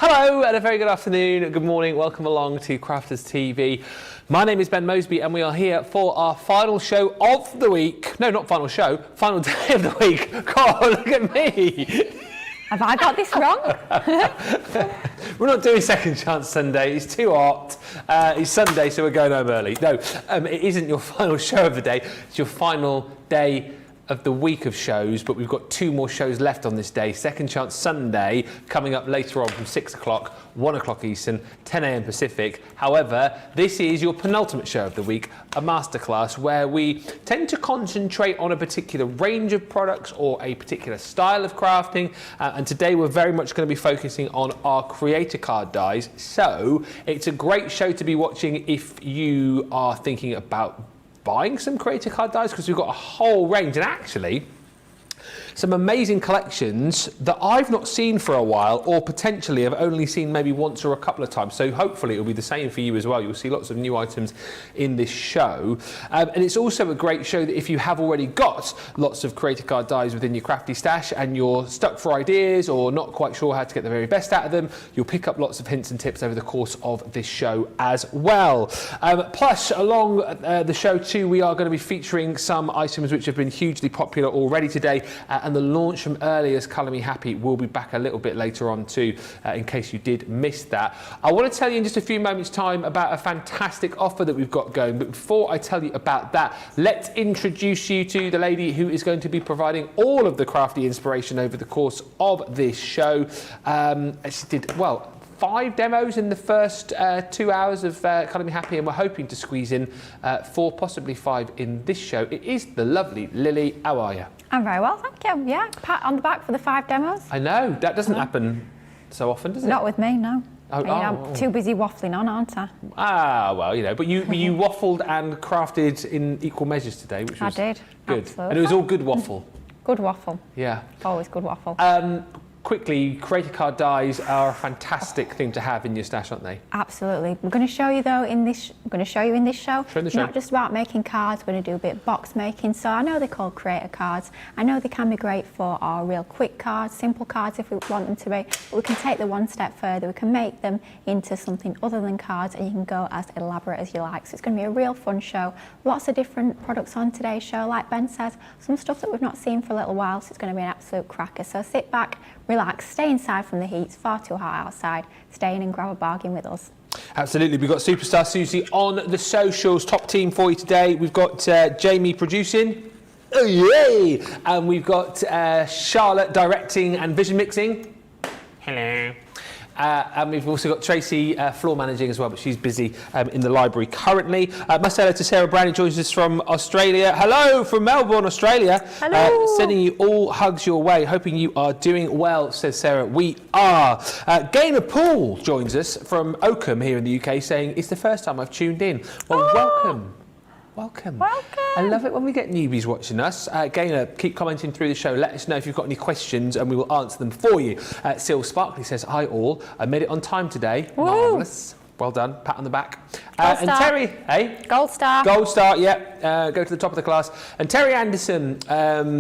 Hello and a very good afternoon, good morning, welcome along to Crafters TV. My name is Ben Moseby and we are here for our final show of the week. No, not final show, final day of the week. God, look at me. Have I got this wrong? We're not doing Second Chance Sunday, it's too hot. It's Sunday, so we're going home early. No, it isn't your final show of the day, it's your final day of the week of shows, but we've got 2 more shows left on this day. Second Chance Sunday coming up later on from 6 o'clock, 1 o'clock Eastern, 10 a.m. Pacific. However, this is your penultimate show of the week, a masterclass where we tend to concentrate on a particular range of products or a particular style of crafting. And today we're very much going to be focusing on our creator card dies. So it's a great show to be watching if you are thinking about buying some creator card dies, because we've got a whole range, and actually some amazing collections that I've not seen for a while, or potentially have only seen maybe once or a couple of times. So hopefully it'll be the same for you as well. You'll see lots of new items in this show. And it's also a great show that if you have already got lots of creator card dies within your crafty stash and you're stuck for ideas or not quite sure how to get the very best out of them, you'll pick up lots of hints and tips over the course of this show as well. Plus, along the show too, we are going to be featuring some items which have been hugely popular already today. And the launch from earlier's Colour Me Happy will be back a little bit later on too, in case you did miss that. I want to tell you in just a few moments' time about a fantastic offer that we've got going, but before I tell you about that, let's introduce you to the lady who is going to be providing all of the crafty inspiration over the course of this show. She did, well, 5 demos in the first 2 hours of Colour Me Happy, and we're hoping to squeeze in 4, possibly 5 in this show. It is the lovely Lily. How are you? I'm very well, thank you. Yeah, pat on the back for the 5 demos. I know, that doesn't happen so often, does it? Not with me, no. I'm too busy waffling on, aren't I? Ah, well, you know, but you waffled and crafted in equal measures today, which was I did, good. absolutely. And it was all good waffle. Good waffle. Yeah. Always good waffle. Quickly, creator card dies are a fantastic thing to have in your stash, aren't they? Absolutely. We're going to show you though in this. We're going to show you in this show. It's not just about making cards. We're going to do a bit of box making. So I know they're called creator cards. I know they can be great for our real quick cards, simple cards if we want them to be. But we can take them one step further. We can make them into something other than cards, and you can go as elaborate as you like. So it's going to be a real fun show. Lots of different products on today's show. Like Ben says, some stuff that we've not seen for a little while. So it's going to be an absolute cracker. So sit back, relax, stay inside from the heat. It's far too hot outside. Stay in and grab a bargain with us. Absolutely. We've got Superstar Susie on the socials. Top team for you today. We've got Jamie producing. Oh, yay! And we've got Charlotte directing and vision mixing. Hello. And we've also got Tracy floor managing as well, but she's busy in the library currently. Must say hello to Sarah Brown, who joins us from Australia. Hello from Melbourne, Australia. Hello. Sending you all hugs your way. Hoping you are doing well, says Sarah. We are. Gaynor Paul joins us from Oakham here in the UK, saying it's the first time I've tuned in. Well, welcome. Welcome. I love it when we get newbies watching us. Gaynor, keep commenting through the show. Let us know if you've got any questions and we will answer them for you. Seal Sparkley says, hi all. I made it on time today. Marvellous. Well done. Pat on the back. And Terry, hey? Gold star. Gold star, yeah. Go to the top of the class. And Terry Anderson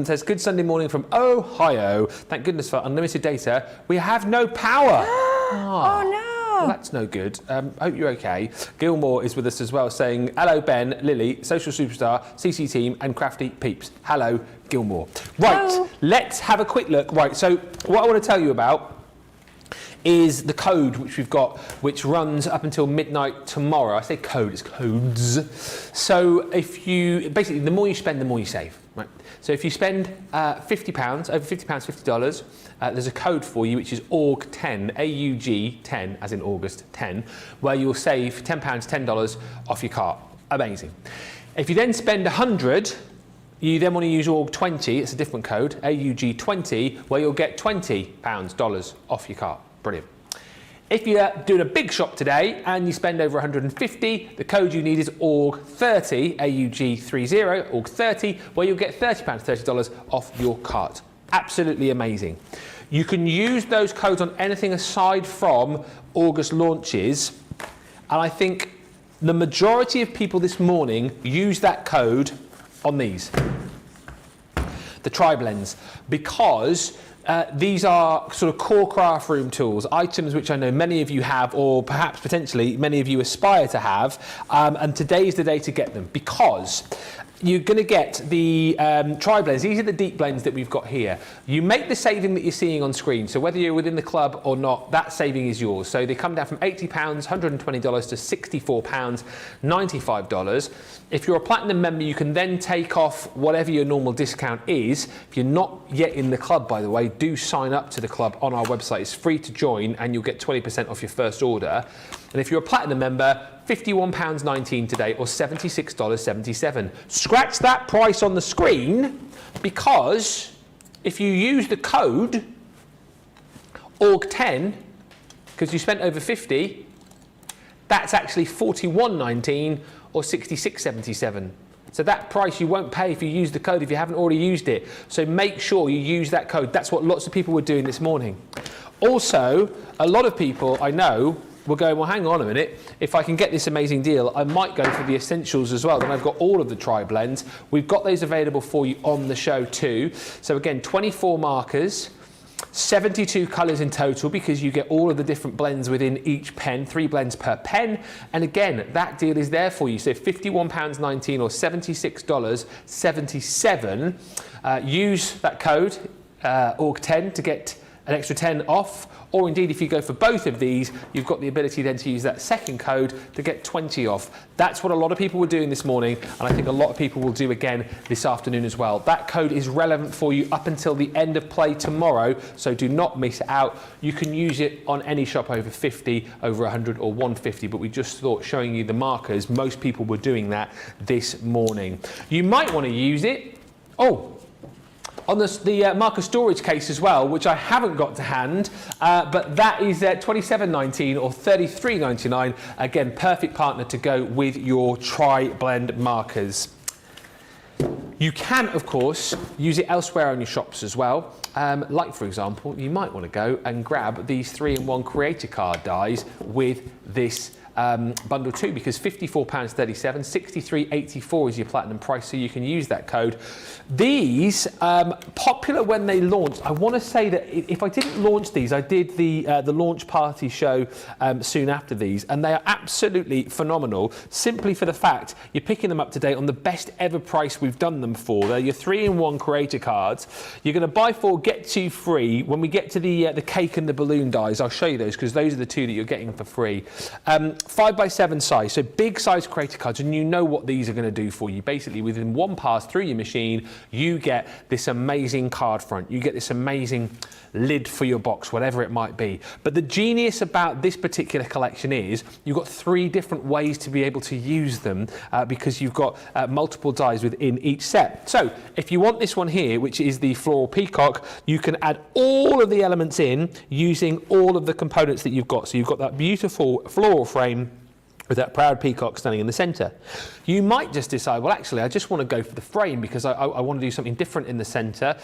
says, good Sunday morning from Ohio. Thank goodness for unlimited data. We have no power. Oh, no. Well, that's no good. Hope you're okay. Gilmore is with us as well, saying, hello, Ben, Lily, Social Superstar, CC Team, and Crafty Peeps. Hello, Gilmore. Right, Hello. Let's have a quick look. Right, so what I want to tell you about is the code which we've got, which runs up until midnight tomorrow. I say code, it's codes. So if you, basically, the more you spend, the more you save. Right. So if you spend £50, over £50, $50, there's a code for you, which is AUG10, A-U-G 10, as in August 10, where you'll save £10, $10 off your cart. Amazing. If you then spend 100, you then want to use AUG20, it's a different code, AUG20, where you'll get £20 off your cart. Brilliant. If you're doing a big shop today and you spend over 150, the code you need is AUG30, AUG30, AUG30, where you'll get £30, $30 off your cart. Absolutely amazing. You can use those codes on anything aside from August launches, and I think the majority of people this morning use that code on these, the tri-blends, because these are sort of core craft room tools, items which I know many of you have, or perhaps potentially many of you aspire to have, and today is the day to get them, because you're going to get the tri-blends. These are the deep blends that we've got here. You make the saving that you're seeing on screen, so whether you're within the club or not, that saving is yours. So they come down from £80, $120 to £64, $95. If you're a platinum member, you can then take off whatever your normal discount is. If you're not yet in the club, by the way, do sign up to the club on our website. It's free to join and you'll get 20% off your first order. And if you're a platinum member, £51.19 today, or $76.77. Scratch that price on the screen, because if you use the code AUG10, because you spent over 50, that's actually $41.19 or $66.77. So that price you won't pay if you use the code if you haven't already used it. So make sure you use that code. That's what lots of people were doing this morning. Also, a lot of people I know were going, well, hang on a minute, if I can get this amazing deal, I might go for the essentials as well. Then I've got all of the tri-blends. We've got those available for you on the show too. So again, 24 markers, 72 colours in total, because you get all of the different blends within each pen, 3 blends per pen. And again, that deal is there for you. So £51.19 or $76.77. Use that code, AUG10, to get an extra 10 off. Or indeed, if you go for both of these, you've got the ability then to use that second code to get 20 off. That's what a lot of people were doing this morning, and I think a lot of people will do again this afternoon as well. That code is relevant for you up until the end of play tomorrow, so do not miss it out. You can use it on any shop over 50, over 100 or 150, but we just thought showing you the markers, most people were doing that this morning. You might want to use it, on the marker storage case as well, which I haven't got to hand, but that is $27.19 or $33.99. Again, perfect partner to go with your tri-blend markers. You can, of course, use it elsewhere on your shops as well. Like, for example, you might want to go and grab these 3-in-1 creator card dies with this bundle too, because £54.37, $63.84 is your platinum price, so you can use that code. These, popular when they launched. I want to say that if I didn't launch these, I did the launch party show soon after these, and they are absolutely phenomenal, simply for the fact you're picking them up today on the best ever price we've done them for. They're your 3-in-1 creator cards. You're going to buy 4, get 2 free. When we get to the cake and the balloon dies, I'll show you those, because those are the 2 that you're getting for free. 5x7 size, so big size creator cards, and you know what these are going to do for you. Basically, within one pass through your machine, you get this amazing card front, you get this amazing lid for your box, whatever it might be. But the genius about this particular collection is you've got 3 different ways to be able to use them because you've got multiple dies within each set. So if you want this one here, which is the floral peacock, you can add all of the elements in using all of the components that you've got. So you've got that beautiful floral frame with that proud peacock standing in the centre. You might just decide, well, actually, I just want to go for the frame because I want to do something different in the centre.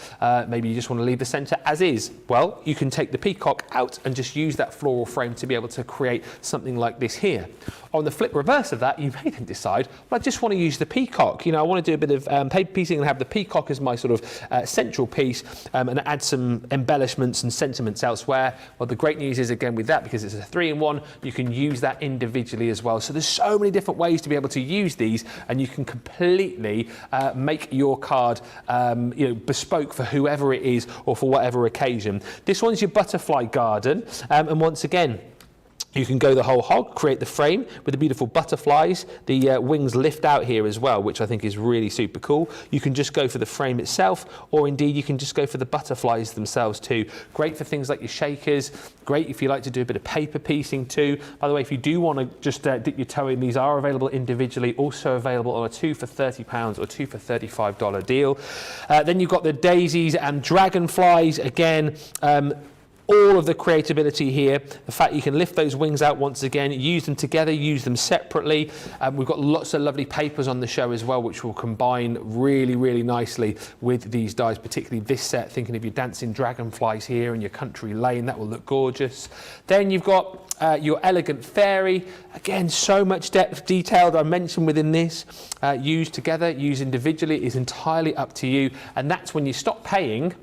Maybe you just want to leave the centre as is. Well, you can take the peacock out and just use that floral frame to be able to create something like this here. On the flip reverse of that, you may then decide, well, I just want to use the peacock. You know, I want to do a bit of paper piecing and have the peacock as my sort of central piece and add some embellishments and sentiments elsewhere. Well, the great news is, again, with that, because it's a 3-in-1, you can use that individually as well. So there's so many different ways to be able to use these, and you can completely make your card you know, bespoke for whoever it is or for whatever occasion. This one's your butterfly garden, and once again, you can go the whole hog, create the frame with the beautiful butterflies. The wings lift out here as well, which I think is really super cool. You can just go for the frame itself, or indeed you can just go for the butterflies themselves too. Great for things like your shakers. Great if you like to do a bit of paper piecing too. By the way, if you do want to just dip your toe in, these are available individually, also available on a 2 for £30 or 2 for $35 deal. Then you've got the daisies and dragonflies again. All of the creativity here, the fact you can lift those wings out once again, use them together, use them separately. We've got lots of lovely papers on the show as well, which will combine really, really nicely with these dies, particularly this set, thinking of your dancing dragonflies here and your country lane, that will look gorgeous. Then you've got your elegant fairy. Again, so much depth, detail dimension within this. Used together, used individually is entirely up to you. And that's when you stop paying,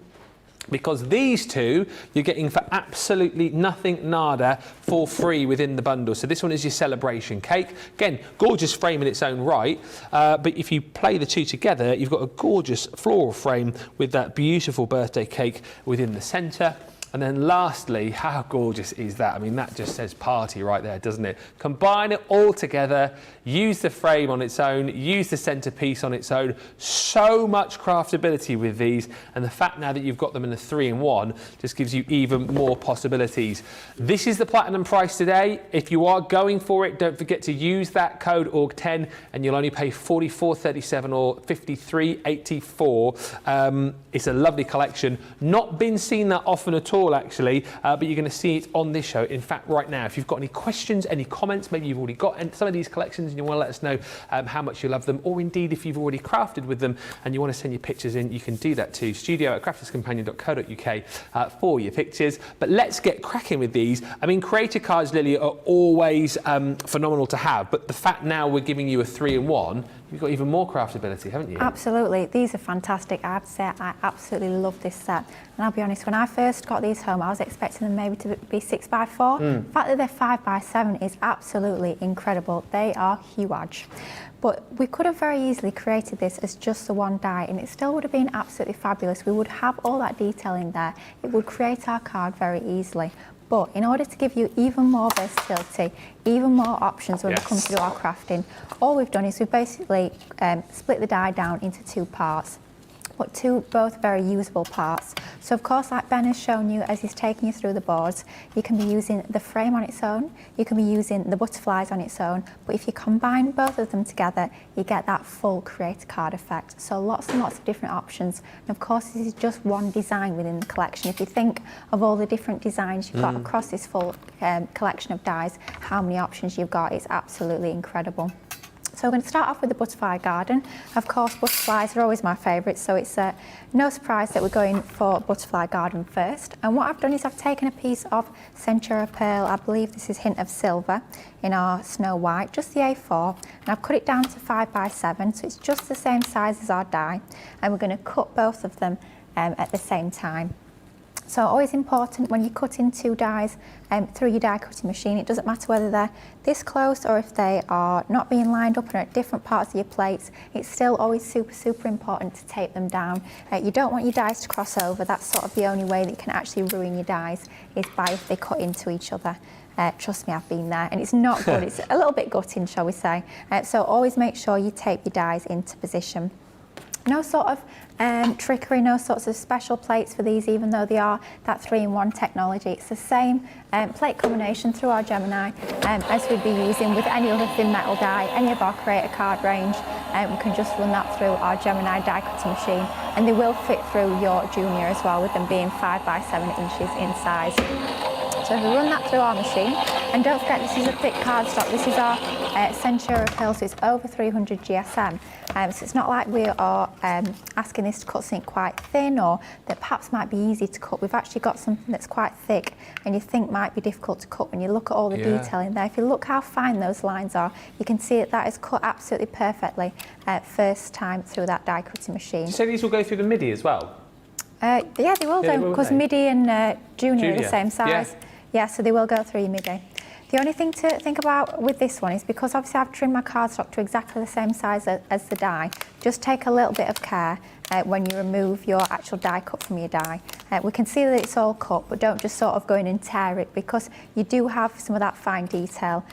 because these two you're getting for absolutely nothing nada for free within the bundle. So this one is your celebration cake. Again, gorgeous frame in its own right, but if you play the two together, you've got a gorgeous floral frame with that beautiful birthday cake within the centre. And then lastly, how gorgeous is that? I mean, that just says party right there, doesn't it? Combine it all together, use the frame on its own, use the centerpiece on its own. So much craftability with these, and the fact now that you've got them in a 3-in-1 just gives you even more possibilities. This is the platinum price today. If you are going for it, don't forget to use that code ORG10 and you'll only pay $44.37 or $53.84. It's a lovely collection. Not been seen that often at all, actually, but you're going to see it on this show. In fact, right now, if you've got any questions, any comments, maybe you've already got some of these collections and you want to let us know how much you love them, or indeed if you've already crafted with them and you want to send your pictures in, you can do that to studio@crafterscompanion.co.uk for your pictures. But let's get cracking with these. I mean, creator cards, Lily, are always phenomenal to have, but the fact now we're giving you a 3-in-1, you've got even more craftability, haven't you? Absolutely. These are fantastic. I have to say, I absolutely love this set. And I'll be honest, when I first got these home, I was expecting them maybe to be 6x4. The fact that they're 5x7 is absolutely incredible. They are huge. But we could have very easily created this as just the one die, and it still would have been absolutely fabulous. We would have all that detail in there. It would create our card very easily. But in order to give you even more versatility, even more options when we come to do our crafting, all we've done is we've basically split the die down into 2 parts, but 2 both very usable parts. So of course, like Ben has shown you as he's taking you through the boards, you can be using the frame on its own, you can be using the butterflies on its own, but if you combine both of them together, you get that full creator card effect. So lots and lots of different options. And of course, this is just one design within the collection. If you think of all the different designs you've got across this full collection of dies, how many options you've got, it's absolutely incredible. So we're going to start off with the butterfly garden. Of course, butterflies are always my favourite, so it's no surprise that we're going for butterfly garden first. And what I've done is I've taken a piece of Centura Pearl, I believe this is Hint of Silver, in our Snow White, just the A4, and I've cut it down to 5x7, so it's just the same size as our die, and we're going to cut both of them at the same time. So always important when you're cutting 2 dies through your die cutting machine, it doesn't matter whether they're this close or if they are not being lined up and are at different parts of your plates, it's still always super important to tape them down. You don't want your dies to cross over. That's sort of the only way that you can actually ruin your dies, is by if they cut into each other. Trust me, I've been there, and it's not good. It's a little bit gutting, shall we say. So always make sure you tape your dies into position. No sort of trickery, no sorts of special plates for these, even though they are that 3-in-1 technology. It's the same plate combination through our Gemini as we'd be using with any other thin metal die, any of our Creator card range. We can just run that through our Gemini die cutting machine, and they will fit through your Junior as well, with them being 5 by 7 inches in size. So if we run that through our machine, and don't forget this is a thick cardstock, this is our Centura Pearl, so it's over 300 GSM. So it's not like we are asking this to cut something quite thin or that perhaps might be easy to cut. We've actually got something that's quite thick and you think might be difficult to cut when you look at all the detail in there. If you look how fine those lines are, you can see that is cut absolutely perfectly first time through that die cutting machine. So these will go through the MIDI as well? Yeah, they will do, because MIDI and Junior are the same size. Yeah, so they will go through your MIDI. The only thing to think about with this one is, because obviously I've trimmed my cardstock to exactly the same size as the die, just take a little bit of care when you remove your actual die cut from your die. We can see that it's all cut, but don't just sort of go in and tear it, because you do have some of that fine detail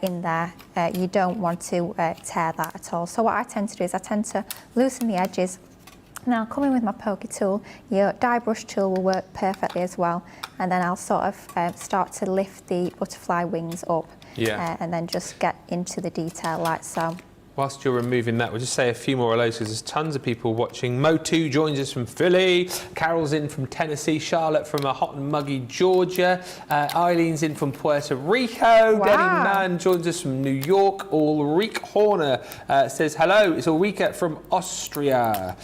in there. You don't want to tear that at all. So what I tend to do is I tend to loosen the edges. Now, come in with my pokey tool, your die brush tool will work perfectly as well, and then I'll sort of start to lift the butterfly wings up, and then just get into the detail like so. Whilst you're removing that, we'll just say a few more hellos, because there's tons of people watching. Mo2 joins us from Philly, Carol's in from Tennessee, Charlotte from a hot and muggy Georgia, Eileen's in from Puerto Rico, Denny Mann joins us from New York, Ulrike Horner says hello, it's Ulrike from Austria.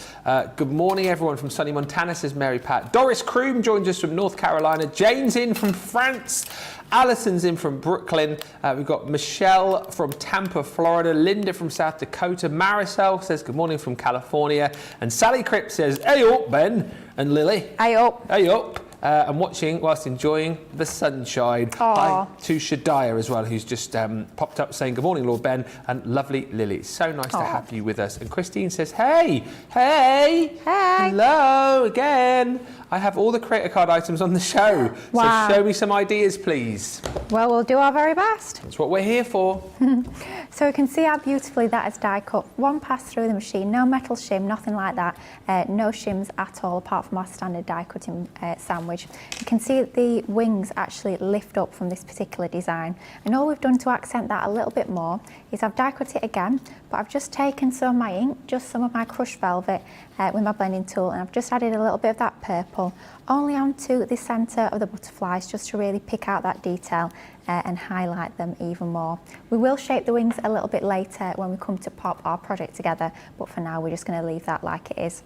Good morning everyone from sunny Montana, says Mary Pat. Doris Kroom joins us from North Carolina, Jane's in from France, Alison's in from Brooklyn, we've got Michelle from Tampa, Florida, Linda from South Dakota, Marisol says good morning from California, and Sally Cripps says, hey up Ben and Lily. Hey up. Hey up. And watching whilst enjoying the sunshine. Hi to Shadiah as well, who's just popped up saying good morning Lord Ben and lovely Lily. So nice to have you with us. And Christine says, hey, hello again. I have all the Creator card items on the show. So show me some ideas, please. Well, we'll do our very best. That's what we're here for. So you can see how beautifully that is die cut. One pass through the machine, no metal shim, nothing like that. No shims at all, apart from our standard die cutting sandwich. You can see that the wings actually lift up from this particular design. And all we've done to accent that a little bit more is I've die cut it again, but I've just taken some of my ink, just some of my crushed velvet with my blending tool, and I've just added a little bit of that purple only onto the centre of the butterflies, just to really pick out that detail and highlight them even more. We will shape the wings a little bit later when we come to pop our project together, but for now we're just going to leave that like it is.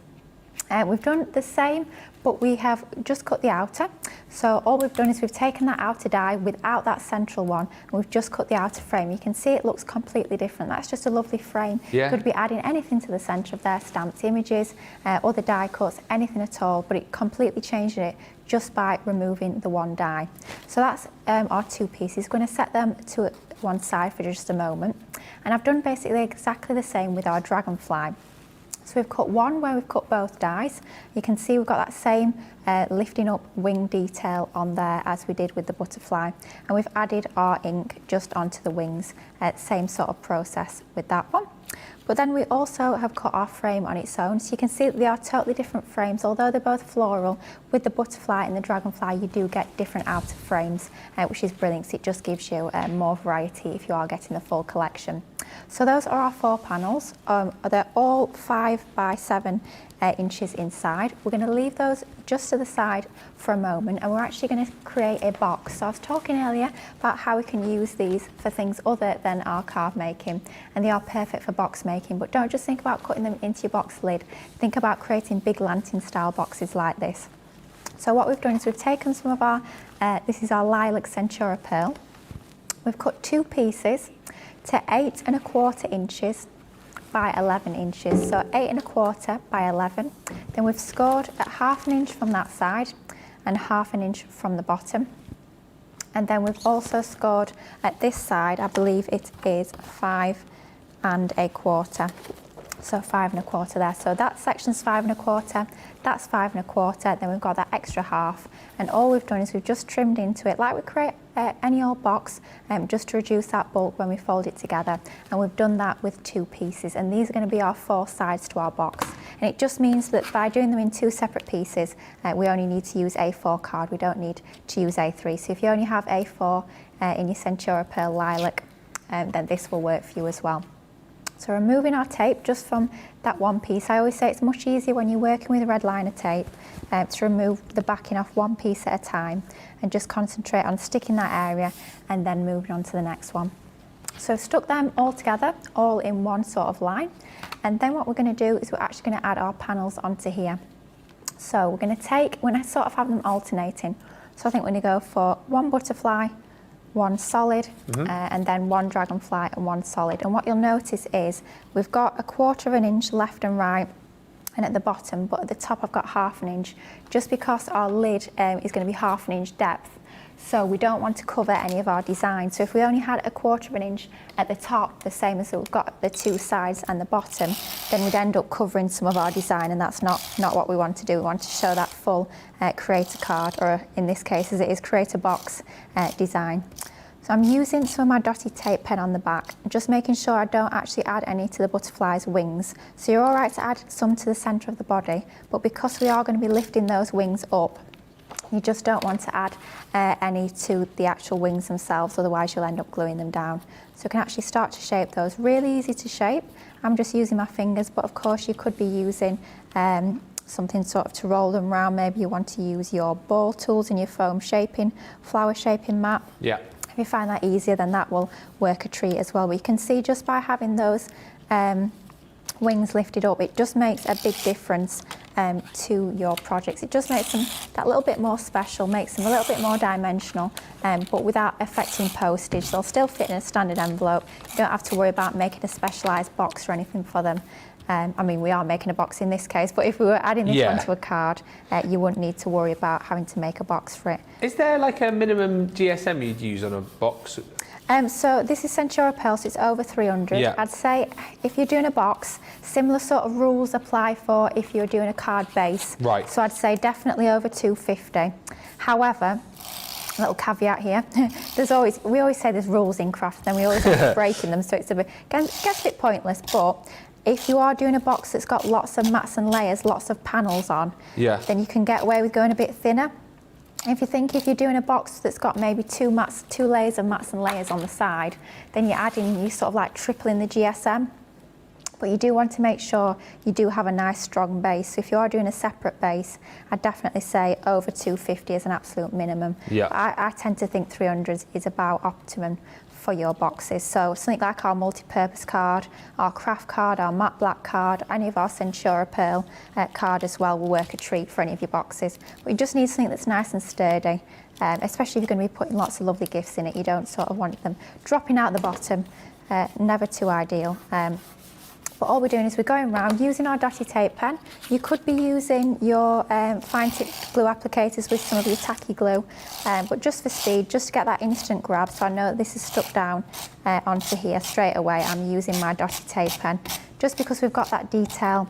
We've done the same, but we have just cut the outer. So all we've done is we've taken that outer die without that central one, and we've just cut the outer frame. You can see it looks completely different. That's just a lovely frame. You could be adding anything to the centre of there, stamped images, other die cuts, anything at all, but it completely changed it just by removing the one die. So that's our two pieces. We're going to set them to one side for just a moment. And I've done basically exactly the same with our dragonfly. So we've cut one where we've cut both dies. You can see we've got that same lifting up wing detail on there as we did with the butterfly. And we've added our ink just onto the wings. Same sort of process with that one. But then we also have cut our frame on its own. So you can see that they are totally different frames. Although they're both floral, with the butterfly and the dragonfly you do get different outer frames, which is brilliant, so it just gives you more variety if you are getting the full collection. So those are our 4 panels. They're all 5 by 7 inches inside. We're going to leave those just to the side for a moment, and we're actually going to create a box. So I was talking earlier about how we can use these for things other than our card making, and they are perfect for box making, but don't just think about cutting them into your box lid. Think about creating big lantern style boxes like this. So what we've done is we've taken some of our, this is our lilac Centura Pearl. We've cut 2 pieces to 8 1/4 inches by 11 inches, so 8 1/4 by 11. Then we've scored at 1/2 inch from that side, and 1/2 inch from the bottom. And then we've also scored at this side, I believe it is 5 1/4. So 5 1/4 there. So that section's 5 1/4, that's 5 1/4, then we've got that extra 1/2. And all we've done is we've just trimmed into it like we create any old box, just to reduce that bulk when we fold it together. And we've done that with 2 pieces. And these are going to be our 4 sides to our box. And it just means that by doing them in 2 separate pieces, we only need to use A4 card. We don't need to use A3. So if you only have A4 in your Centura Pearl Lilac, then this will work for you as well. So removing our tape just from that one piece. I always say it's much easier when you're working with red liner tape to remove the backing off one piece at a time and just concentrate on sticking that area and then moving on to the next one. So I've stuck them all together, all in one sort of line. And then what we're going to do is we're actually going to add our panels onto here. So we're going to take, when I sort of have them alternating, so I think we're going to go for 1 butterfly, 1 solid, and then 1 dragonfly and 1 solid. And what you'll notice is we've got 1/4 inch left and right and at the bottom, but at the top I've got 1/2 inch, just because our lid is going to be 1/2 inch depth. So we don't want to cover any of our design. So if we only had 1/4 inch at the top, the same as we've got the 2 sides and the bottom, then we'd end up covering some of our design, and that's not what we want to do. We want to show that full creator card, or in this case as it is creator box design. So I'm using some of my dotted tape pen on the back, just making sure I don't actually add any to the butterfly's wings. So you're all right to add some to the centre of the body, but because we are going to be lifting those wings up, you just don't want to add any to the actual wings themselves, otherwise you'll end up gluing them down. So you can actually start to shape those. Really easy to shape. I'm just using my fingers, but of course you could be using something sort of to roll them around. Maybe you want to use your ball tools and your foam shaping, flower shaping mat. Yeah. If you find that easier, then that will work a treat as well. But you can see just by having those wings lifted up, it just makes a big difference to your projects. It just makes them that little bit more special, makes them a little bit more dimensional, but without affecting postage. They'll still fit in a standard envelope. You don't have to worry about making a specialised box or anything for them. I mean, we are making a box in this case, but if we were adding this onto a card, you wouldn't need to worry about having to make a box for it. Is there like a minimum GSM you'd use on a box? So this is Centura Pearl, so it's over 300. Yeah. I'd say if you're doing a box, similar sort of rules apply for if you're doing a card base. Right. So I'd say definitely over 250. However, a little caveat here, we always say there's rules in craft, then we always end up breaking them, so it's gets a bit pointless. But if you are doing a box that's got lots of mats and layers, lots of panels on, then you can get away with going a bit thinner. If you're doing a box that's got maybe 2 layers of mats and layers on the side, then you sort of like tripling the GSM. But you do want to make sure you do have a nice strong base. So if you are doing a separate base, I'd definitely say over 250 is an absolute minimum. Yeah. I tend to think 300 is about optimum for your boxes. So something like our multi-purpose card, our craft card, our matte black card, any of our Centura Pearl card as well will work a treat for any of your boxes. But you just need something that's nice and sturdy, especially if you're going to be putting lots of lovely gifts in it. You don't sort of want them dropping out the bottom, never too ideal. But all we're doing is we're going around using our dotty tape pen. You could be using your fine tip glue applicators with some of your tacky glue, but just for speed, just to get that instant grab, so I know that this is stuck down onto here straight away, I'm using my dotty tape pen, just because we've got that detail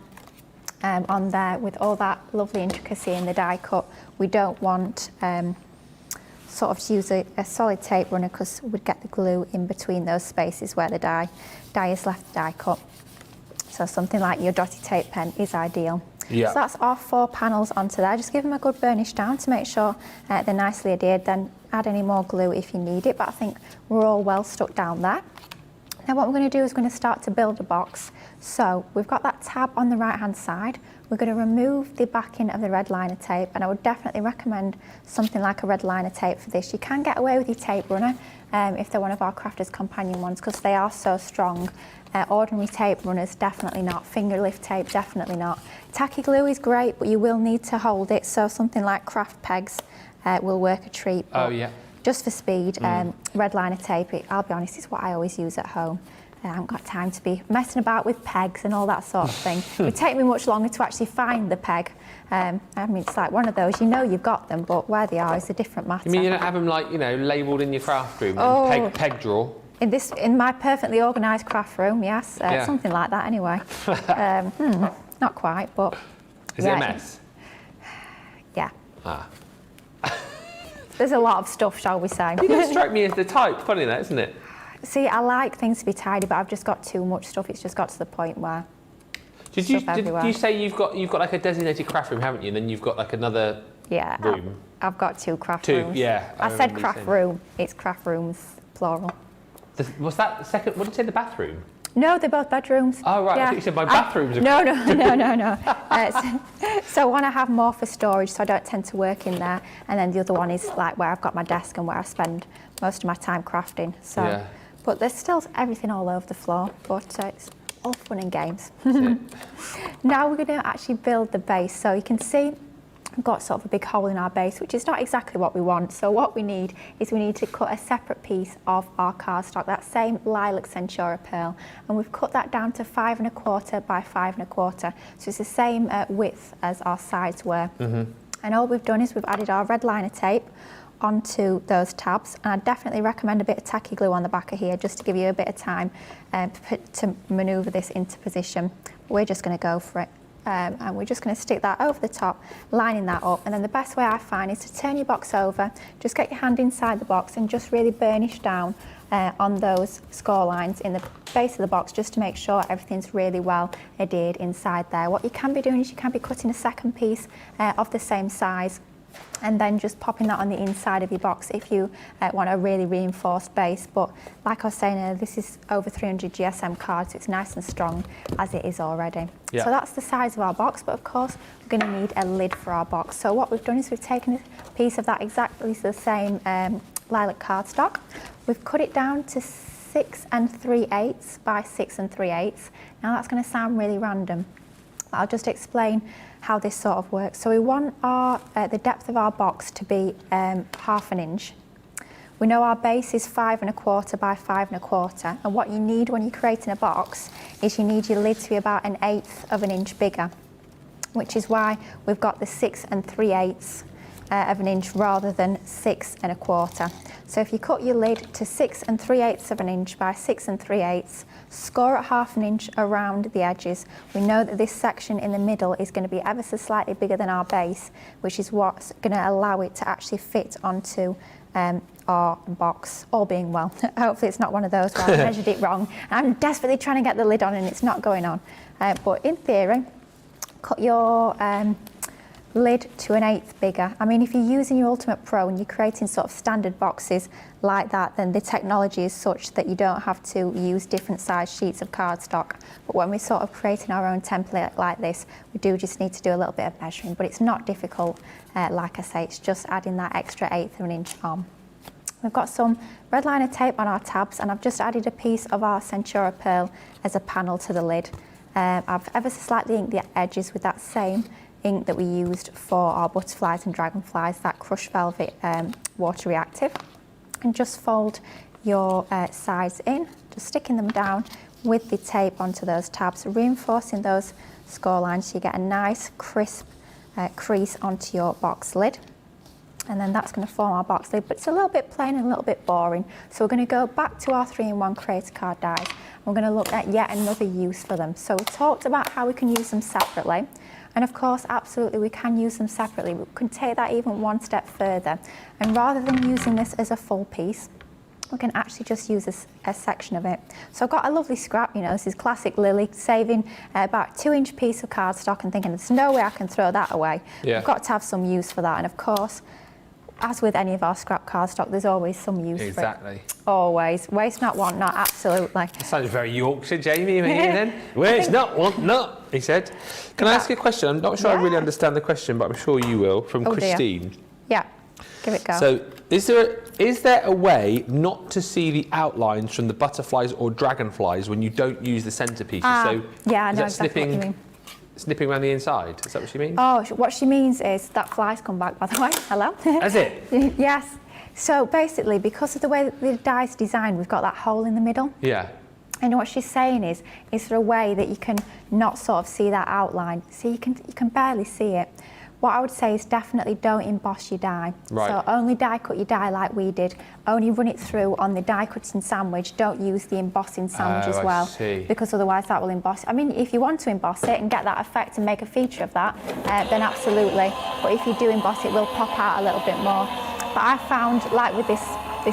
on there with all that lovely intricacy in the die cut. We don't want sort of to use a solid tape runner, because we'd get the glue in between those spaces where the die is left die cut. So something like your dotty tape pen is ideal. Yeah. So that's our 4 panels onto there. Just give them a good burnish down to make sure they're nicely adhered, then add any more glue if you need it, but I think we're all well stuck down there. Now what we're going to do is we're going to start to build a box. So we've got that tab on the right hand side. We're going to remove the backing of the red liner tape, and I would definitely recommend something like a red liner tape for this. You can get away with your tape runner if they're one of our Crafter's Companion ones, because they are so strong. Ordinary tape runners, definitely not. Finger lift tape, definitely not. Tacky glue is great, but you will need to hold it, so something like craft pegs will work a treat. Oh yeah. Just for speed, red liner tape, I'll be honest, it's what I always use at home. I haven't got time to be messing about with pegs and all that sort of thing. It would take me much longer to actually find the peg. I mean, it's like one of those, you know you've got them, but where they are is a different matter. You mean you don't have them like, you know, labelled in your craft room, peg drawer? In my perfectly organised craft room, yes, something like that anyway. Not quite, but... Is it a mess? Yeah. Ah. There's a lot of stuff, shall we say. You don't strike me as the type, funny that, isn't it? See, I like things to be tidy, but I've just got too much stuff. It's just got to the point where did you say you've got like a designated craft room, haven't you? And then you've got like another room. I've got two craft rooms. Yeah. I said craft room. It's craft rooms, plural. Was that the second? What did you say? The bathroom? No, they're both bedrooms. Oh right, Yeah. I thought you said my bathrooms. No. So one I have more for storage, so I don't tend to work in there, and then the other one is like where I've got my desk and where I spend most of my time crafting. So. Yeah. But there's still everything all over the floor, but it's all fun and games. Now we're going to actually build the base. So you can see we've got sort of a big hole in our base, which is not exactly what we want. So what we need is we need to cut a separate piece of our cardstock, that same lilac Centura pearl, and we've cut that down to 5 1/4 by 5 1/4. So it's the same width as our sides were. And all we've done is we've added our red liner tape onto those tabs, and I definitely recommend a bit of tacky glue on the back of here just to give you a bit of time to manoeuvre this into position. We're just going to go for it, and we're just going to stick that over the top, lining that up, and then the best way I find is to turn your box over, just get your hand inside the box and just really burnish down on those score lines in the base of the box just to make sure everything's really well adhered inside there. What you can be doing is you can be cutting a second piece of the same size and then just popping that on the inside of your box if you want a really reinforced base. But like I was saying, this is over 300 GSM cards, so it's nice and strong as it is already. Yeah. So that's the size of our box, but of course we're going to need a lid for our box. So what we've done is we've taken a piece of that exactly the same lilac cardstock. We've cut it down to 6 3/8 by 6 3/8. Now that's going to sound really random, but I'll just explain how this sort of works. So we want our the depth of our box to be 1/2 inch. We know our base is 5 1/4 by 5 1/4, and what you need when you're creating a box is you need your lid to be about 1/8 of an inch bigger, which is why we've got the 6 3/8 of an inch rather than 6 1/4. So if you cut your lid to 6 3/8 of an inch by 6 3/8, score at 1/2 inch around the edges. We know that this section in the middle is going to be ever so slightly bigger than our base, which is what's going to allow it to actually fit onto our box, all being well. Hopefully it's not one of those where I measured it wrong. I'm desperately trying to get the lid on and it's not going on. But in theory, cut your lid to 1/8 bigger. I mean, if you're using your Ultimate Pro and you're creating sort of standard boxes like that, then the technology is such that you don't have to use different size sheets of cardstock. But when we're sort of creating our own template like this, we do just need to do a little bit of measuring, but it's not difficult. Like I say, it's just adding that extra 1/8 of an inch on. We've got some red liner tape on our tabs, and I've just added a piece of our Centura pearl as a panel to the lid. I've ever so slightly inked the edges with that same ink that we used for our butterflies and dragonflies, that crushed velvet water reactive, and just fold your sides in, just sticking them down with the tape onto those tabs, reinforcing those score lines so you get a nice crisp crease onto your box lid. And then that's going to form our box lid, but it's a little bit plain and a little bit boring. So we're going to go back to our 3-in-1 creator card dies. We're going to look at yet another use for them. So we talked about how we can use them separately. And of course, absolutely, we can use them separately. We can take that even one step further. And rather than using this as a full piece, we can actually just use a section of it. So I've got a lovely scrap, you know, this is classic Lily, saving about a 2-inch piece of cardstock and thinking there's no way I can throw that away. Yeah. We've got to have some use for that. And of course, as with any of our scrap cardstock, there's always some use for it. Exactly. Always. Waste not, want not, absolutely. That sounds very Yorkshire, Jamie, then. Waste not, want not, he said. Can I ask you a question? I'm not sure I really understand the question, but I'm sure you will, from Christine. Dear. Yeah, give it a go. So, is there a way not to see the outlines from the butterflies or dragonflies when you don't use the centerpieces? So yeah, I is know that exactly what you mean. Snipping around the inside? Is that what she means? Oh, what she means is that fly's come back, by the way. Hello. Has it? Yes. So basically, because of the way that the die's designed, we've got that hole in the middle. Yeah. And what she's saying is there a way that you can not sort of see that outline? See, you can barely see it. What I would say is definitely don't emboss your die. Right. So only die cut your die like we did. Only run it through on the die cutting sandwich. Don't use the embossing sandwich as well. I see. Because otherwise that will emboss. I mean, if you want to emboss it and get that effect and make a feature of that, then absolutely. But if you do emboss, it will pop out a little bit more. But I found, like with this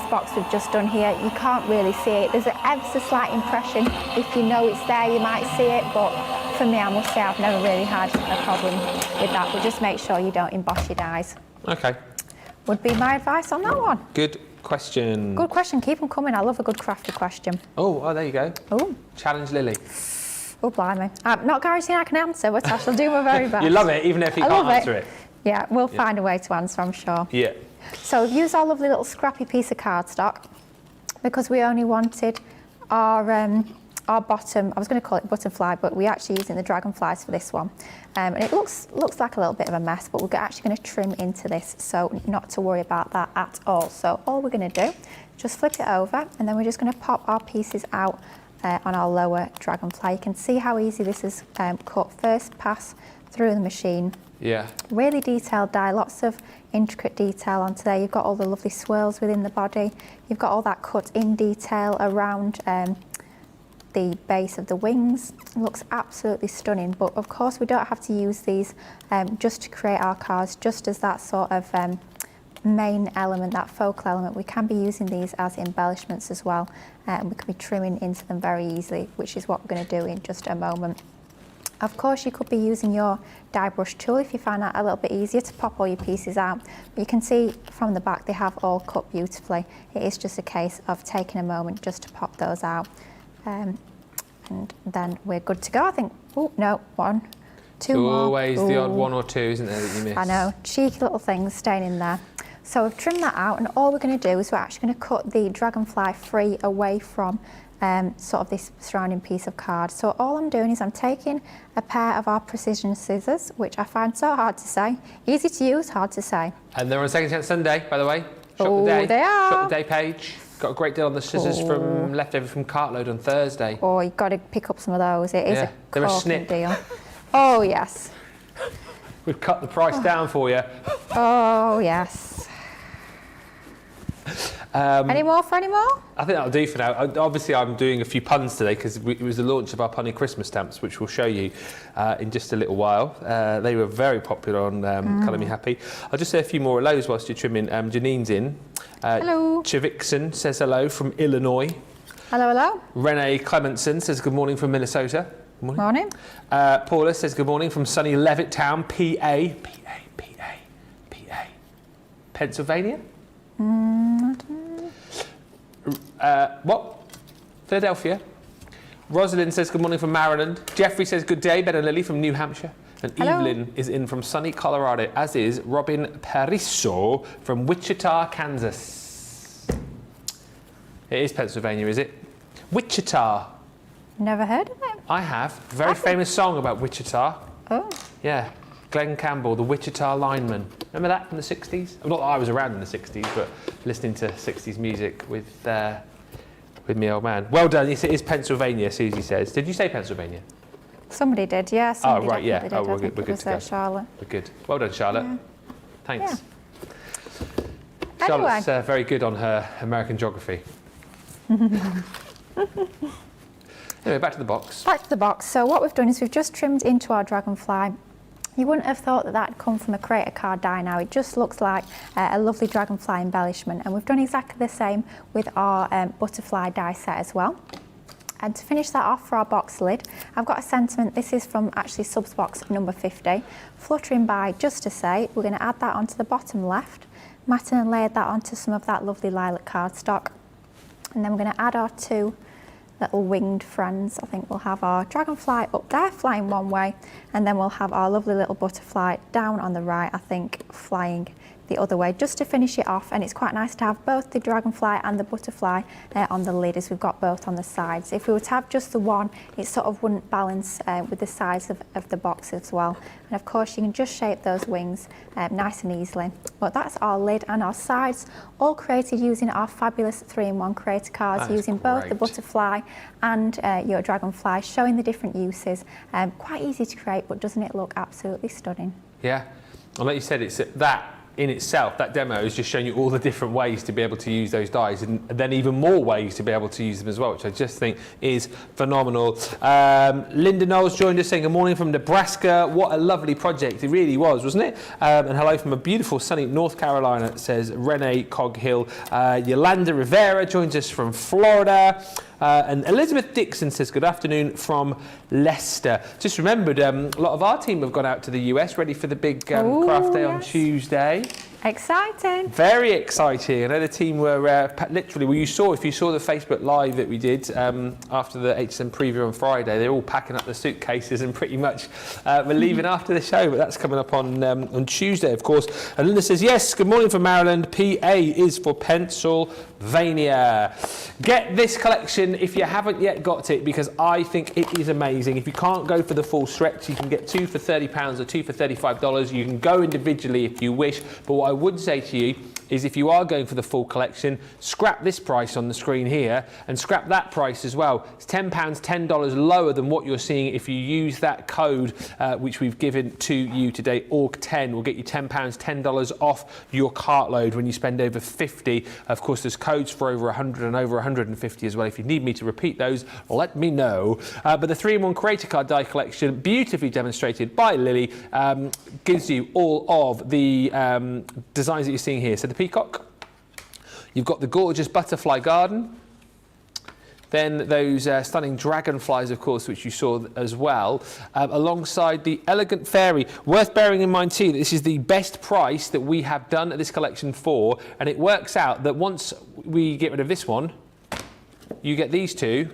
box we've just done here, you can't really see it. There's an ever so slight impression. If you know it's there, you might see it, but for me, I must say I've never really had a problem with that, but just make sure you don't emboss your dies. Okay. Would be my advice on that one. Good question. Good question, keep them coming. I love a good crafty question. Oh, there you go. Oh. Challenge Lily. Oh, blimey. I'm not guaranteeing I can answer, but I shall do my very best. You love it, even if you can't answer it. Yeah, we'll find a way to answer, I'm sure. Yeah. So we've used our lovely little scrappy piece of cardstock because we only wanted our bottom, I was going to call it butterfly, but we're actually using the dragonflies for this one. And it looks like a little bit of a mess, but we're actually going to trim into this, so not to worry about that at all. So all we're going to do, just flip it over, and then we're just going to pop our pieces out on our lower dragonfly. You can see how easy this is cut. First pass through the machine. Yeah. Really detailed die, lots of intricate detail onto there. You've got all the lovely swirls within the body. You've got all that cut in detail around the base of the wings. It looks absolutely stunning, but of course we don't have to use these just to create our cards, just as that sort of main element, that focal element. We can be using these as embellishments as well, and we can be trimming into them very easily, which is what we're going to do in just a moment. Of course, you could be using your die brush tool if you find that a little bit easier to pop all your pieces out. But you can see from the back they have all cut beautifully. It is just a case of taking a moment just to pop those out. And then we're good to go. I think, oh no, one, two more. Always the odd one or two, isn't there, that you miss? I know, cheeky little things staying in there. So we've trimmed that out, and all we're going to do is we're actually going to cut the dragonfly free away from sort of this surrounding piece of card. So all I'm doing is I'm taking a pair of our precision scissors, which I find so hard to say. Easy to use, hard to say. And they're on Second Chance Sunday, by the way. Oh, they are. Shop the day page. Got a great deal on the scissors from leftover from Cartload on Thursday. Oh, you've got to pick up some of those. It is a they're a snip deal. Oh, yes. We've cut the price down for you. Oh, yes. Any more? I think that'll do for now. Obviously, I'm doing a few puns today because it was the launch of our Punny Christmas stamps, which we'll show you in just a little while. They were very popular on Colour Me Happy. I'll just say a few more hellos whilst you're trimming. Janine's in. Hello. Chivixon says hello from Illinois. Hello, hello. Renee Clementson says good morning from Minnesota. Good morning. Paula says good morning from sunny Levittown, PA. Pennsylvania? What? Philadelphia. Rosalind says good morning from Maryland. Jeffrey says good day, Ben and Lily from New Hampshire. And hello. Evelyn is in from sunny Colorado, as is Robin Pariso from Wichita, Kansas. It is Pennsylvania, is it? Wichita. Never heard of it. I have. Very famous song about Wichita. Oh. Yeah. Glenn Campbell, the Wichita lineman. Remember that from the 60s? Not that I was around in the 60s, but listening to 60s music with me old man. Well done. Yes, it is Pennsylvania, Susie says. Did you say Pennsylvania? Somebody did, yeah. Oh, right, yeah. Did. Oh, we're good to go. Charlotte. We're good. Well done, Charlotte. Yeah. Thanks. Yeah. Charlotte's very good on her American geography. Anyway, back to the box. Back to the box. So what we've done is we've just trimmed into our dragonfly. You wouldn't have thought that that'd come from a creator card die now. It just looks like a lovely dragonfly embellishment. And we've done exactly the same with our butterfly die set as well. And to finish that off for our box lid, I've got a sentiment. This is from actually subs box number 50. Fluttering by just to say, we're going to add that onto the bottom left, matted and layered that onto some of that lovely lilac cardstock. And then we're going to add our two little winged friends. I think we'll have our dragonfly up there flying one way, and then we'll have our lovely little butterfly down on the right, I think, flying the other way just to finish it off, and it's quite nice to have both the dragonfly and the butterfly on the lid, as we've got both on the sides. If we were to have just the one, it sort of wouldn't balance with the size of the box as well. And of course you can just shape those wings nice and easily. But that's our lid and our sides, all created using our fabulous 3-in-1 creator cards, using both the butterfly and your dragonfly, showing the different uses. Quite easy to create, but doesn't it look absolutely stunning? Yeah, and like you said, it's that in itself, that demo is just showing you all the different ways to be able to use those dies, and then even more ways to be able to use them as well, which I just think is phenomenal. Linda Knowles joined us saying good morning from Nebraska. What a lovely project it really was, wasn't it? And hello from a beautiful sunny North Carolina, says Renee Coghill. Yolanda Rivera joins us from Florida. And Elizabeth Dixon says good afternoon from Leicester. Just remembered, a lot of our team have gone out to the US, ready for the big craft day on Tuesday. Exciting. Very exciting. I know the team were literally, well, if you saw the Facebook Live that we did after the HSM preview on Friday, they're all packing up the suitcases and pretty much we're leaving after the show, but that's coming up on Tuesday, of course. And Linda says, yes, good morning from Maryland. PA is for Pennsylvania. Get this collection if you haven't yet got it, because I think it is amazing. If you can't go for the full stretch, you can get 2 for £30 or 2 for $35. You can go individually if you wish, but what I would say to you is if you are going for the full collection, scrap this price on the screen here and scrap that price as well. It's £10, $10 lower than what you're seeing if you use that code which we've given to you today. ORG10 will get you £10, $10 off your cartload when you spend over 50. Of course, there's codes for over 100 and over 150 as well. If you need me to repeat those, let me know. But the 3-in-1 Creator Card die collection, beautifully demonstrated by Lily, gives you all of the designs that you're seeing here. So the peacock, you've got the gorgeous butterfly garden, then those stunning dragonflies, of course, which you saw as well, alongside the elegant fairy. Worth bearing in mind too that this is the best price that we have done at this collection for, and it works out that once we get rid of this one, you get these two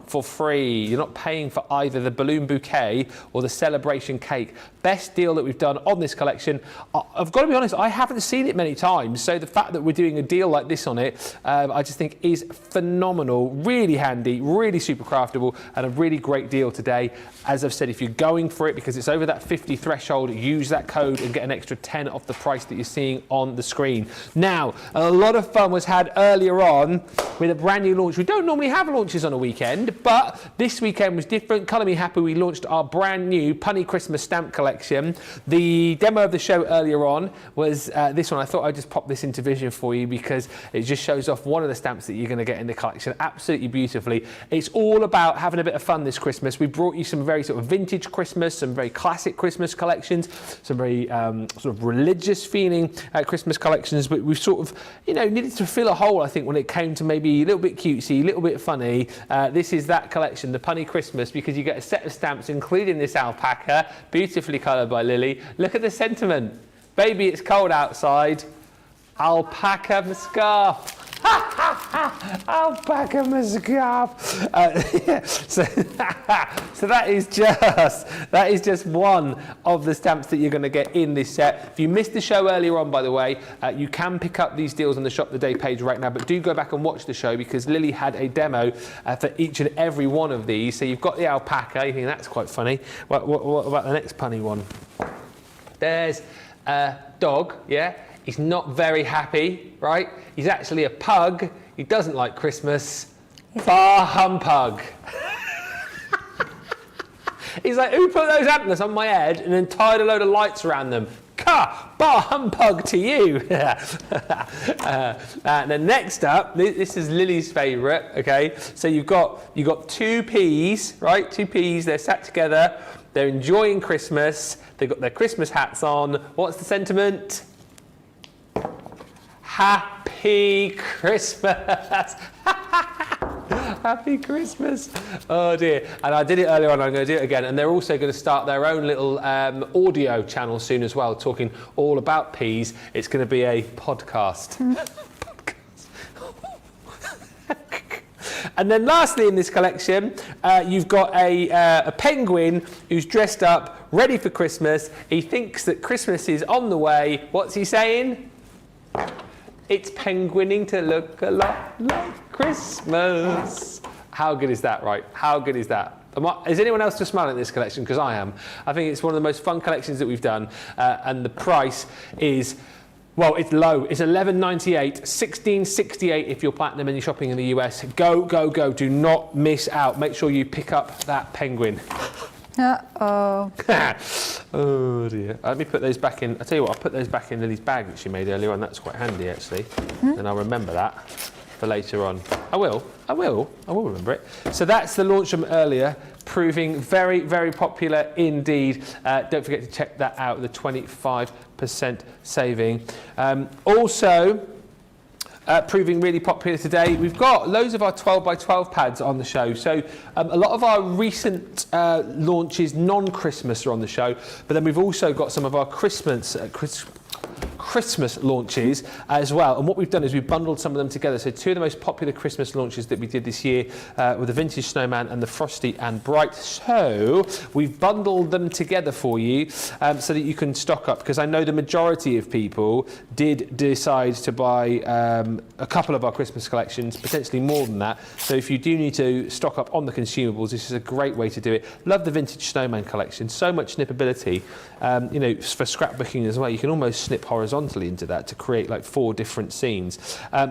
for free. You're not paying for either the balloon bouquet or the celebration cake. Best deal that we've done on this collection. I've got to be honest, I haven't seen it many times, so the fact that we're doing a deal like this on it, I just think is phenomenal. Really handy, really super craftable, and a really great deal today. As I've said, if you're going for it because it's over that 50 threshold, use that code and get an extra 10 off the price that you're seeing on the screen. Now, a lot of fun was had earlier on with a brand new launch. We don't normally have launches on a weekend, but this weekend was different. Colour Me Happy, we launched our brand new Punny Christmas stamp collection. The demo of the show earlier on was this one. I thought I'd just pop this into vision for you because it just shows off one of the stamps that you're going to get in the collection absolutely beautifully. It's all about having a bit of fun this Christmas. We brought you some very sort of vintage Christmas, some very classic Christmas collections, some very sort of religious feeling Christmas collections, but we've sort of, you know, needed to fill a hole, I think, when it came to maybe a little bit cutesy, a little bit funny. This is that collection, the Punny Christmas, because you get a set of stamps including this alpaca, beautifully coloured by Lily. Look at the sentiment. Baby, it's cold outside. Alpaca my scarf. Alpaca my scarf. Yeah. So that is just one of the stamps that you're going to get in this set. If you missed the show earlier on, by the way, you can pick up these deals on the Shop the Day page right now, but do go back and watch the show because Lily had a demo for each and every one of these. So you've got the alpaca. You think that's quite funny. What about the next punny one? There's a dog, yeah? He's not very happy, right? He's actually a pug. He doesn't like Christmas. Bar humpug. He's like, who put those antlers on my head and then tied a load of lights around them? Bar humpug to you. And then next up, this is Lily's favourite, okay? So you've got two peas, right? Two peas, they're sat together. They're enjoying Christmas. They've got their Christmas hats on. What's the sentiment? Happy Christmas. Happy Christmas. Oh dear. And I did it earlier on, I'm going to do it again. And they're also going to start their own little audio channel soon as well, talking all about peas. It's going to be a podcast. And then lastly in this collection, you've got a penguin who's dressed up ready for Christmas. He thinks that Christmas is on the way. What's he saying? It's penguining to look a lot like Christmas. How good is that, right? How good is that? Is anyone else just smiling at this collection? Because I am. I think it's one of the most fun collections that we've done, and the price is, well, it's low. It's $11.98, $16.68 if you're platinum and you're shopping in the US. Go, go, go. Do not miss out. Make sure you pick up that penguin. Uh-oh. Oh dear. Let me put those back in. I'll tell you what, I'll put those back in Lily's bag that she made earlier on. That's quite handy, actually. And I'll remember that for later on. I will remember it. So that's the launch from earlier, proving very, very popular indeed. Don't forget to check that out, the 25% saving. Also, proving really popular today, we've got loads of our 12x12 pads on the show. So a lot of our recent launches, non-Christmas, are on the show, but then we've also got some of our Christmas launches as well. And what we've done is we've bundled some of them together. So two of the most popular Christmas launches that we did this year were the Vintage Snowman and the Frosty and Bright. So we've bundled them together for you so that you can stock up, because I know the majority of people did decide to buy a couple of our Christmas collections, potentially more than that. So if you do need to stock up on the consumables, this is a great way to do it. Love the Vintage Snowman collection. So much snippability, you know, for scrapbooking as well. You can almost snip horizontally into that to create like 4 different scenes.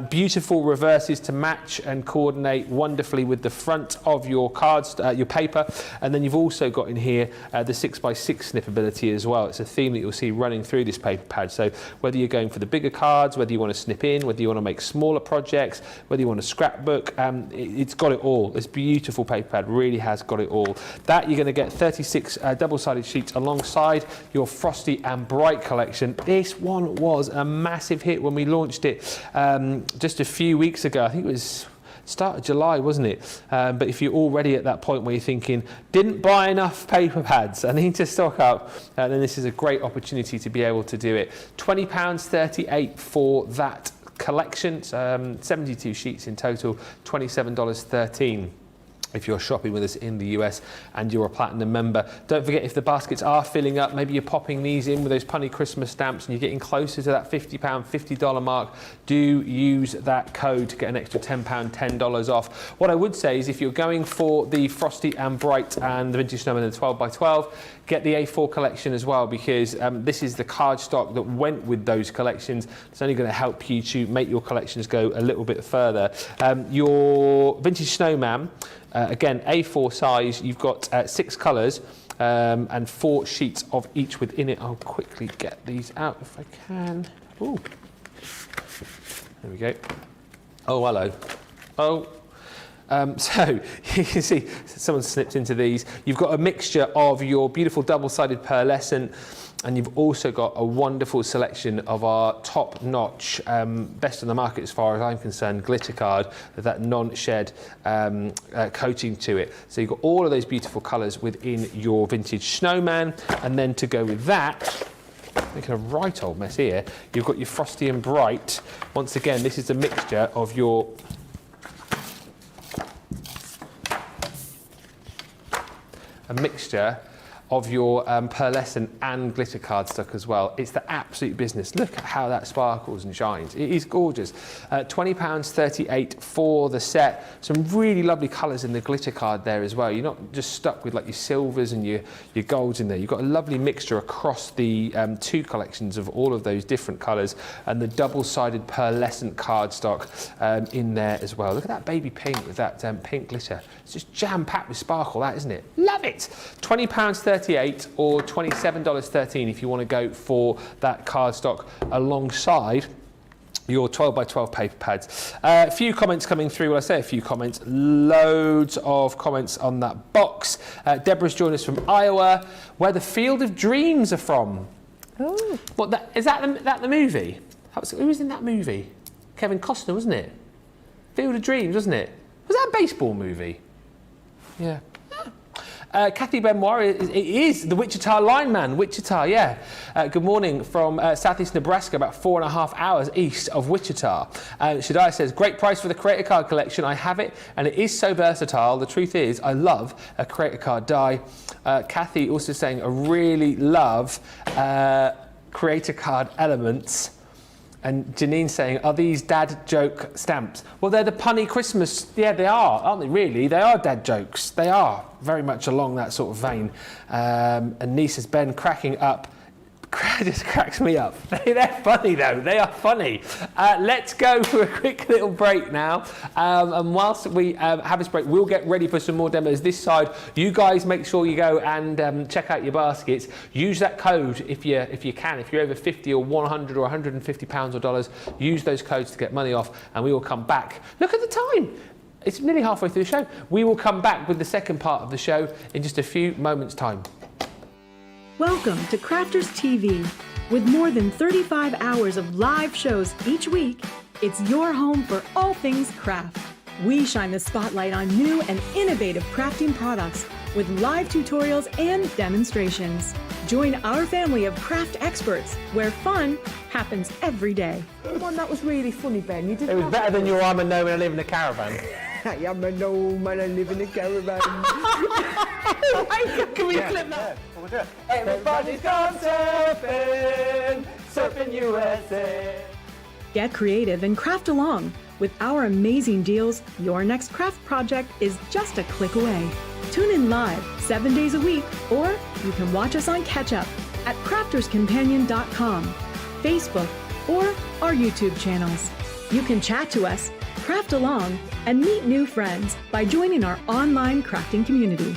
Beautiful reverses to match and coordinate wonderfully with the front of your cards, your paper. And then you've also got in here the 6x6 snippability as well. It's a theme that you'll see running through this paper pad. So whether you're going for the bigger cards, whether you want to snip in, whether you want to make smaller projects, whether you want to scrapbook, it's got it all. This beautiful paper pad really has got it all. That you're going to get 36 double-sided sheets alongside your Frosty and Bright collection. This one was a massive hit when we launched it just a few weeks ago. I think it was start of July, wasn't it? But if you're already at that point where you're thinking, didn't buy enough paper pads, I need to stock up, then this is a great opportunity to be able to do it. £20.38 for that collection, 72 sheets in total, $27.13. if you're shopping with us in the US and you're a platinum member. Don't forget, if the baskets are filling up, maybe you're popping these in with those Punny Christmas stamps and you're getting closer to that £50, $50 mark, do use that code to get an extra £10, $10 off. What I would say is if you're going for the Frosty and Bright and the Vintage Snowman and the 12x12, get the A4 collection as well, because this is the card stock that went with those collections. It's only going to help you to make your collections go a little bit further. Your Vintage Snowman, again, A4 size, you've got 6 colours and 4 sheets of each within it. I'll quickly get these out if I can. Ooh. There we go. Oh, hello. Oh. So you can see someone snipped into these. You've got a mixture of your beautiful double-sided pearlescent, and you've also got a wonderful selection of our top-notch, best on the market as far as I'm concerned, glitter card with that non-shed coating to it. So you've got all of those beautiful colours within your Vintage Snowman, and then to go with that, making a right old mess here, you've got your Frosty and Bright. Once again, this is a mixture of your pearlescent and glitter cardstock as well. It's the absolute business. Look at how that sparkles and shines. It is gorgeous. £20.38 for the set. Some really lovely colours in the glitter card there as well. You're not just stuck with like your silvers and your golds in there. You've got a lovely mixture across the 2 collections of all of those different colours, and the double-sided pearlescent cardstock in there as well. Look at that baby pink with that pink glitter. It's just jam-packed with sparkle, that, isn't it? Love it! £20.38 or $27.13 if you want to go for that cardstock alongside your 12x12 paper pads. A few comments coming through. Well, I say a few comments, loads of comments on that box. Deborah's joined us from Iowa, where the Field of Dreams are from. Ooh. What, is that the movie? Who was in that movie? Kevin Costner, wasn't it? Field of Dreams, wasn't it? Was that a baseball movie? Yeah. Kathy Benoit, it is the Wichita lineman. Wichita, yeah. Good morning from southeast Nebraska, about 4.5 hours east of Wichita. Shaddai says, great price for the creator card collection. I have it, and it is so versatile. The truth is, I love a creator card die. Kathy also saying, I really love creator card elements. And Janine saying, are these dad joke stamps? Well, they're the punny Christmas. Yeah, they are, aren't they, really? They are dad jokes. They are very much along that sort of vein. And Nee says, Ben, cracking up. Just cracks me up. They're funny, though. They are funny. Let's go for a quick little break now. And whilst we have this break, we'll get ready for some more demos this side. You guys make sure you go and check out your baskets. Use that code if you can. If you're over 50 or 100 or 150 pounds or dollars, use those codes to get money off. And we will come back. Look at the time. It's nearly halfway through the show. We will come back with the second part of the show in just a few moments' time. Welcome to Crafters TV. With more than 35 hours of live shows each week, it's your home for all things craft. We shine the spotlight on new and innovative crafting products with live tutorials and demonstrations. Join our family of craft experts where fun happens every day. The one that was really funny, Ben. You did. It was better than your I'm a gnome and I live in a caravan. I am a gnome and I live in a caravan. Can we flip that? We'll do it. Everybody's gone surfing, surfing USA. Get creative and craft along. With our amazing deals, your next craft project is just a click away. Tune in live 7 days a week, or you can watch us on Catch Up at crafterscompanion.com, Facebook, or our YouTube channels. You can chat to us, craft along, and meet new friends by joining our online crafting community.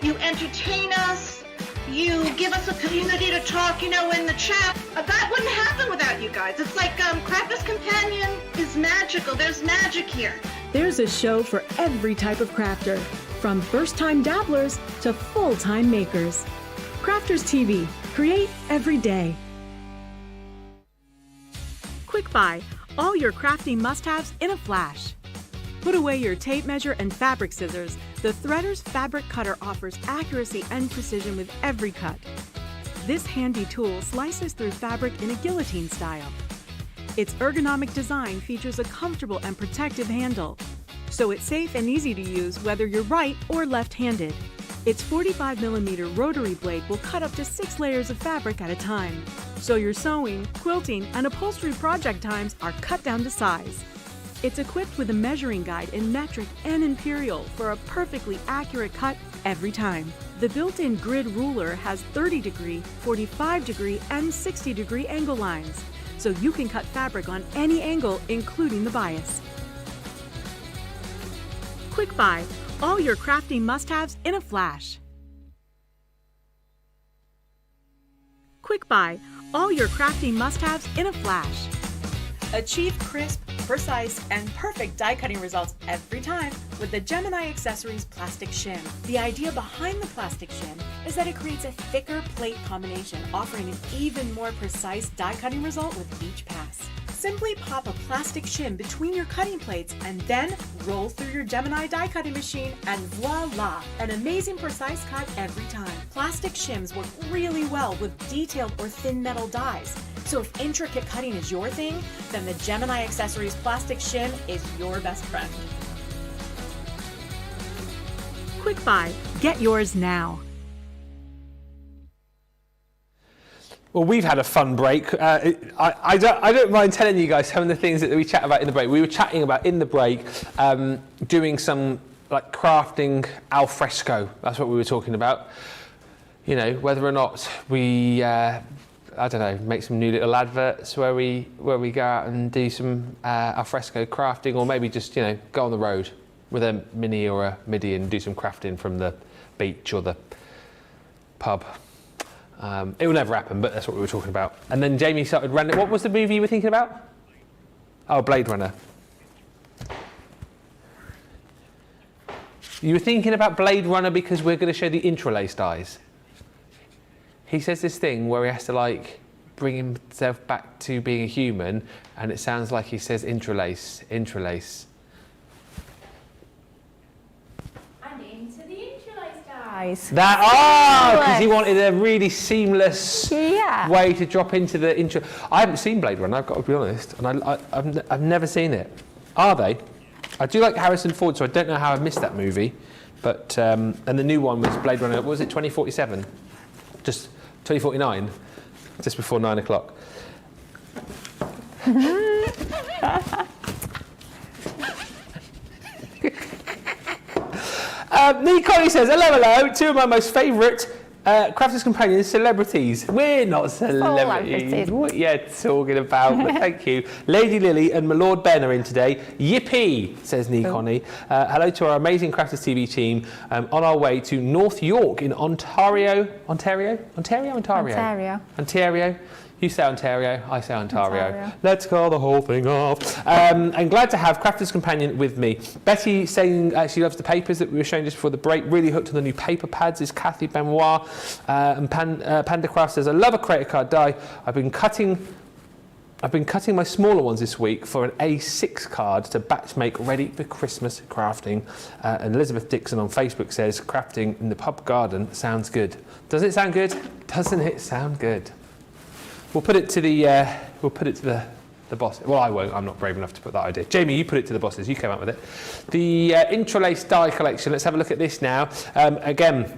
You entertain us. You give us a community to talk, in the chat. That wouldn't happen without you guys. It's like Crafters Companion is magical. There's magic here. There's a show for every type of crafter, from first-time dabblers to full-time makers. Crafters TV. Create every day. Quick Buy. All your crafting must-haves in a flash. Put away your tape measure and fabric scissors. The Threader's fabric cutter offers accuracy and precision with every cut. This handy tool slices through fabric in a guillotine style. Its ergonomic design features a comfortable and protective handle, so it's safe and easy to use whether you're right or left-handed. Its 45mm rotary blade will cut up to 6 layers of fabric at a time, so your sewing, quilting, and upholstery project times are cut down to size. It's equipped with a measuring guide in metric and imperial for a perfectly accurate cut every time. The built-in grid ruler has 30°, 45°, and 60° angle lines, so you can cut fabric on any angle, including the bias. Quick Buy. All your crafting must-haves in a flash. Quick Buy. All your crafting must-haves in a flash. Achieve crisp, precise, and perfect die cutting results every time with the Gemini Accessories Plastic Shim. The idea behind the plastic shim is that it creates a thicker plate combination, offering an even more precise die cutting result with each pass. Simply pop a plastic shim between your cutting plates and then roll through your Gemini die cutting machine and voila! An amazing precise cut every time. Plastic shims work really well with detailed or thin metal dies. So if intricate cutting is your thing, then the Gemini Accessories Plastic Shim is your best friend. Quick Buy. Get yours now. Well, we've had a fun break. I don't mind telling you guys some of the things that we chat about in the break. We were chatting about in the break doing some like crafting al fresco. That's what we were talking about. Whether or not we I don't know, make some new little adverts where we go out and do some al fresco crafting, or maybe just go on the road with a mini or a midi and do some crafting from the beach or the pub. It will never happen, but that's what we were talking about. And then Jamie started running. What was the movie you were thinking about? Oh, Blade Runner. You were thinking about Blade Runner because we're going to show the interlaced eyes. He says this thing where he has to bring himself back to being a human, and it sounds like he says interlace, interlace. And into the interlaced eye. dies. Because he wanted a really seamless Yeah. way to drop into the intro. I haven't seen Blade Runner, I've got to be honest, and I've never seen it. Are they? I do like Harrison Ford, so I don't know how I missed that movie. But and the new one was Blade Runner. What was it? 2047? Just 2049? Just before 9 o'clock. Nick Connie says, hello, two of my most favourite Crafters Companions celebrities. We're not celebrities. What are you talking about? But thank you. Lady Lily and my Lord Ben are in today. Yippee, says Nick Connie. Hello to our amazing Crafters TV team on our way to North York in Ontario. Ontario. You say Ontario, I say Ontario. Let's call the whole thing off. I'm glad to have Crafters Companion with me. Betty saying she loves the papers that we were showing just before the break. Really hooked on the new paper pads is Kathy Benoit. And Panda Craft says, I love a creator card die. I've been cutting my smaller ones this week for an A6 card to batch make ready for Christmas crafting. And Elizabeth Dixon on Facebook says, crafting in the pub garden sounds good. Does it sound good? Doesn't it sound good? We'll put it to the boss. Well, I won't. I'm not brave enough to put that idea. Jamie, you put it to the bosses. You came up with it. The Interlaced die collection. Let's have a look at this now. Again,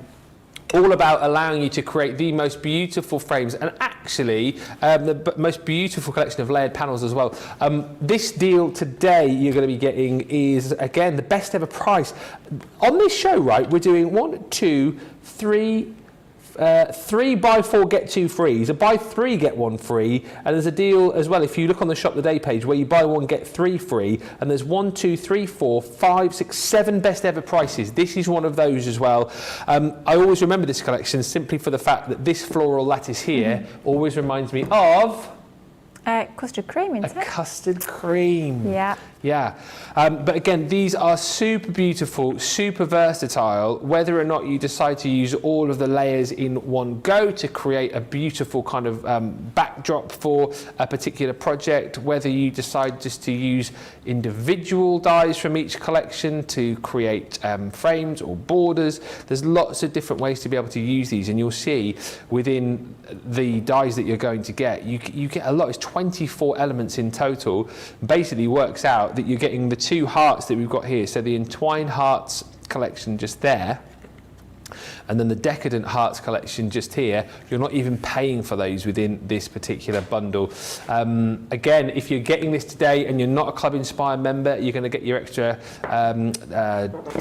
all about allowing you to create the most beautiful frames and actually the most beautiful collection of layered panels as well. This deal today you're going to be getting is, again, the best ever price. On this show, right, we're doing 1, 2, 3, 3 buy 4 get 2 free. So buy 3 get 1 free, and there's a deal as well if you look on the Shop the Day page where you buy 1 get 3 free, and there's 1, 2, 3, 4, 5, 6, 7 best ever prices. This is one of those as well. I always remember this collection simply for the fact that this floral lattice here always reminds me of Custard cream, isn't it? Custard cream. Yeah. Yeah. But again, these are super beautiful, super versatile, whether or not you decide to use all of the layers in one go to create a beautiful kind of backdrop for a particular project, whether you decide just to use individual dies from each collection to create frames or borders. There's lots of different ways to be able to use these, and you'll see within the dies that you're going to get, you get a lot. It's 24 elements in total. Basically works out that you're getting the 2 hearts that we've got here. So the Entwined Hearts collection just there, and then the Decadent Hearts collection just here. You're not even paying for those within this particular bundle. Again, if you're getting this today and you're not a Club Inspire member, you're going to get your extra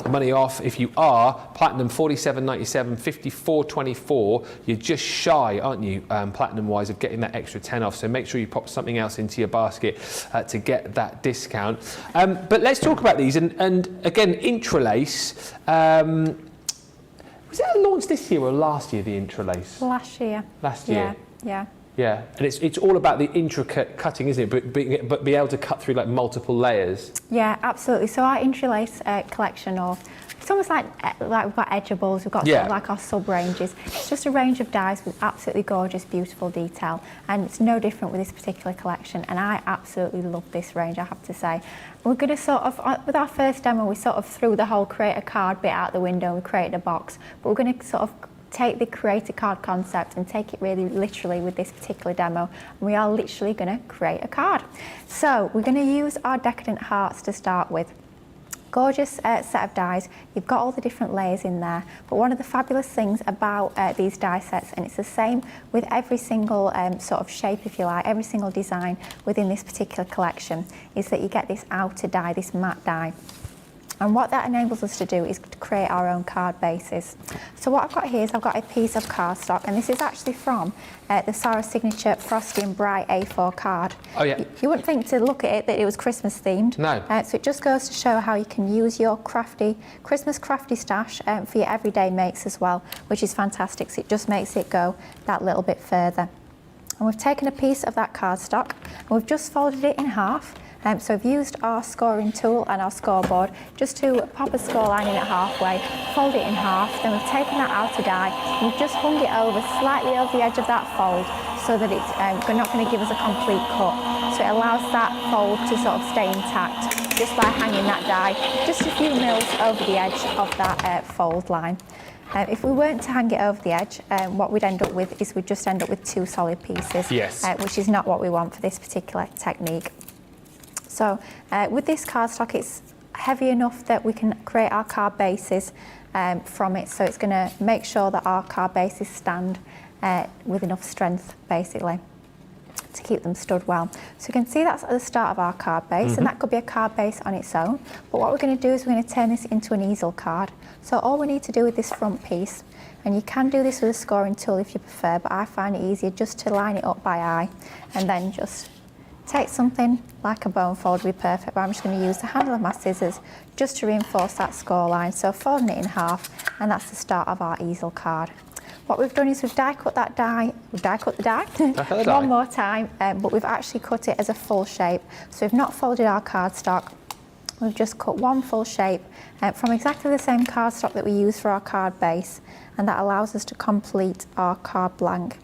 money off. If you are, Platinum $47.97, $54.24. You're just shy, aren't you, Platinum-wise, of getting that extra 10 off. So make sure you pop something else into your basket to get that discount. But let's talk about these. And again, Interlace. Was it launched this year or last year, the Interlace? Last year. Last year? Yeah. Yeah, and it's all about the intricate cutting, isn't it? But be able to cut through like multiple layers. Yeah, absolutely. So our Interlace collection of, it's almost like we've got edgeables, we've got sort of like our sub-ranges. It's just a range of dies with absolutely gorgeous, beautiful detail. And it's no different with this particular collection. And I absolutely love this range, I have to say. We're going to sort of, with our first demo, we sort of threw the whole create a card bit out the window, we created a box. But we're going to sort of take the create a card concept and take it really literally with this particular demo. And we are literally going to create a card. So we're going to use our Decadent Hearts to start with. Gorgeous set of dies. You've got all the different layers in there, but one of the fabulous things about these die sets, and it's the same with every single sort of shape, if you like, every single design within this particular collection, is that you get this outer die, this matte die. And what that enables us to do is to create our own card bases. So what I've got here is I've got a piece of cardstock, and this is actually from the Sarah Signature Frosty and Bright A4 card. Oh yeah. You wouldn't think to look at it that it was Christmas themed. No. So it just goes to show how you can use your Christmas crafty stash for your everyday makes as well, which is fantastic. So it just makes it go that little bit further. And we've taken a piece of that cardstock and we've just folded it in half. So we've used our scoring tool and our scoreboard just to pop a score line in at halfway, fold it in half, then we've taken that outer die and we've just hung it over, slightly over the edge of that fold so that it's not going to give us a complete cut. So it allows that fold to sort of stay intact just by hanging that die just a few mils over the edge of that fold line. If we weren't to hang it over the edge, what we'd end up with is we'd just end up with 2 solid pieces, yes. Which is not what we want for this particular technique. So with this cardstock, it's heavy enough that we can create our card bases from it, so it's going to make sure that our card bases stand with enough strength, basically, to keep them stood well. So you can see that's at the start of our card base, and that could be a card base on its own. But what we're going to do is we're going to turn this into an easel card. So all we need to do with this front piece, and you can do this with a scoring tool if you prefer, but I find it easier just to line it up by eye, and then just take something like a bone fold would be perfect, but I'm just going to use the handle of my scissors just to reinforce that score line. So folding it in half, and that's the start of our easel card. What we've done is we've die cut the die one more time, but we've actually cut it as a full shape. So we've not folded our cardstock, we've just cut one full shape from exactly the same cardstock that we use for our card base, and that allows us to complete our card blank.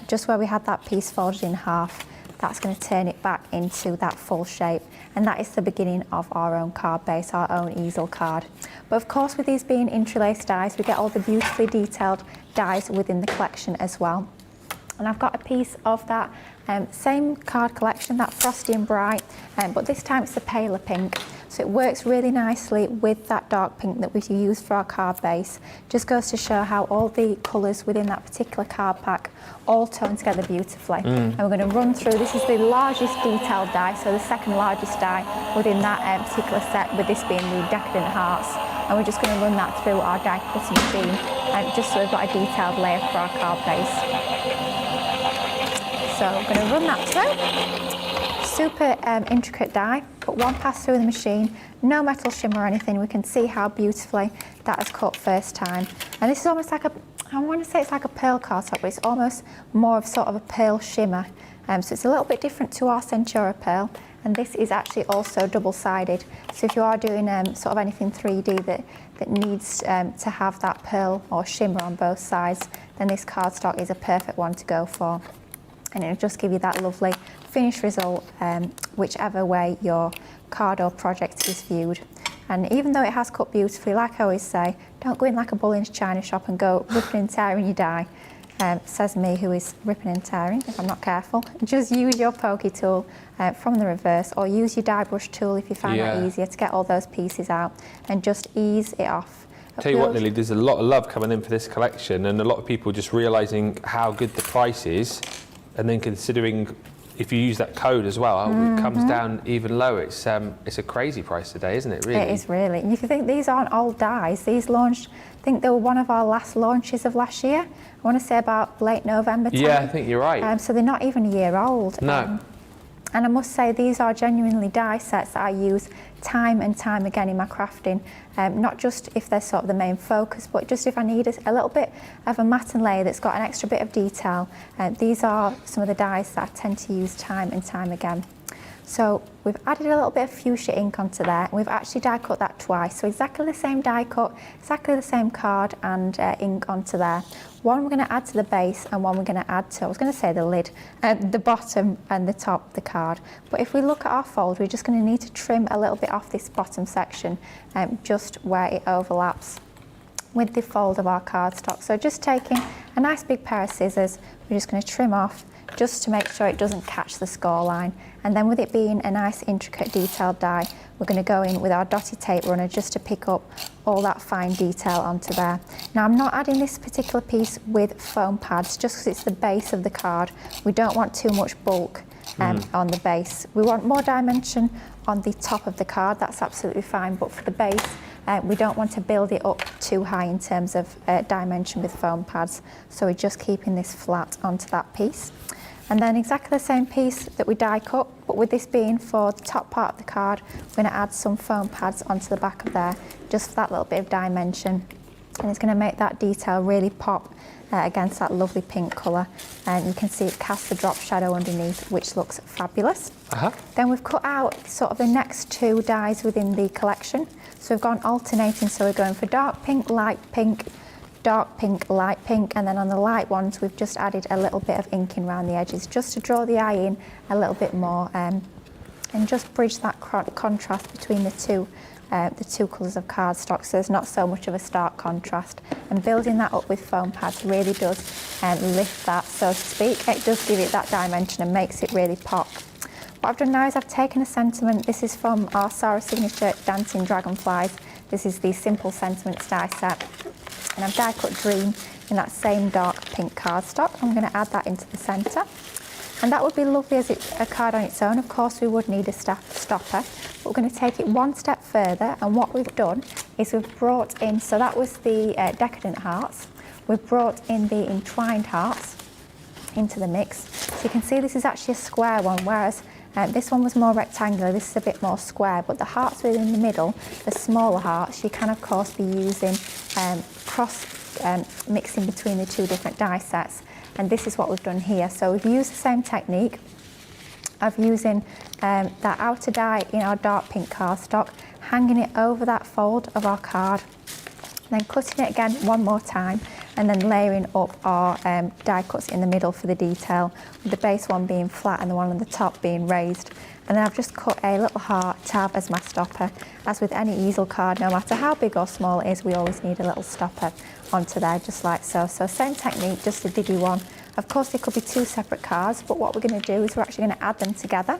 Just where we had that piece folded in half, that's going to turn it back into that full shape, and that is the beginning of our own card base, our own easel card. But of course, with these being interlaced dies, we get all the beautifully detailed dies within the collection as well. And I've got a piece of that same card collection, that Frosty and Bright, but this time it's the paler pink. So it works really nicely with that dark pink that we use for our card base. Just goes to show how all the colours within that particular card pack all tone together beautifully. And we're going to run through, this is the largest detailed die, so the second largest die within that particular set, with this being the Decadent Hearts. And we're just going to run that through our die cutting machine, just so we've got a detailed layer for our card base. So we're going to run that through. Super intricate die, but one pass through the machine, no metal shimmer or anything. We can see how beautifully that is cut first time. And this is almost like I want to say it's like a pearl cardstock, but it's almost more of sort of a pearl shimmer. So it's a little bit different to our Centura pearl, and this is actually also double-sided. So if you are doing sort of anything 3D that needs to have that pearl or shimmer on both sides, then this cardstock is a perfect one to go for. And it'll just give you that lovely finished result, whichever way your card or project is viewed. And even though it has cut beautifully, like I always say, don't go in like a bull in a china shop and go ripping and tearing your die. Says me, who is ripping and tearing if I'm not careful. Just use your pokey tool from the reverse, or use your die brush tool if you find that easier to get all those pieces out, and just ease it off. Tell you what, Lily, there's a lot of love coming in for this collection, and a lot of people just realising how good the price is, and then considering if you use that code as well, it comes down even lower. It's a crazy price today, isn't it, really? It is really. And you can think these aren't old dies. These launched, I think they were one of our last launches of last year. I want to say about late November time. Yeah, I think you're right. So they're not even a year old. No. And I must say, these are genuinely die sets that I use time and time again in my crafting. Not just if they're sort of the main focus, but just if I need a little bit of a matte layer that's got an extra bit of detail. These are some of the dies that I tend to use time and time again. So we've added a little bit of fuchsia ink onto there, and we've actually die cut that twice. So exactly the same die cut, exactly the same card and ink onto there. One we're going to add to the base, and one we're going to add to, I was going to say the lid, the bottom and the top of the card. But if we look at our fold, we're just going to need to trim a little bit off this bottom section, just where it overlaps with the fold of our cardstock. So just taking a nice big pair of scissors, we're just going to trim off just to make sure it doesn't catch the score line. And then with it being a nice intricate detailed die, we're going to go in with our dotted tape runner just to pick up all that fine detail onto there. Now I'm not adding this particular piece with foam pads just because it's the base of the card. We don't want too much bulk on the base. We want more dimension on the top of the card, that's absolutely fine, but for the base we don't want to build it up too high in terms of dimension with foam pads, so we're just keeping this flat onto that piece. And then exactly the same piece that we die cut, but with this being for the top part of the card, we're going to add some foam pads onto the back of there, just for that little bit of dimension. And it's going to make that detail really pop against that lovely pink colour. And you can see it casts the drop shadow underneath, which looks fabulous. Then we've cut out sort of the next two dies within the collection. So we've gone alternating, so we're going for dark pink, light pink, dark pink, light pink, and then on the light ones we've just added a little bit of inking around the edges just to draw the eye in a little bit more and just bridge that contrast between the two the two colours of cardstock, so there's not so much of a stark contrast. And building that up with foam pads really does lift that, so to speak. It does give it that dimension and makes it really pop. What I've done now is I've taken a sentiment. This is from our Sarah Signature Dancing Dragonflies. This is the Simple Sentiments die set. And I've die cut Dream in that same dark pink cardstock. I'm going to add that into the centre. And that would be lovely as a card on its own. Of course, we would need a stopper. But we're going to take it one step further. And what we've done is we've brought in, so that was the decadent hearts. We've brought in the entwined hearts into the mix. So you can see this is actually a square one, whereas this one was more rectangular, this is a bit more square, but the hearts within the middle, the smaller hearts, you can of course be using mixing between the two different die sets. And this is what we've done here. So we've used the same technique of using that outer die in our dark pink cardstock, hanging it over that fold of our card, then cutting it again one more time, and then layering up our die cuts in the middle for the detail, with the base one being flat and the one on the top being raised. And then I've just cut a little heart to have as my stopper. As with any easel card, no matter how big or small it is, we always need a little stopper onto there, just like so. So same technique, just a diggy one. Of course, they could be two separate cards, but what we're going to do is we're actually going to add them together.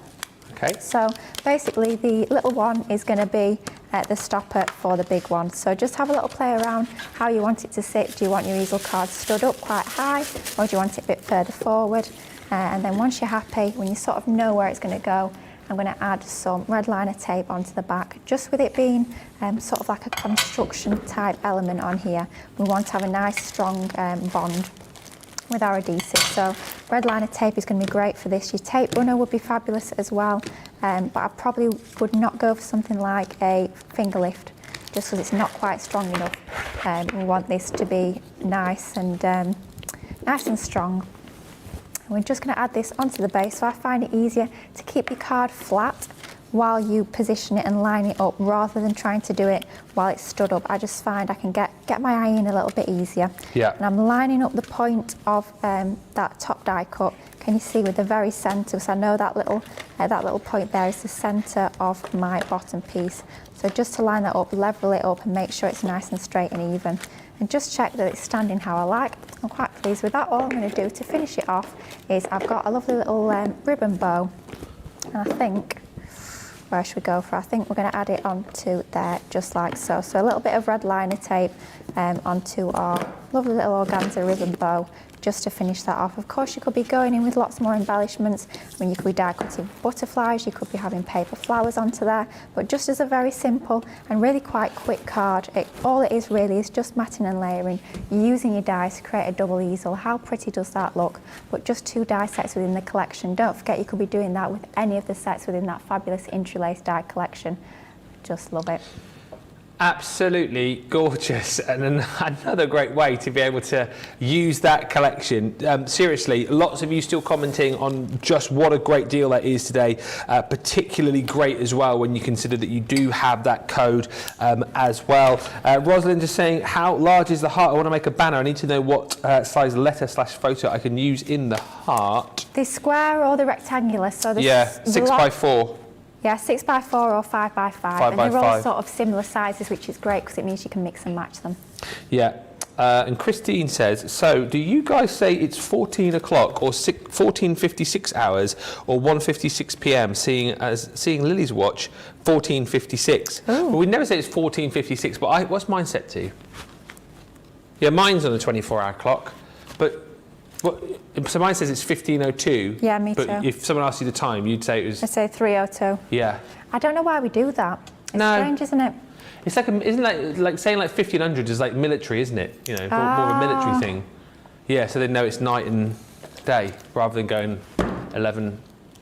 Okay. So basically the little one is going to be the stopper for the big one. So just have a little play around how you want it to sit. Do you want your easel card stood up quite high, or do you want it a bit further forward? And then once you're happy, when you sort of know where it's going to go, I'm going to add some red liner tape onto the back. Just with it being sort of like a construction type element on here, we want to have a nice strong bond with our adhesive. So red liner tape is going to be great for this. Your tape runner would be fabulous as well, but I probably would not go for something like a finger lift, just because it's not quite strong enough. We want this to be nice and strong. We're just going to add this onto the base, so I find it easier to keep your card flat while you position it and line it up, rather than trying to do it while it's stood up. I just find I can get my eye in a little bit easier. Yeah. And I'm lining up the point of that top die cut. Can you see with the very centre? So I know that little point there is the centre of my bottom piece. So just to line that up, level it up and make sure it's nice and straight and even. And just check that it's standing how I like. I'm quite pleased with that. All I'm going to do to finish it off is I've got a lovely little ribbon bow. And I think, where should we go for? I think we're going to add it onto there, just like so. So a little bit of red liner tape onto our lovely little organza ribbon bow, just to finish that off. Of course, you could be going in with lots more embellishments. I mean, you could be die cutting butterflies, you could be having paper flowers onto there, but just as a very simple and really quite quick card, all it is really is just matting and layering. You're using your dies to create a double easel. How pretty does that look? But just two die sets within the collection. Don't forget, you could be doing that with any of the sets within that fabulous Interlaced die collection. Just love it. Absolutely gorgeous, and another great way to be able to use that collection. Seriously, lots of you still commenting on just what a great deal that is today, particularly great as well when you consider that you do have that code as well. Rosalind is saying, how large is the heart? I want to make a banner. I need to know what size letter / photo I can use in the heart. The square or the rectangular? So the 6x4. Yeah, 6x4 or 5x5, and they're all sort of similar sizes, which is great because it means you can mix and match them. Yeah, and Christine says, so do you guys say it's 14 o'clock or 14:56 hours or 1:56 p.m. seeing Lily's watch 14:56? Well, we never say it's 14:56, but what's mine set to? Yeah, mine's on a 24-hour clock, but. So mine says it's 15:02. Yeah, me too. But if someone asked you the time, you'd say it was... I say 3:02. Yeah. I don't know why we do that. It's strange, isn't it? It's like, isn't like saying like 1500 is like military, isn't it? You know, more of a military thing. Yeah, so they know it's night and day, rather than going 11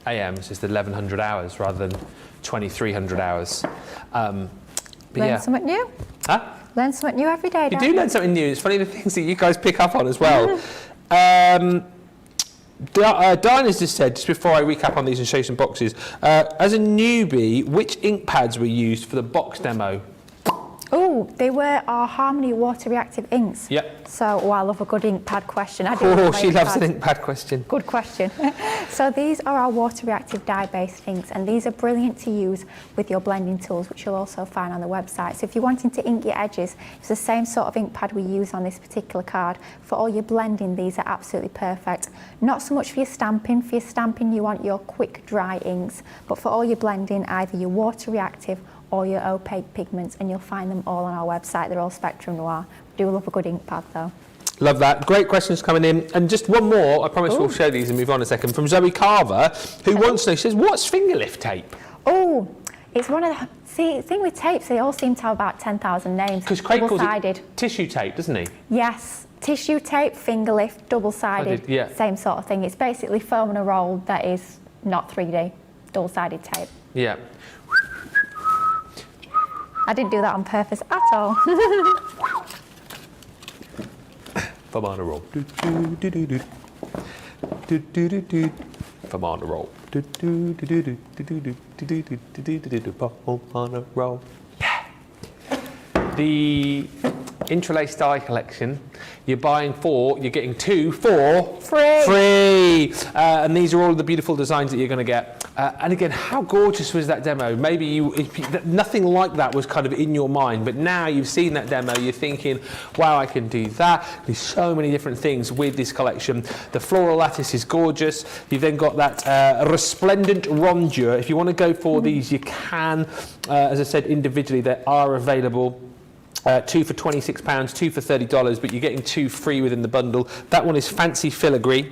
a.m. It's just 1100 hours rather than 2300 hours. Learn something new. Huh? Learn something new every day, You do learn something new. It's funny the things that you guys pick up on as well. Diana's just said, just before I recap on these and show you some boxes, as a newbie, which ink pads were used for the box demo? Oh, they were our Harmony water reactive inks. Yep. So, I love a good ink pad question. Oh, she loves an ink pad question. Good question. So these are our water reactive dye-based inks, and these are brilliant to use with your blending tools, which you'll also find on the website. So if you're wanting to ink your edges, it's the same sort of ink pad we use on this particular card. For all your blending, these are absolutely perfect. Not so much for your stamping. For your stamping, you want your quick dry inks, but for all your blending, either your water reactive or your opaque pigments, and you'll find them all on our website. They're all Spectrum Noir. Do love a good ink pad though. Love that. Great questions coming in. And just one more, I promise we'll show these and move on a second, from Zoe Carver, who wants to know, she says, what's finger lift tape? Oh, it's one of the, see, the thing with tapes, they all seem to have about 10,000 names. Because Craig calls Double-sided. it tissue tape, doesn't he? Yes, tissue tape, finger lift, double-sided, Yeah. same sort of thing. It's basically foam in a roll that is not 3D, double-sided tape. Yeah. I didn't do that on purpose at all. If I'm on a roll. If I'm on a roll. On a roll. Yeah. The Interlaced dye collection, you're buying 4, you're getting 2 for free. And these are all the beautiful designs that you're going to get. And again, how gorgeous was that demo? Maybe nothing like that was kind of in your mind, but now you've seen that demo, you're thinking, wow, I can do that. There's so many different things with this collection. The floral lattice is gorgeous. You've then got that resplendent rondure. If you want to go for these, you can. As I said, individually, they are available. 2 for £26, 2 for $30, but you're getting 2 free within the bundle. That one is fancy filigree.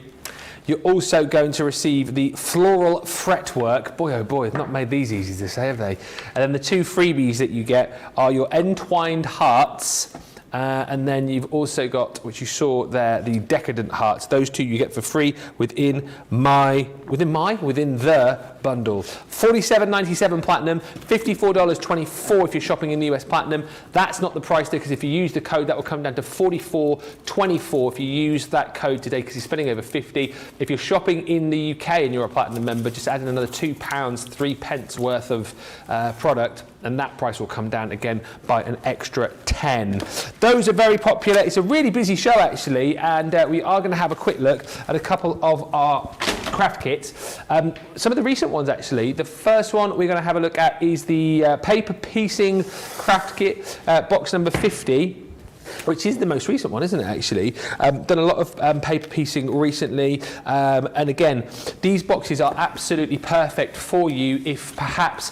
You're also going to receive the floral fretwork. Boy, oh boy, they've not made these easy to say, have they? And then the 2 freebies that you get are your entwined hearts. And then you've also got, which you saw there, the decadent hearts. Those 2 you get for free within the bundle. $47.97 platinum, $54.24 if you're shopping in the US platinum. That's not the price though, because if you use the code, that will come down to $44.24 if you use that code today, because you're spending over $50. If you're shopping in the UK and you're a platinum member, just add in another £2, 3 pence worth of product, and that price will come down again by an extra 10. Those are very popular. It's a really busy show actually, and we are going to have a quick look at a couple of our craft kits. Some of the recent ones actually. The first one we're going to have a look at is the paper piecing craft kit, box number 50. Which is the most recent one, isn't it, actually? Done a lot of paper piecing recently. And again, these boxes are absolutely perfect for you if perhaps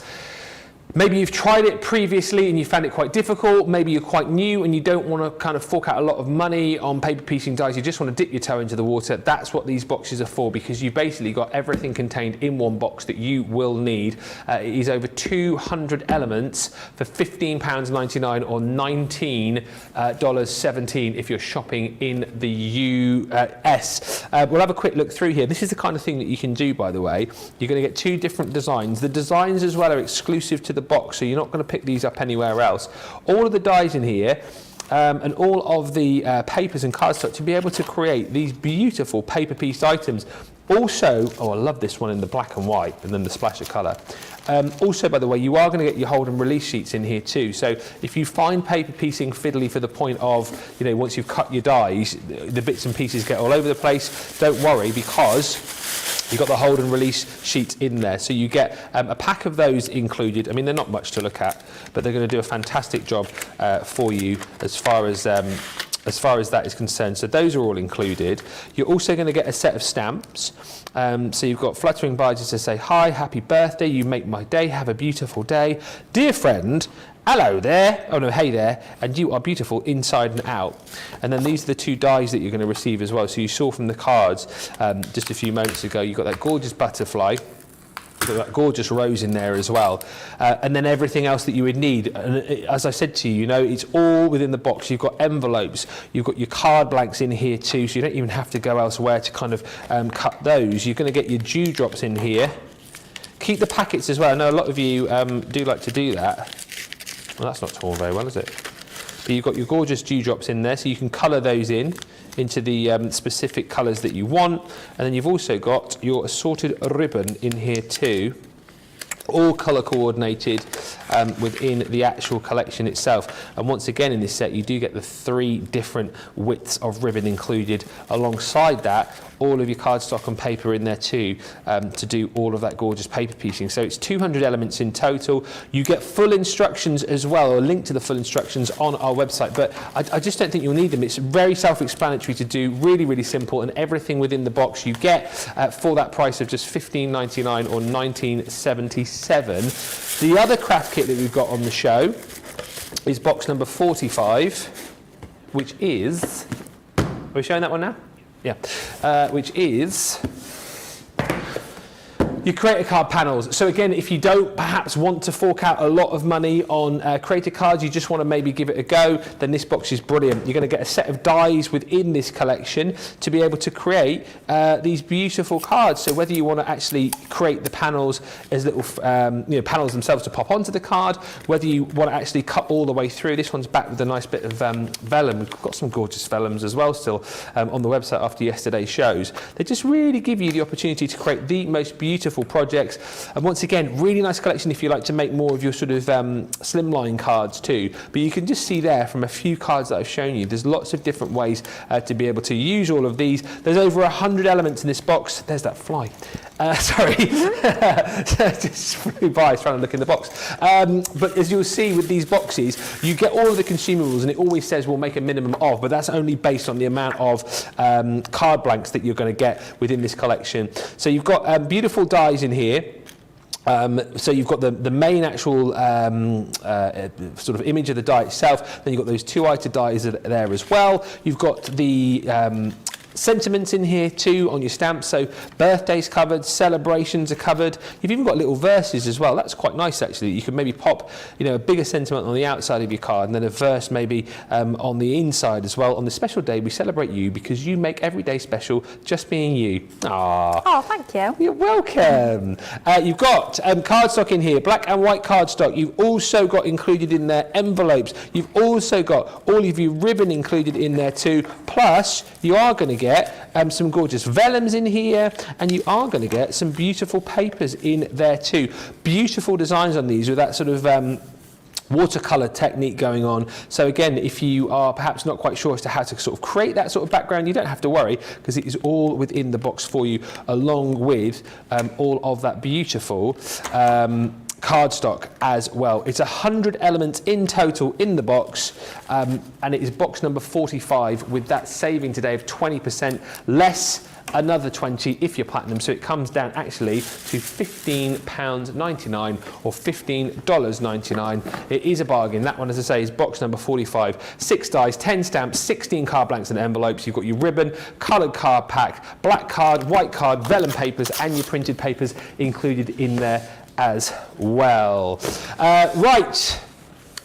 maybe you've tried it previously and you found it quite difficult. Maybe you're quite new and you don't want to kind of fork out a lot of money on paper piecing dies. You just want to dip your toe into the water. That's what these boxes are for, because you've basically got everything contained in one box that you will need. It is over 200 elements for £15.99 or $19.17 if you're shopping in the US. We'll have a quick look through here. This is the kind of thing that you can do, by the way. You're going to get 2 different designs. The designs as well are exclusive to the box, so you're not going to pick these up anywhere else. All of the dies in here and all of the papers and cardstock to be able to create these beautiful paper pieced items. Also, oh, I love this one in the black and white and then the splash of colour. Also, by the way, you are going to get your hold and release sheets in here too. So if you find paper piecing fiddly for the point of, you know, once you've cut your dies, the bits and pieces get all over the place, don't worry, because you've got the hold and release sheet in there. So you get a pack of those included. I mean, they're not much to look at, but they're going to do a fantastic job for you as far as that is concerned. So those are all included. You're also going to get a set of stamps. So you've got fluttering badges to say, hi, happy birthday, you make my day, have a beautiful day. Dear friend, hello there, oh no, hey there, and you are beautiful inside and out. And then these are the 2 dies that you're going to receive as well. So you saw from the cards just a few moments ago, you've got that gorgeous butterfly, you've got that gorgeous rose in there as well, and then everything else that you would need. And as I said to you, you know, it's all within the box. You've got envelopes, you've got your card blanks in here too, so you don't even have to go elsewhere to kind of cut those. You're going to get your dewdrops in here. Keep the packets as well. I know a lot of you do like to do that. Well, that's not torn very well, is it? But you've got your gorgeous dewdrops in there, so you can colour those into the specific colours that you want. And then you've also got your assorted ribbon in here too. all colour coordinated within the actual collection itself. And once again in this set you do get the 3 different widths of ribbon included. Alongside that, all of your cardstock and paper in there too, to do all of that gorgeous paper piecing. So it's 200 elements in total. You get full instructions as well, or a link to the full instructions on our website, but I just don't think you'll need them. It's very self-explanatory to do, really, really simple, and everything within the box you get for that price of just $15.99 or $19.77. The other craft kit that we've got on the show is box number 45, which is, are we showing that one now? Yeah, which is your creator card panels. So again, if you don't perhaps want to fork out a lot of money on creator cards, you just want to maybe give it a go, then this box is brilliant. You're going to get a set of dies within this collection to be able to create these beautiful cards. So whether you want to actually create the panels as little panels themselves to pop onto the card, whether you want to actually cut all the way through, this one's back with a nice bit of vellum. We've got some gorgeous vellums as well still on the website after yesterday's shows. They just really give you the opportunity to create the most beautiful projects, and once again, really nice collection if you like to make more of your sort of slimline cards too. But you can just see there from a few cards that I've shown you, there's lots of different ways to be able to use all of these. There's over 100 elements in this box. There's that fly. Sorry, just flew by. I was trying to look in the box. But as you'll see with these boxes, you get all of the consumables, and it always says we'll make a minimum of, but that's only based on the amount of card blanks that you're going to get within this collection. So you've got beautiful dies in here. So you've got the main actual sort of image of the die itself, then you've got those 2-item dies there as well. You've got the sentiments in here too on your stamps, so birthdays covered, celebrations are covered. You've even got little verses as well. That's quite nice actually. You can maybe pop, a bigger sentiment on the outside of your card, and then a verse maybe on the inside as well. On this special day, we celebrate you because you make every day special, just being you. Aww. Oh, thank you. You're welcome. You've got cardstock in here, black and white cardstock. You've also got included in there envelopes. You've also got all of your ribbon included in there too. Plus, you are going to get some gorgeous vellums in here, and you are going to get some beautiful papers in there too. Beautiful designs on these with that sort of watercolor technique going on. So again, if you are perhaps not quite sure as to how to sort of create that sort of background, you don't have to worry, because it is all within the box for you, along with all of that beautiful cardstock as well. It's 100 elements in total in the box, and it is box number 45 with that saving today of 20% less another 20 if you're platinum, so it comes down actually to £15.99 or $15.99. It is a bargain. That one, as I say, is box number 45. 6 dies, 10 stamps, 16 card blanks and envelopes. You've got your ribbon, coloured card pack, black card, white card, vellum papers, and your printed papers included in there as well. Right,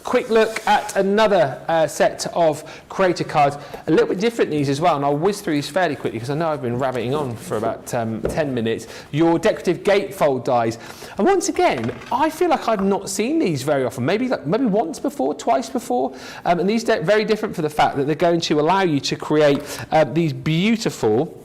quick look at another set of creator cards. A little bit different these as well, and I'll whiz through these fairly quickly because I know I've been rabbiting on for about 10 minutes. Your decorative gatefold dies, and once again, I feel like I've not seen these very often. Maybe once before, twice before, and these are very different for the fact that they're going to allow you to create these beautiful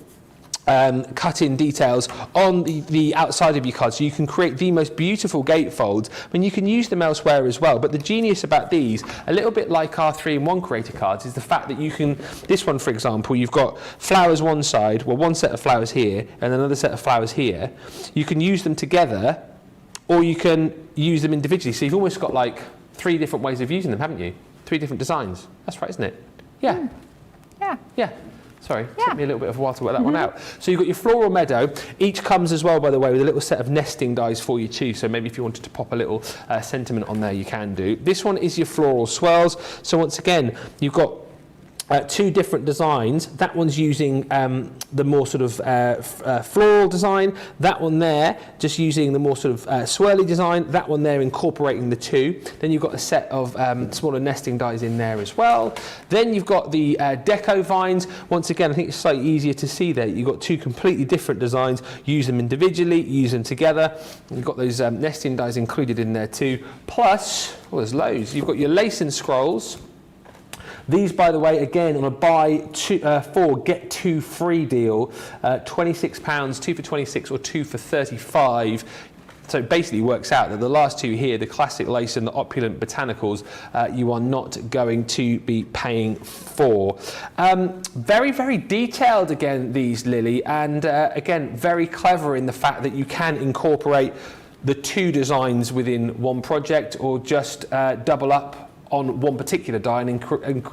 cut-in details on the outside of your card, so you can create the most beautiful gatefolds. I mean, you can use them elsewhere as well, but the genius about these, a little bit like our 3-in-1 creator cards, is the fact that you can, this one for example, you've got flowers one side, well, one set of flowers here and another set of flowers here. You can use them together, or you can use them individually, so you've almost got like 3 different ways of using them, haven't you? 3 different designs. That's right, isn't it? Yeah. Yeah. Sorry, it took me a little bit of a while to work that one out. So you've got your floral meadow. Each comes as well, by the way, with a little set of nesting dies for you too. So maybe if you wanted to pop a little sentiment on there, you can do. This one is your floral swirls. So once again, you've got 2 different designs. That one's using the more sort of floral design. That one there just using the more sort of swirly design. That one there incorporating the 2. Then you've got a set of smaller nesting dies in there as well. Then you've got the deco vines. Once again, I think it's slightly easier to see there. You've got 2 completely different designs. Use them individually, use them together. You've got those nesting dies included in there too. Plus, well, there's loads. You've got your lace and scrolls. These, by the way, again, on a buy 4, get 2 free deal, £26, 2 for 26 or 2 for 35. So it basically works out that the last two here, the classic lace and the opulent botanicals, you are not going to be paying for. Very, very detailed again, these, Lily, and again, very clever in the fact that you can incorporate the two designs within one project, or just double up on one particular die and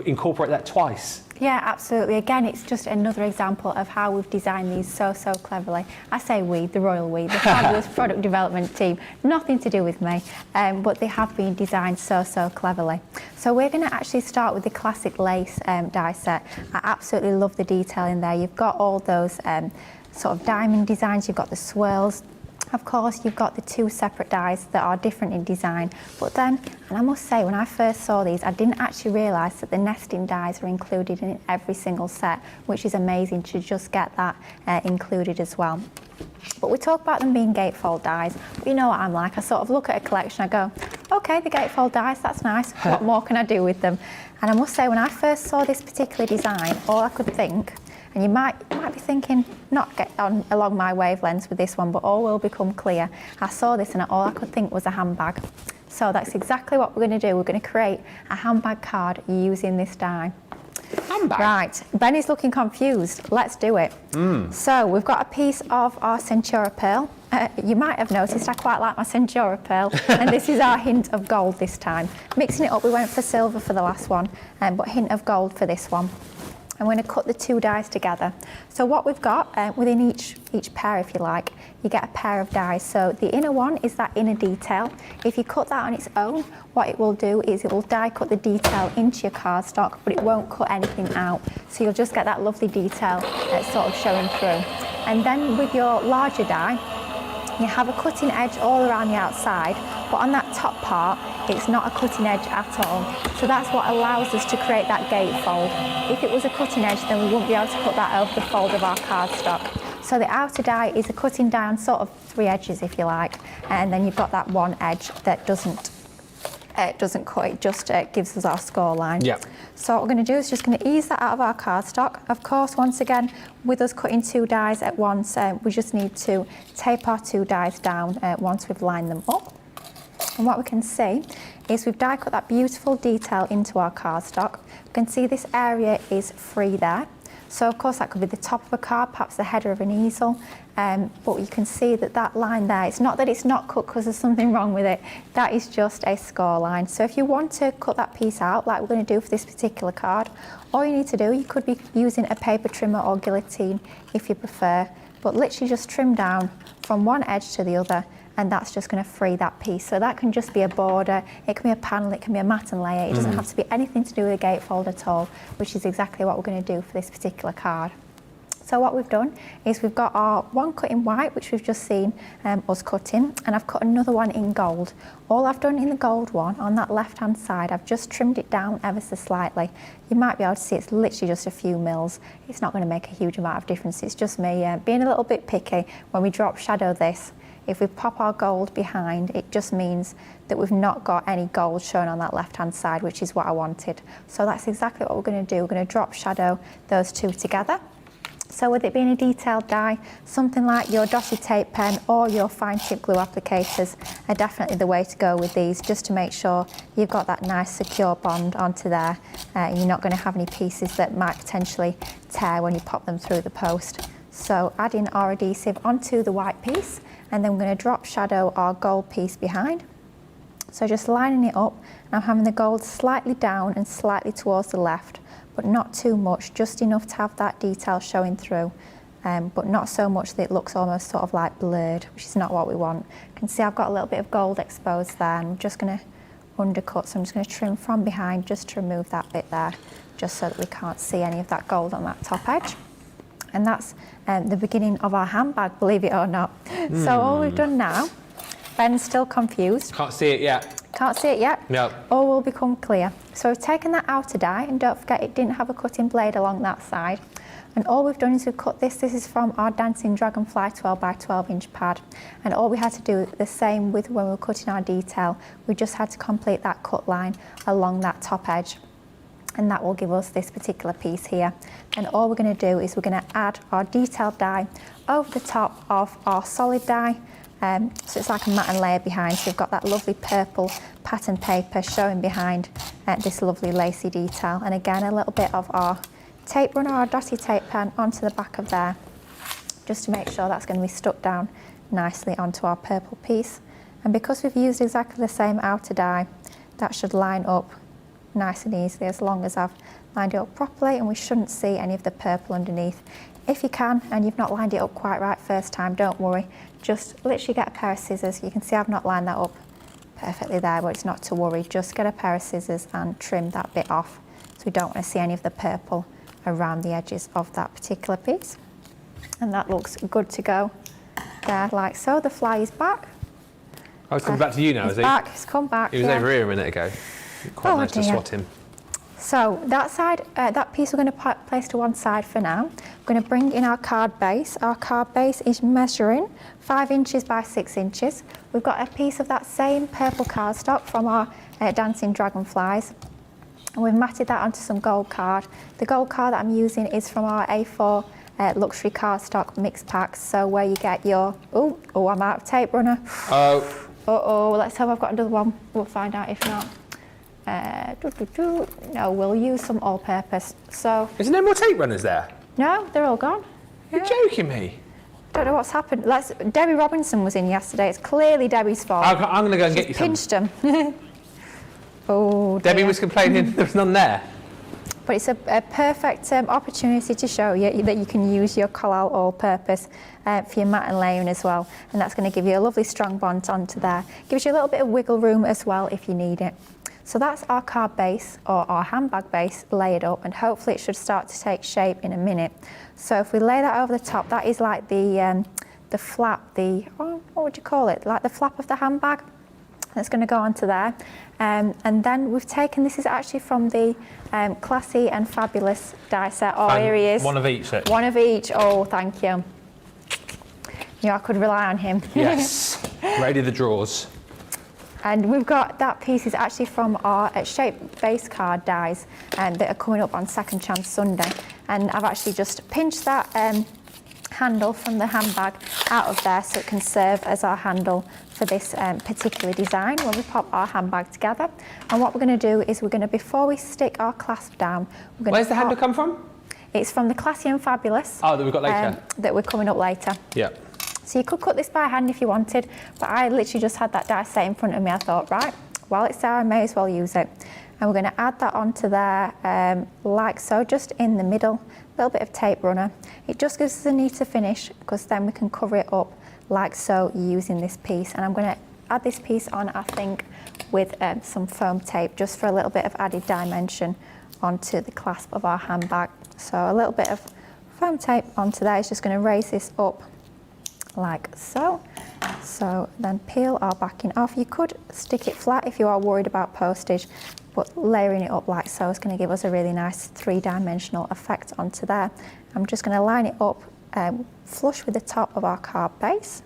incorporate that twice. Yeah, absolutely. Again, it's just another example of how we've designed these so cleverly. I say we, the royal we, the fabulous product development team, nothing to do with me, but they have been designed so cleverly. So we're going to actually start with the classic lace die set. I absolutely love the detail in there. You've got all those sort of diamond designs, you've got the swirls. Of course, you've got the two separate dies that are different in design, but then, and I must say, when I first saw these, I didn't actually realise that the nesting dies are included in every single set, which is amazing to just get that included as well. But we talk about them being gatefold dies, but you know what I'm like, I sort of look at a collection, I go, okay, the gatefold dies, that's nice, what more can I do with them? And I must say, when I first saw this particular design, all I could think, and you might be thinking, not get on along my wavelengths with this one, but all will become clear. I saw this and all I could think was a handbag. So that's exactly what we're going to do. We're going to create a handbag card using this die. Handbag? Right, Ben is looking confused. Let's do it. So we've got a piece of our Centura pearl. You might have noticed I quite like my Centura pearl, and this is our hint of gold this time. Mixing it up, we went for silver for the last one, but hint of gold for this one. I'm going to cut the two dies together. So what we've got within each pair, if you like, you get a pair of dies. So the inner one is that inner detail. If you cut that on its own, what it will do is it will die cut the detail into your cardstock, but it won't cut anything out. So you'll just get that lovely detail sort of showing through. And then with your larger die, you have a cutting edge all around the outside, but on that top part, it's not a cutting edge at all. So that's what allows us to create that gatefold. If it was a cutting edge, then we wouldn't be able to put that over the fold of our cardstock. So the outer die is a cutting down sort of three edges, if you like, and then you've got that one edge that doesn't cut, it just gives us our score line. Yep. So what we're going to do is just going to ease that out of our cardstock. Of course, once again, with us cutting two dies at once, we just need to tape our two dies down once we've lined them up. And what we can see is we've die cut that beautiful detail into our cardstock. We can see this area is free there. So of course that could be the top of a card, perhaps the header of an easel, but you can see that line there, it's not that it's not cut because there's something wrong with it, that is just a score line. So if you want to cut that piece out, like we're going to do for this particular card, all you need to do, you could be using a paper trimmer or guillotine if you prefer, but literally just trim down from one edge to the other, and that's just going to free that piece. So that can just be a border, it can be a panel, it can be a mat and layer. It doesn't have to be anything to do with a gatefold at all, which is exactly what we're going to do for this particular card. So what we've done is we've got our one cut in white, which we've just seen us cutting, and I've cut another one in gold. All I've done in the gold one, on that left-hand side, I've just trimmed it down ever so slightly. You might be able to see it's literally just a few mils. It's not going to make a huge amount of difference. It's just me being a little bit picky. When we drop shadow this, if we pop our gold behind, it just means that we've not got any gold shown on that left-hand side, which is what I wanted. So that's exactly what we're going to do. We're going to drop shadow those two together. So with it being a detailed die, something like your dotted tape pen or your fine tip glue applicators are definitely the way to go with these, just to make sure you've got that nice secure bond onto there. You're not going to have any pieces that might potentially tear when you pop them through the post. So adding our adhesive onto the white piece, and then we're going to drop shadow our gold piece behind. So just lining it up, and I'm having the gold slightly down and slightly towards the left, but not too much, just enough to have that detail showing through, but not so much that it looks almost sort of like blurred, which is not what we want. You can see I've got a little bit of gold exposed there, and I'm just going to undercut, so I'm just going to trim from behind just to remove that bit there, just so that we can't see any of that gold on that top edge. And that's the beginning of our handbag, believe it or not. So all we've done now, Ben's still confused. Can't see it yet. Can't see it yet? No. All will become clear. So we've taken that outer die, and don't forget it didn't have a cutting blade along that side. And all we've done is we've cut this. This is from our Dancing Dragonfly 12 by 12 inch pad. And all we had to do the same with when we were cutting our detail. We just had to complete that cut line along that top edge. And that will give us this particular piece here. And all we're going to do is we're going to add our detailed die over the top of our solid die, So it's like a matte and layer behind. So we've got that lovely purple pattern paper showing behind this lovely lacy detail. And again, a little bit of our tape runner, our dotty tape pen onto the back of there, just to make sure that's going to be stuck down nicely onto our purple piece. And because we've used exactly the same outer die, that should line up nice and easily as long as I've lined it up properly, and we shouldn't see any of the purple underneath. If you can and you've not lined it up quite right first time, don't worry, just literally get a pair of scissors. You can see I've not lined that up perfectly there, but it's not to worry. Just get a pair of scissors and trim that bit off, so we don't want to see any of the purple around the edges of that particular piece. And that looks good to go there, like so. The fly is back. Oh, he's coming back to you now, is he? Back. He's come back. He was over here a minute ago. Quite nice to swat him. So that side, that piece we're going to place to one side for now. We're going to bring in our card base. Our card base is measuring 5 inches by 6 inches. We've got a piece of that same purple cardstock from our dancing dragonflies, and we've matted that onto some gold card. The gold card that I'm using is from our A4 luxury cardstock mix packs. So where you get your I'm out of tape runner. Let's hope I've got another one. We'll find out if not. No, we'll use some all-purpose. So. Is there no more tape runners there? No, they're all gone. You're joking me. Don't know what's happened. Debbie Robinson was in yesterday. It's clearly Debbie's fault. I'm going to go and get you some. Pinched them. Oh, Debbie was complaining there's none there. But it's a perfect opportunity to show you that you can use your collal all-purpose for your mat and layering as well. And that's going to give you a lovely strong bond onto there. Gives you a little bit of wiggle room as well if you need it. So that's our card base, or our handbag base, layered up, and hopefully it should start to take shape in a minute. So if we lay that over the top, that is like the flap, what would you call it? Like the flap of the handbag. That's going to go onto there. And then we've taken, this is actually from the Classy and Fabulous die set. Oh, here he is. One of each. One of each. Oh, thank you. Yeah, I could rely on him. Yes. Ready the drawers. And we've got that piece is actually from our shape base card dies that are coming up on Second Chance Sunday. And I've actually just pinched that handle from the handbag out of there so it can serve as our handle for this particular design when we pop our handbag together. And what we're going to do is we're going to, before we stick our clasp down, we're going Where's to the handle come from? It's from the Classy and Fabulous. Oh, that we've got later. That we're coming up later. Yeah. So you could cut this by hand if you wanted, but I literally just had that die set in front of me. I thought, right, while it's there, I may as well use it. And we're going to add that onto there like so, just in the middle, a little bit of tape runner. It just gives us a neater finish because then we can cover it up like so using this piece. And I'm going to add this piece on, I think, with some foam tape just for a little bit of added dimension onto the clasp of our handbag. So a little bit of foam tape onto there is just going to raise this up like so. So then peel our backing off. You could stick it flat if you are worried about postage, but layering it up like so is going to give us a really nice three-dimensional effect onto there. I'm just going to line it up flush with the top of our card base.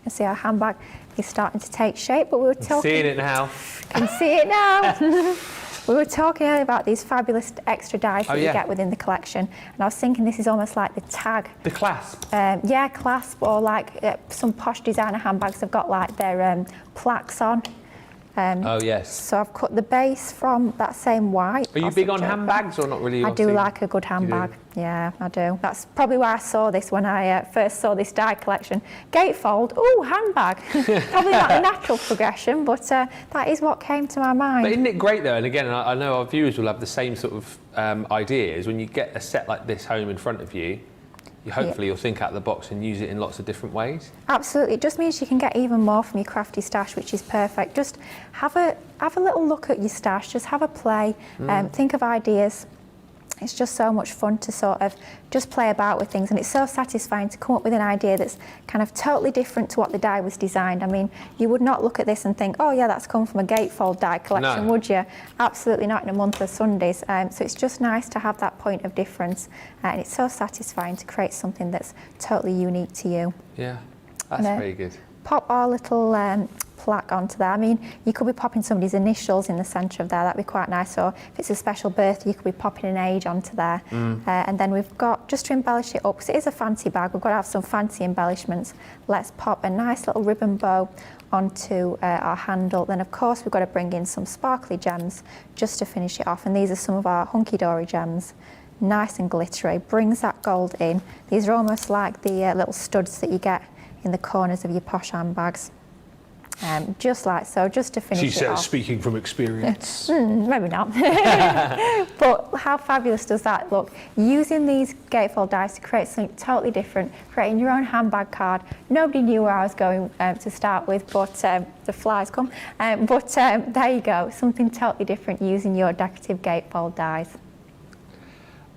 You see our handbag is starting to take shape, but we were talking... Seeing it now. Can see it now. We were talking earlier about these fabulous extra dies that you get within the collection, and I was thinking this is almost like the tag. The clasp? Yeah, clasp, or like some posh designer handbags have got like their plaques on. Oh, yes. So I've cut the base from that same white. Are you big on handbags or not really? I do like a good handbag. Yeah, I do. That's probably why I saw this when I first saw this die collection. Gatefold, ooh, handbag. Probably not a natural progression, but that is what came to my mind. But isn't it great though? And again, I know our viewers will have the same sort of ideas. When you get a set like this home in front of you, hopefully you'll think out of the box and use it in lots of different ways. Absolutely. It just means you can get even more from your crafty stash, which is perfect. Just have a little look at your stash, just have a play, think of ideas. It's just so much fun to sort of just play about with things, and it's so satisfying to come up with an idea that's kind of totally different to what the die was designed. I mean, you would not look at this and think, oh yeah, that's come from a gatefold die collection, would you? Absolutely not in a month of Sundays. So it's just nice to have that point of difference, and it's so satisfying to create something that's totally unique to you. Yeah, that's very good. Pop our little plaque onto there. I mean, you could be popping somebody's initials in the centre of there, that'd be quite nice. Or if it's a special birthday, you could be popping an age onto there. And then we've got, just to embellish it up, because it is a fancy bag, we've got to have some fancy embellishments. Let's pop a nice little ribbon bow onto our handle. Then of course we've got to bring in some sparkly gems just to finish it off, and these are some of our hunky-dory gems. Nice and glittery, brings that gold in. These are almost like the little studs that you get in the corners of your posh handbags. Just like so, just to finish it off. She's speaking from experience. Maybe not. But how fabulous does that look? Using these gatefold dies to create something totally different, creating your own handbag card. Nobody knew where I was going to start with, but the flies come. But there you go, something totally different using your decorative gatefold dies.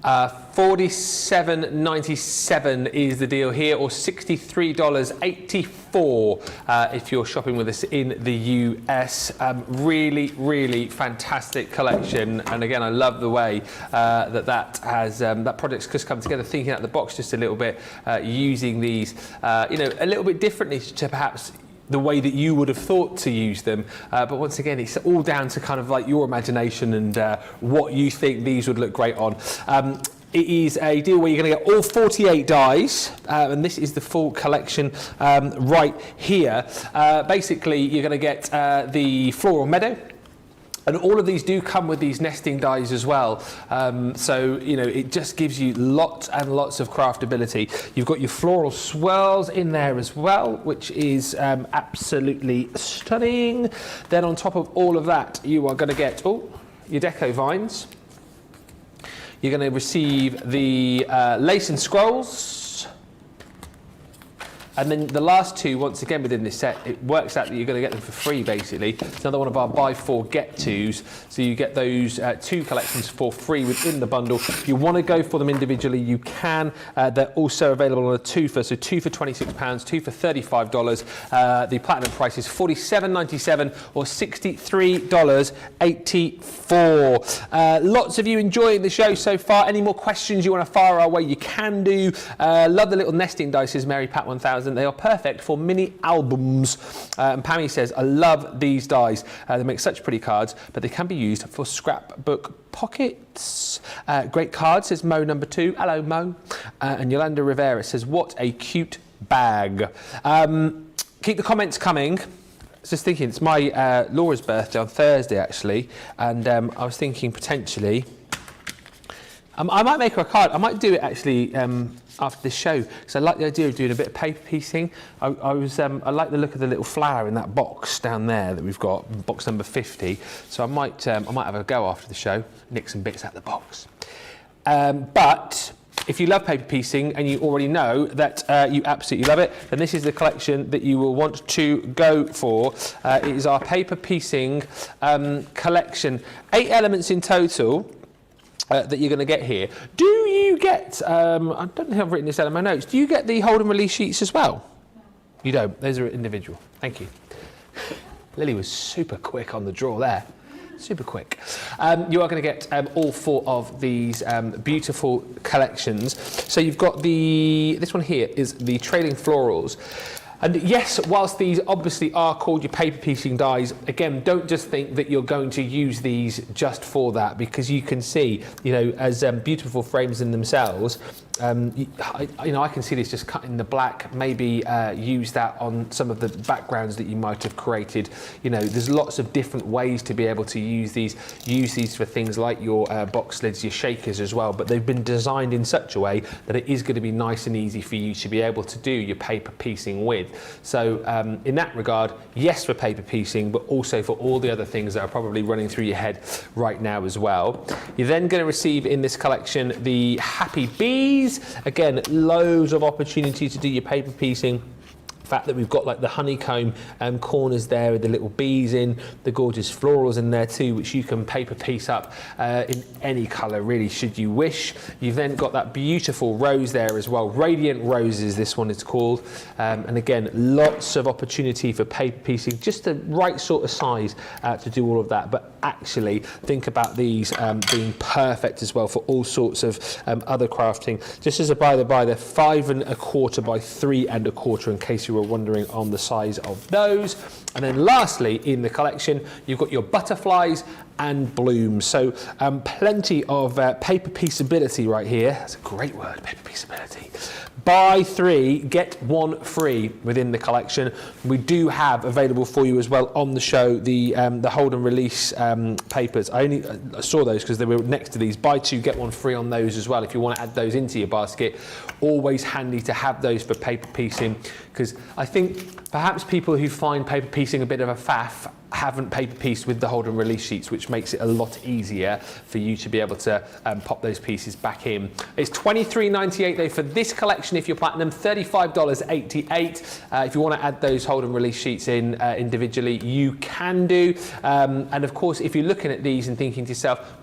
$47.97 is the deal here, or $63.84 if you're shopping with us in the US. Really, really fantastic collection, and again, I love the way that project's just come together, thinking out of the box just a little bit, using these, you know, a little bit differently to perhaps the way that you would have thought to use them, but once again, it's all down to kind of like your imagination and what you think these would look great on. It is a deal where you're going to get all 48 dies, and this is the full collection right here. Basically, you're going to get the floral meadow. And all of these do come with these nesting dies as well. So, you know, it just gives you lots and lots of craftability. You've got your floral swirls in there as well, which is absolutely stunning. Then on top of all of that, you are going to get, your deco vines. You're going to receive the lace and scrolls. And then the last two, once again within this set, it works out that you're going to get them for free, basically. It's another one of our buy four, get twos. So you get those two collections for free within the bundle. If you want to go for them individually, you can. They're also available on a twofer, so two for £26, two for $35. The platinum price is $47.97 or $63.84. Lots of you enjoying the show so far. Any more questions you want to fire our way, you can do. Love the little nesting dice, says Mary Pat 1000. They are perfect for mini albums. And Pammy says, I love these dies. They make such pretty cards, but they can be used for scrapbook pockets. Great card, says Mo number 2. Hello, Mo. And Yolanda Rivera says, what a cute bag. Keep the comments coming. I was just thinking, it's my Laura's birthday on Thursday, actually. And I was thinking potentially, I might make her a card. I might do it actually after this show, because I like the idea of doing a bit of paper piecing. I like the look of the little flower in that box down there that we've got, box number 50. So I might have a go after the show, nick some bits out of the box. But if you love paper piecing and you already know that you absolutely love it, then this is the collection that you will want to go for. It is our paper piecing collection. 8 elements in total. That you're going to get here. Do you get, I don't think I've written this out in my notes, do you get the hold and release sheets as well? No. You don't, those are individual. Thank you. Lily was super quick on the draw there. Super quick. You are going to get all 4 of these beautiful collections. So you've got this one here is the Trailing Florals. And yes, whilst these obviously are called your paper piecing dies, again, don't just think that you're going to use these just for that, because you can see, you know, as beautiful frames in themselves, I can see this just cut in the black, maybe use that on some of the backgrounds that you might have created. You know, there's lots of different ways to be able to use these for things like your box lids, your shakers as well, but they've been designed in such a way that it is going to be nice and easy for you to be able to do your paper piecing with. So in that regard, yes for paper piecing, but also for all the other things that are probably running through your head right now as well. You're then going to receive in this collection the Happy Bees. Again, loads of opportunity to do your paper piecing. The fact that we've got like the honeycomb corners there with the little bees in, the gorgeous florals in there too, which you can paper piece up in any colour really, should you wish. You've then got that beautiful rose there as well, Radiant Roses this one is called, and again lots of opportunity for paper piecing, just the right sort of size to do all of that, but actually think about these being perfect as well for all sorts of other crafting. Just as a by the by, they're 5 1/4 by 3 1/4 in case you were wondering on the size of those. And then lastly, in the collection, you've got your butterflies and blooms. So plenty of paper pieceability right here. That's a great word, paper pieceability. Buy 3, get 1 free within the collection. We do have available for you as well on the show the hold and release papers. I saw those because they were next to these. Buy 2, get 1 free on those as well. If you want to add those into your basket, always handy to have those for paper piecing, because I think perhaps people who find paper piecing a bit of a faff haven't paper pieced with the hold and release sheets, which makes it a lot easier for you to be able to pop those pieces back in. It's $23.98 though for this collection if you're platinum, $35.88. If you want to add those hold and release sheets in individually, you can do. And of course, if you're looking at these and thinking to yourself,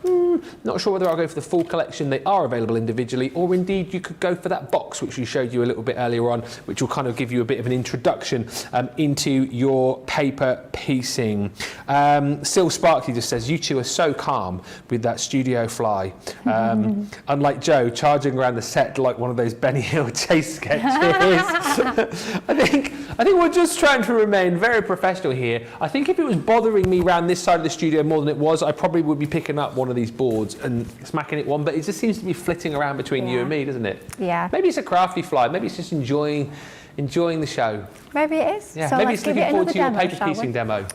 not sure whether I'll go for the full collection, they are available individually, or indeed you could go for that box which we showed you a little bit earlier on, which will kind of give you a bit of an introduction into your paper piecing. Sil Sparkley just says, you two are so calm with that studio fly. Unlike Joe, charging around the set like one of those Benny Hill chase sketches. I think we're just trying to remain very professional here. I think if it was bothering me around this side of the studio more than it was, I probably would be picking up one of these boards and smacking it one, but it just seems to be flitting around between you and me, doesn't it? Yeah. Maybe it's a crafty fly, maybe it's just enjoying the show. Maybe it is. Yeah, So maybe let's it's give looking it forward to your another paper demo, shall piecing we? demo.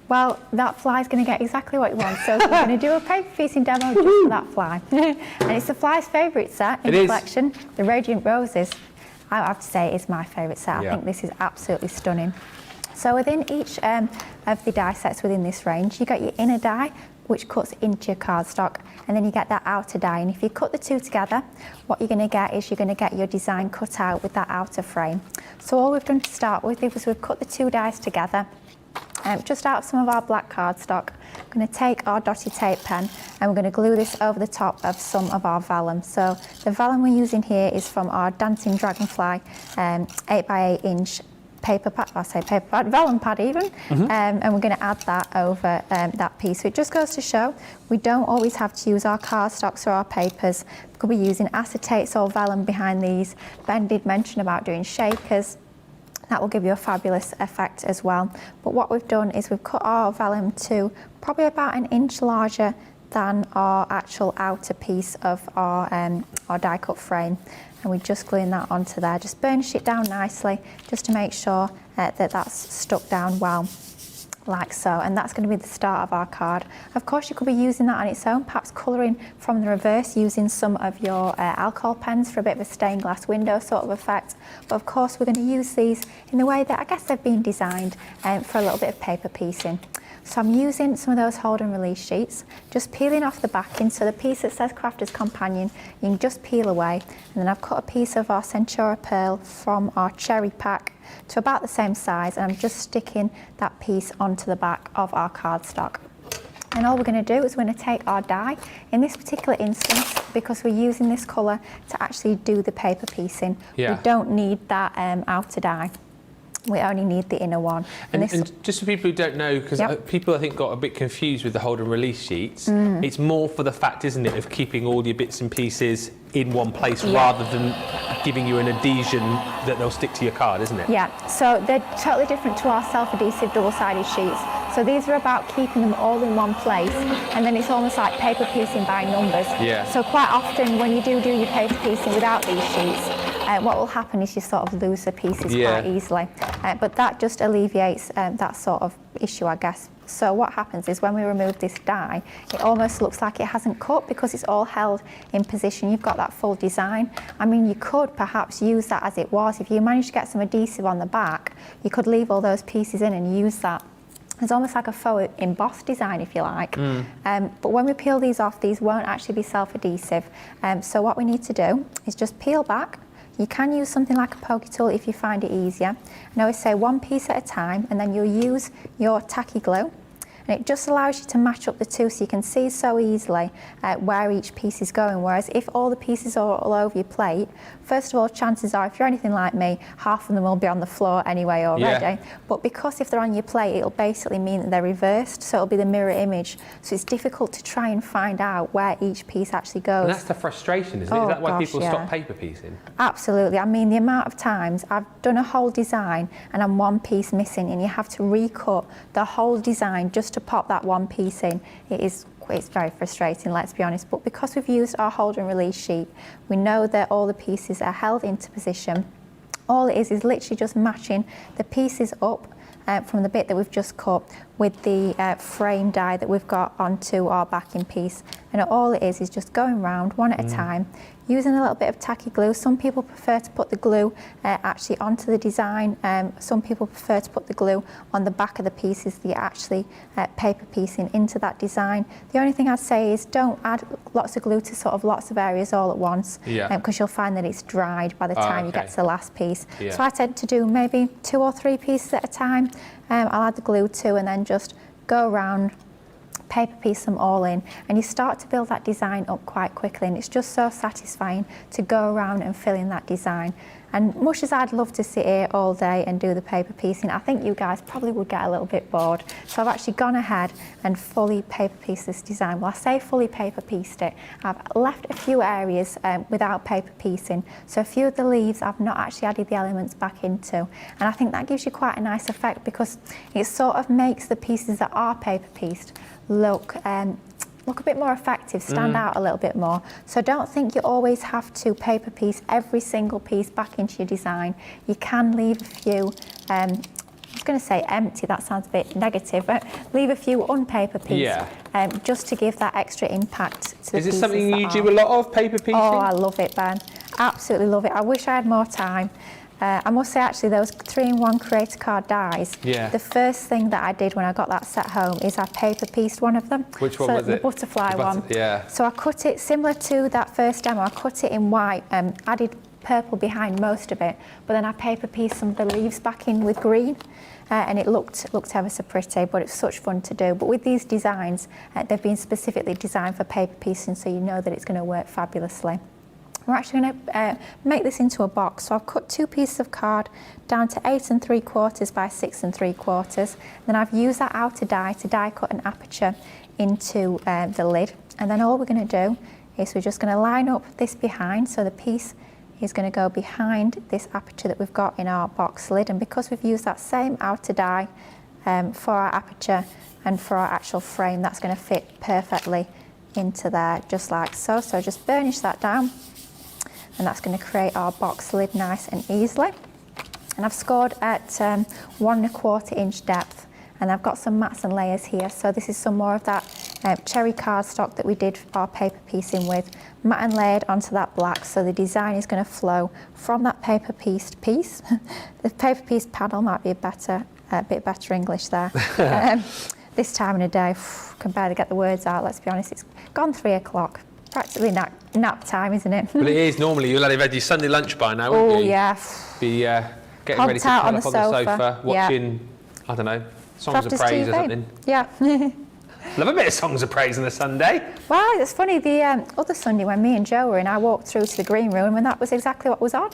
Well, that fly's going to get exactly what it wants. So we're going to do a paper piecing demo just for that fly. And it's the fly's favourite set in the collection, the Radiant Roses. I have to say it's my favourite set. I think this is absolutely stunning. So within each of the die sets within this range, you got your inner die, which cuts into your cardstock, and then you get that outer die. And if you cut the two together, what you're going to get is you're going to get your design cut out with that outer frame. So all we've done to start with is we've cut the two dies together. Just out of some of our black cardstock, I'm going to take our dotty tape pen and we're going to glue this over the top of some of our vellum. So the vellum we're using here is from our Dancing Dragonfly 8x8 inch paper pad, vellum pad even, and we're going to add that over that piece. So it just goes to show we don't always have to use our cardstocks or our papers. We could be using acetates or vellum behind these. Ben did mention about doing shakers. That will give you a fabulous effect as well. But what we've done is we've cut our vellum to probably about 1 inch larger than our actual outer piece of our die cut frame. And we're just gluing that onto there. Just burnish it down nicely just to make sure that that's stuck down well, like so. And that's going to be the start of our card. Of course, you could be using that on its own, perhaps colouring from the reverse using some of your alcohol pens for a bit of a stained glass window sort of effect. But of course, we're going to use these in the way that I guess they've been designed for a little bit of paper piecing. So I'm using some of those hold and release sheets, just peeling off the backing. So the piece that says Crafter's Companion, you can just peel away. And then I've cut a piece of our Centura Pearl from our cherry pack to about the same size, and I'm just sticking that piece onto the back of our cardstock. And all we're going to do is we're going to take our die, in this particular instance, because we're using this colour to actually do the paper piecing, we don't need that outer die. We only need the inner one. And just for people who don't know, because people I think got a bit confused with the hold and release sheets, it's more for the fact, isn't it, of keeping all your bits and pieces in one place rather than giving you an adhesion that they'll stick to your card, isn't it? Yeah, so they're totally different to our self-adhesive double-sided sheets. So these are about keeping them all in one place, and then it's almost like paper piecing by numbers. Yeah. So quite often when you do your paper piecing without these sheets, what will happen is you sort of lose the pieces quite easily. But that just alleviates that sort of issue, I guess. So what happens is when we remove this die, it almost looks like it hasn't cut because it's all held in position. You've got that full design. I mean, you could perhaps use that as it was. If you manage to get some adhesive on the back, you could leave all those pieces in and use that. It's almost like a faux embossed design, if you like. But when we peel these off, these won't actually be self-adhesive. So what we need to do is just peel back. You can use something like a pokey tool if you find it easier. And I always say one piece at a time, and then you'll use your tacky glue and it just allows you to match up the two so you can see so easily where each piece is going. Whereas if all the pieces are all over your plate, first of all, chances are if you're anything like me, half of them will be on the floor anyway already. But because if they're on your plate, it'll basically mean that they're reversed, so it'll be the mirror image. So it's difficult to try and find out where each piece actually goes. And that's the frustration, isn't it? Is that why people stop paper piecing? Absolutely. I mean, the amount of times I've done a whole design and I'm one piece missing, and you have to recut the whole design just to pop that one piece in. It's very frustrating, let's be honest. But because we've used our hold and release sheet, we know that all the pieces are held into position. All it is literally just matching the pieces up from the bit that we've just cut with the frame die that we've got onto our backing piece. And all it is just going round one at a time, using a little bit of tacky glue. Some people prefer to put the glue actually onto the design. Some people prefer to put the glue on the back of the pieces that you're actually paper piecing into that design. The only thing I'd say is don't add lots of glue to sort of lots of areas all at once, because you'll find that it's dried by the time you get to the last piece. So I tend to do maybe 2 or 3 pieces at a time. I'll add the glue to and then just go around, paper piece them all in, and you start to build that design up quite quickly, and it's just so satisfying to go around and fill in that design. And much as I'd love to sit here all day and do the paper piecing, I think you guys probably would get a little bit bored. So I've actually gone ahead and fully paper pieced this design. Well, I say fully paper pieced it. I've left a few areas without paper piecing. So a few of the leaves I've not actually added the elements back into. And I think that gives you quite a nice effect because it sort of makes the pieces that are paper pieced look a bit more effective, stand out a little bit more. So don't think you always have to paper piece every single piece back into your design. You can leave a few, I was going to say empty, that sounds a bit negative, but leave a few unpaper pieces just to give that extra impact to the pieces. Is it something you do a lot of, paper piecing? Oh, I love it, Ben. Absolutely love it. I wish I had more time. I must say, actually, those 3-in-1 creator card dies, the first thing that I did when I got that set home is I paper pieced one of them. Which one was it? The butterfly one. So I cut it, similar to that first demo, I cut it in white, added purple behind most of it, but then I paper pieced some of the leaves back in with green. And it looked ever so pretty, but it's such fun to do. But with these designs, they've been specifically designed for paper piecing, so you know that it's going to work fabulously. We're actually going to make this into a box. So I've cut 2 pieces of card down to 8 3/4 by 6 3/4. Then I've used that outer die to die cut an aperture into the lid. And then all we're going to do is we're just going to line up this behind. So the piece is going to go behind this aperture that we've got in our box lid. And because we've used that same outer die for our aperture and for our actual frame, that's going to fit perfectly into there, just like so. So just burnish that down. And that's going to create our box lid nice and easily. And I've scored at 1 1/4 inch depth, and I've got some mats and layers here. So this is some more of that cherry cardstock that we did our paper piecing with, mat and layered onto that black. So the design is going to flow from that paper pieced piece. The paper pieced panel might be a bit better English there. This time in a day, can barely get the words out. Let's be honest, it's gone 3 o'clock. Practically nap time, isn't it? Well, it is normally. You'll have had your Sunday lunch by now, wouldn't you? Oh, yeah. Be getting ready to curl up on the sofa, watching, I don't know, songs of praise TV. or something. Yeah. Love a bit of songs of praise on a Sunday. Well, it's funny, the other Sunday when me and Joe were in, I walked through to the green room and that was exactly what was on.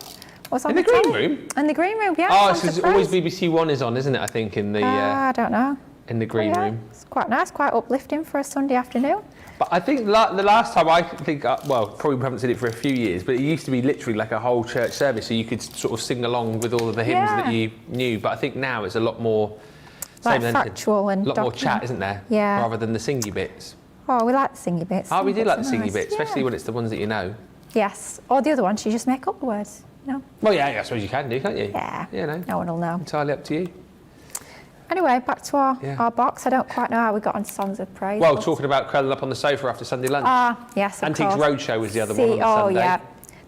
In the green room? In the green room, yeah. Oh, so it's always BBC One is on, isn't it, I think, in the... I don't know. In the green room. It's quite nice, quite uplifting for a Sunday afternoon. But I think the last time, well, probably we haven't seen it for a few years, but it used to be literally like a whole church service, so you could sort of sing along with all of the hymns that you knew. But I think now it's a lot more... Like factual and a lot more chat, isn't there? Yeah. Rather than the singy bits. Oh, we like the singy bits. Oh, we do like the singy bits, especially when it's the ones that you know. Yes. Or the other ones, you just make up the words. No? Well, yeah, I suppose you can do, can't you? Yeah. You know. No one will know. Entirely up to you. Anyway, back to our box. I don't quite know how we got on Songs of Praise. Well, talking about curling up on the sofa after Sunday lunch. Yes, of Antiques course. Roadshow was the other one on Sunday. Yeah.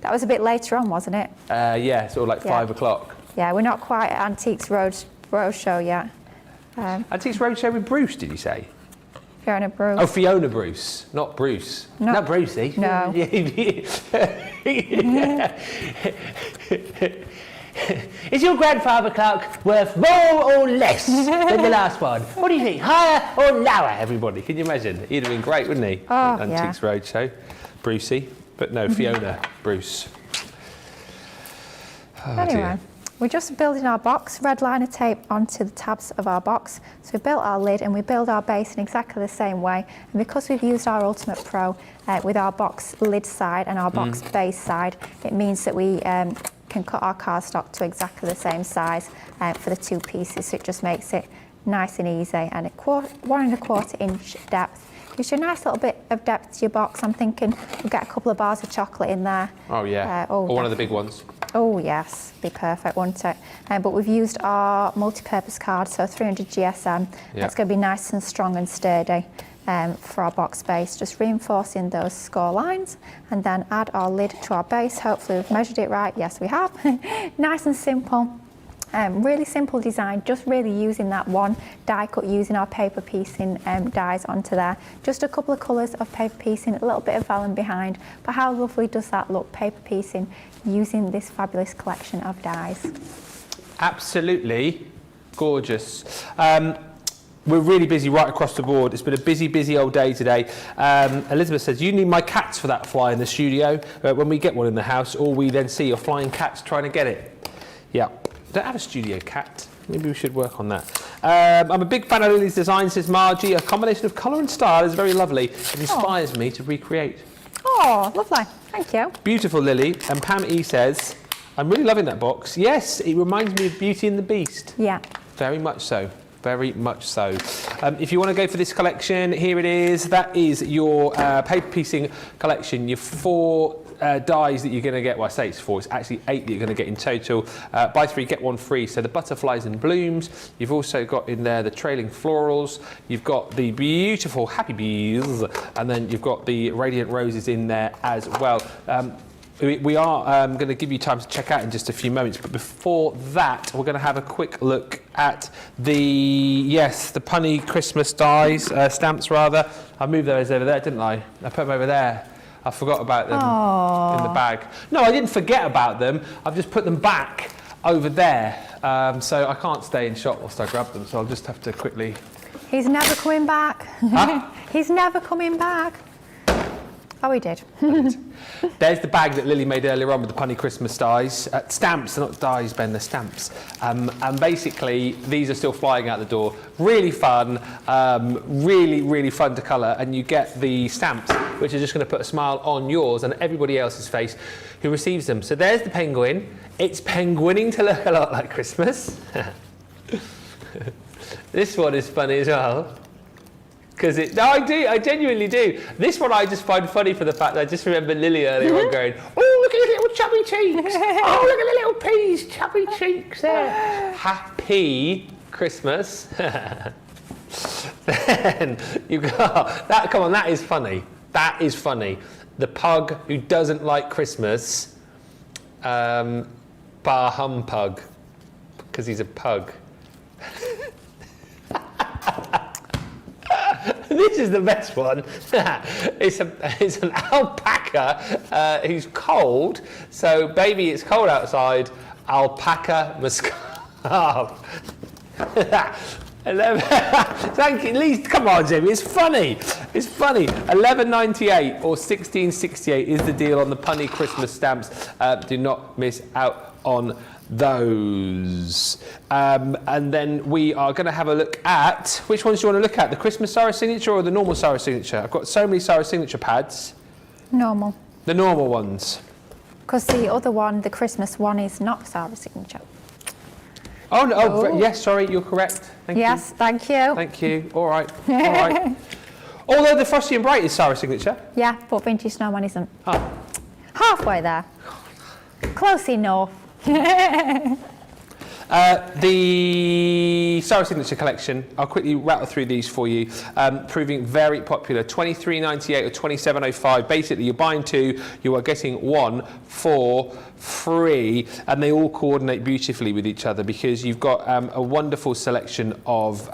That was a bit later on, wasn't it? Yeah, sort of like 5 o'clock. Yeah, we're not quite at Antiques Roadshow yet. Antiques Roadshow with Bruce, did you say? Fiona Bruce. Oh, Fiona Bruce, not Bruce. Not Brucey. No. Is your grandfather clock worth more or less than the last one? What do you think? Higher or lower, everybody? Can you imagine? He'd have been great, wouldn't he? Oh, Antiques Roadshow. Brucey. But no, Fiona Bruce. Oh, anyway, dear. we're just building our box, red liner tape onto the tabs of our box. So we built our lid and we build our base in exactly the same way. And because we've used our Ultimate Pro with our box lid side and our box base side, it means that we can cut our cardstock to exactly the same size for the 2 pieces. So it just makes it nice and easy. And 1 1/4 inch depth. Gives you a nice little bit of depth to your box. I'm thinking we'll get a couple of bars of chocolate in there. Oh, yeah. Or one of the big ones. Oh, yes. Be perfect, wouldn't it? But we've used our multi-purpose card, so 300 GSM. Yeah. That's going to be nice and strong and sturdy for our box base. Just reinforcing those score lines and then add our lid to our base. Hopefully we've measured it right. Yes, we have. Nice and simple. Really simple design, just really using that one die cut, using our paper piecing dies onto there. Just a couple of colours of paper piecing, a little bit of vellum behind. But how lovely does that look, paper piecing, using this fabulous collection of dies? Absolutely gorgeous. We're really busy right across the board. It's been a busy, busy old day today. Elizabeth says, you need my cats for that fly in the studio. When we get one in the house, all we then see are flying cats trying to get it. Yeah. Don't have a studio cat. Maybe we should work on that. I'm a big fan of Lily's design, says Margie. A combination of colour and style is very lovely. It inspires me to recreate. Oh, lovely. Thank you. Beautiful, Lily. And Pam E says, I'm really loving that box. Yes, it reminds me of Beauty and the Beast. Yeah. Very much so. Very much so. If you want to go for this collection, here it is. That is your paper piecing collection. Your 4 dies that you're going to get. Well, I say it's 4. It's actually 8 that you're going to get in total. Buy 3, get 1 free. So the butterflies and blooms. You've also got in there the trailing florals. You've got the beautiful happy bees. And then you've got the radiant roses in there as well. We are going to give you time to check out in just a few moments, but before that, we're going to have a quick look at the Punny Christmas dies, stamps rather. I moved those over there, didn't I? I put them over there. I forgot about them in the bag. No, I didn't forget about them. I've just put them back over there. So I can't stay in shot whilst I grab them, so I'll just have to quickly... He's never coming back. Huh? He's never coming back. Oh, he did. There's the bag that Lily made earlier on with the Punny Christmas dies. Stamps, they're not dies, Ben, they're stamps. And basically, these are still flying out the door. Really fun, really, really fun to colour. And you get the stamps, which are just going to put a smile on yours and everybody else's face who receives them. So there's the penguin. It's penguining to look a lot like Christmas. This one is funny as well. Because I genuinely do. This one I just find funny for the fact that I just remember Lily earlier on going, oh, look at his little chubby cheeks. Oh, look at the little peas, chubby cheeks there. Happy Christmas. Then you've got that. Come on, that is funny. That is funny. The pug who doesn't like Christmas, bar humpug, because he's a pug. This is the best one. It's an alpaca who's cold. So, baby, it's cold outside. Alpaca must scarf. Thank you. At least, come on, Jimmy. It's funny. It's funny. $11.98 or $16.68 is the deal on the Punny Christmas stamps. Do not miss out on those. And then we are going to have a look at, which ones do you want to look at? The Christmas Sarah signature or the normal Sarah signature? I've got so many Sarah signature pads. Normal. The normal ones. Because the other one, the Christmas one, is not Sarah signature. Oh, no. Oh, yes, sorry, you're correct. Thank you. Yes, thank you. Thank you. All right. All right. Although the Frosty and Bright is Sarah signature. Yeah, but Vintage Snowman isn't. Oh. Halfway there. Close enough. The Sarah Signature collection, I'll quickly rattle through these for you, proving very popular. $23.98 or $27.05. Basically, you're buying two, you are getting one for free, and they all coordinate beautifully with each other because you've got a wonderful selection of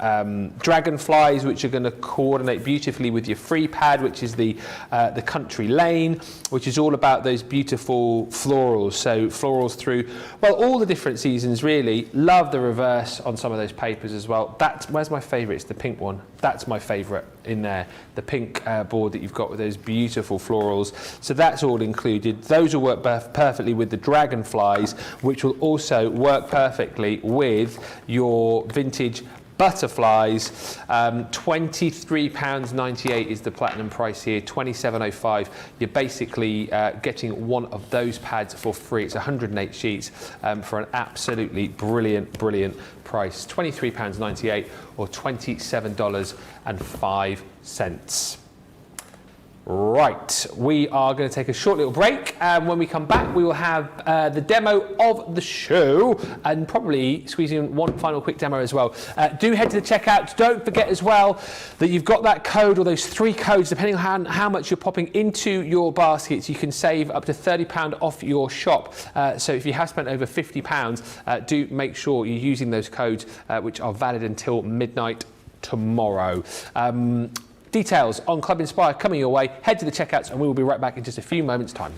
dragonflies, which are going to coordinate beautifully with your free pad, which is the Country Lane, which is all about those beautiful florals. So florals through, well, all the different seasons really. Love the reverse on some of those papers as well. Where's my favourite? It's the pink one. That's my favourite in there. The pink board that you've got with those beautiful florals. So that's all included. Those will work perfectly with the dragonflies, which will also work perfectly with your vintage butterflies. £23.98 is the platinum price here, £27.05. You're basically getting one of those pads for free. It's 108 sheets for an absolutely brilliant price. £23.98 or $27.05. Right, we are going to take a short little break, and when we come back we will have the demo of the show and probably squeeze in one final quick demo as well. Do head to the checkout. Don't forget as well that you've got that code, or those 3 codes, depending on how much you're popping into your baskets. You can save up to £30 off your shop. So if you have spent over £50, do make sure you're using those codes, which are valid until midnight tomorrow. Details on Club Inspire coming your way. Head to the checkouts and we will be right back in just a few moments' time.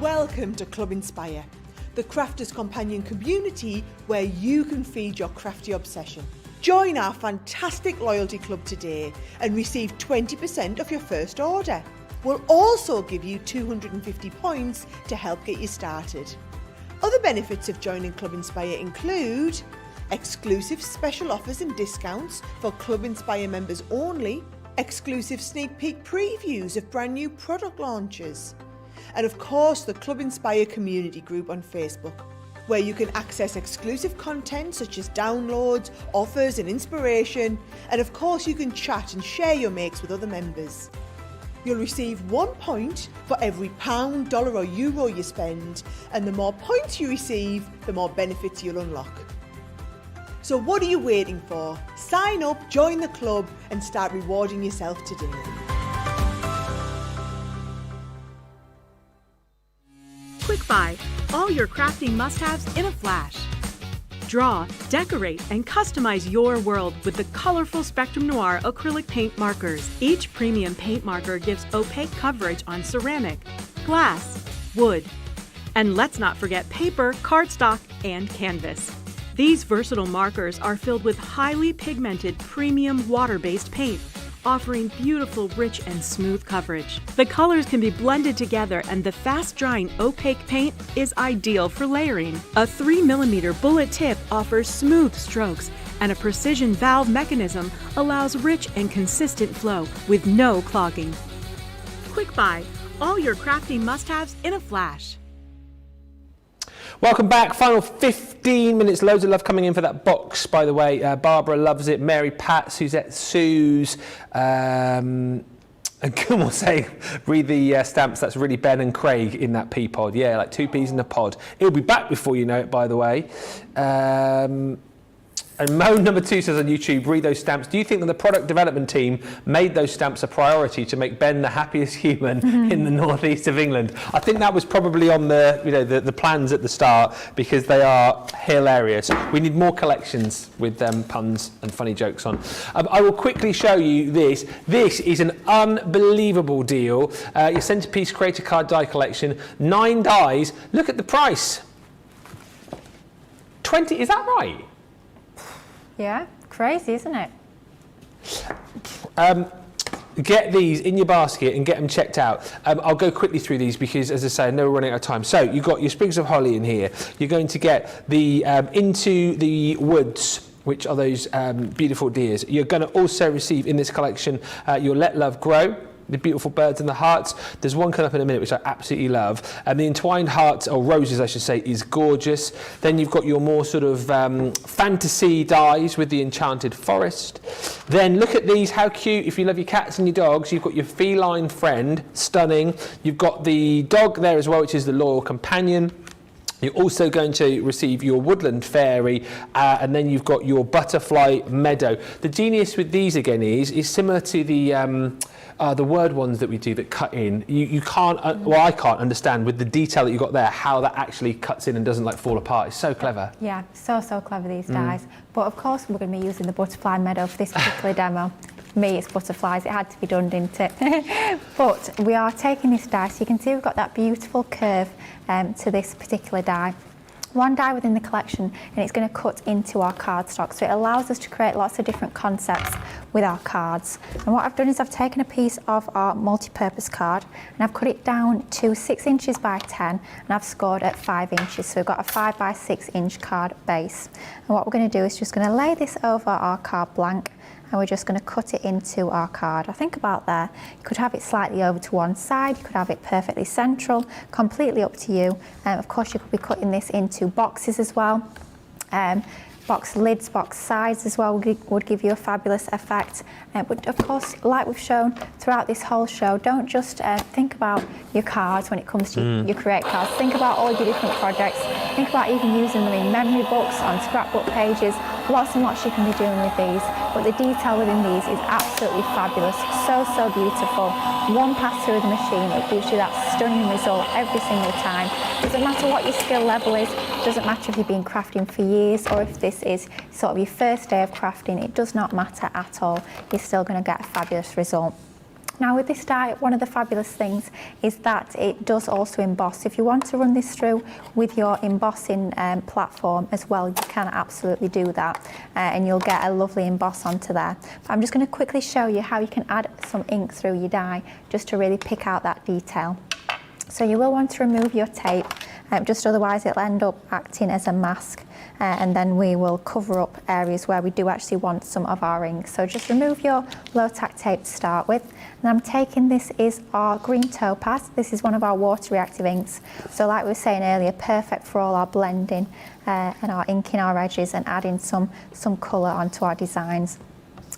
Welcome to Club Inspire, the crafters' companion community where you can feed your crafty obsession. Join our fantastic loyalty club today and receive 20% off your first order. We'll also give you 250 points to help get you started. Other benefits of joining Club Inspire include exclusive special offers and discounts for Club Inspire members only, exclusive sneak peek previews of brand new product launches, and of course the Club Inspire community group on Facebook, where you can access exclusive content such as downloads, offers and inspiration, and of course you can chat and share your makes with other members. You'll receive 1 point for every £1, dollar or euro you spend, and the more points you receive, the more benefits you'll unlock. So what are you waiting for? Sign up, join the club and start rewarding yourself today. Quick Buy, all your crafting must-haves in a flash. Draw, decorate, and customize your world with the colorful Spectrum Noir acrylic paint markers. Each premium paint marker gives opaque coverage on ceramic, glass, wood, and let's not forget paper, cardstock, and canvas. These versatile markers are filled with highly pigmented premium water-based paint, offering beautiful, rich, and smooth coverage. The colors can be blended together, and the fast-drying opaque paint is ideal for layering. A 3mm bullet tip offers smooth strokes, and a precision valve mechanism allows rich and consistent flow with no clogging. Quick Buy, all your crafty must-haves in a flash. Welcome back. Final 15 minutes. Loads of love coming in for that box, by the way. Barbara loves it. Mary Pat, Suzette Suze. And Gilmore saying, read the stamps. That's really Ben and Craig in that pea pod. Yeah, like 2 peas in a pod. It'll be back before you know it, by the way. And Mo number 2 says on YouTube, read those stamps. Do you think that the product development team made those stamps a priority to make Ben the happiest human in the northeast of England? I think that was probably on the plans at the start, because they are hilarious. We need more collections with puns and funny jokes on. I will quickly show you this. This is an unbelievable deal. Your Centerpiece Creator Card die collection, 9 dies. Look at the price. 20, is that right? Yeah, crazy, isn't it? Get these in your basket and get them checked out. I'll go quickly through these because, as I say, I know we're running out of time. So you've got your sprigs of holly in here. You're going to get the Into the Woods, which are those beautiful deers. You're going to also receive in this collection your Let Love Grow, the beautiful birds and the hearts. There's one coming up in a minute which I absolutely love. And the entwined hearts, or roses I should say, is gorgeous. Then you've got your more sort of fantasy dies with the enchanted forest. Then look at these, how cute. If you love your cats and your dogs, you've got your feline friend, stunning. You've got the dog there as well, which is the loyal companion. You're also going to receive your woodland fairy, and then you've got your butterfly meadow. The genius with these again is similar to the word ones that we do that cut in. You can't, well, I can't understand with the detail that you've got there how that actually cuts in and doesn't like fall apart. It's so clever. Yeah, so clever, these dies. But of course we're going to be using the butterfly meadow for this particular demo. For me, it's butterflies, it had to be done, didn't it? But we are taking this die, so you can see we've got that beautiful curve to this particular die. One die within the collection, and it's going to cut into our cardstock, so it allows us to create lots of different concepts with our cards. And what I've done is I've taken a piece of our multi-purpose card and I've cut it down to 6 inches by 10, and I've scored at 5 inches, so we've got a 5 by 6 inch card base. And what we're going to do is just going to lay this over our card blank, and we're just going to cut it into our card. I think about there. You could have it slightly over to one side, you could have it perfectly central, completely up to you. Of course, you could be cutting this into boxes as well. Box lids, box sides as well would give you a fabulous effect. But of course, like we've shown throughout this whole show, don't just think about your cards when it comes to your create cards. Think about all your different projects. Think about even using them in memory books, on scrapbook pages. Lots and lots you can be doing with these, but the detail within these is absolutely fabulous. So beautiful. One pass through the machine, it gives you that stunning result every single time. Doesn't matter what your skill level is, doesn't matter if you've been crafting for years or if this is sort of your first day of crafting, it does not matter at all. You're still going to get a fabulous result. Now with this die, one of the fabulous things is that it does also emboss. If you want to run this through with your embossing platform as well, you can absolutely do that, and you'll get a lovely emboss onto there. But I'm just going to quickly show you how you can add some ink through your die just to really pick out that detail. So you will want to remove your tape, just otherwise it'll end up acting as a mask, and then we will cover up areas where we do actually want some of our ink. So just remove your low tack tape to start with. And I'm taking, this is our green topaz. This is one of our water reactive inks. So like we were saying earlier, perfect for all our blending and our inking our edges and adding some colour onto our designs.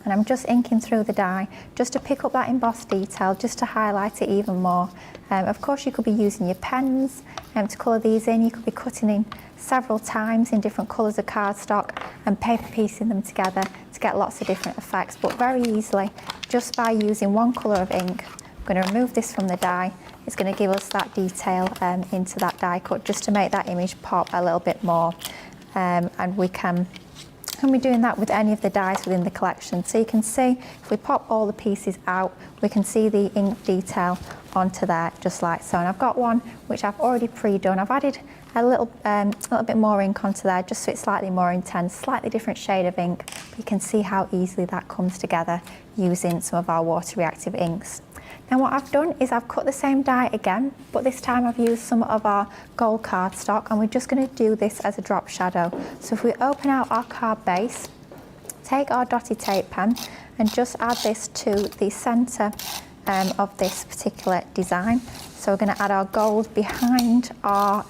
And I'm just inking through the die just to pick up that embossed detail, just to highlight it even more. Of course, you could be using your pens to colour these in. You could be cutting in several times in different colours of cardstock and paper piecing them together to get lots of different effects, but very easily just by using one colour of ink. I'm going to remove this from the die. It's going to give us that detail into that die cut just to make that image pop a little bit more, and we can be doing that with any of the dies within the collection. So you can see if we pop all the pieces out, we can see the ink detail onto there just like so. And I've got one which I've already pre-done. I've added a little bit more ink onto there just so it's slightly more intense, slightly different shade of ink. But you can see how easily that comes together using some of our water reactive inks. Now what I've done is I've cut the same die again, but this time I've used some of our gold cardstock, and we're just going to do this as a drop shadow. So if we open out our card base, take our dotted tape pen and just add this to the centre of this particular design. So we're going to add our gold behind our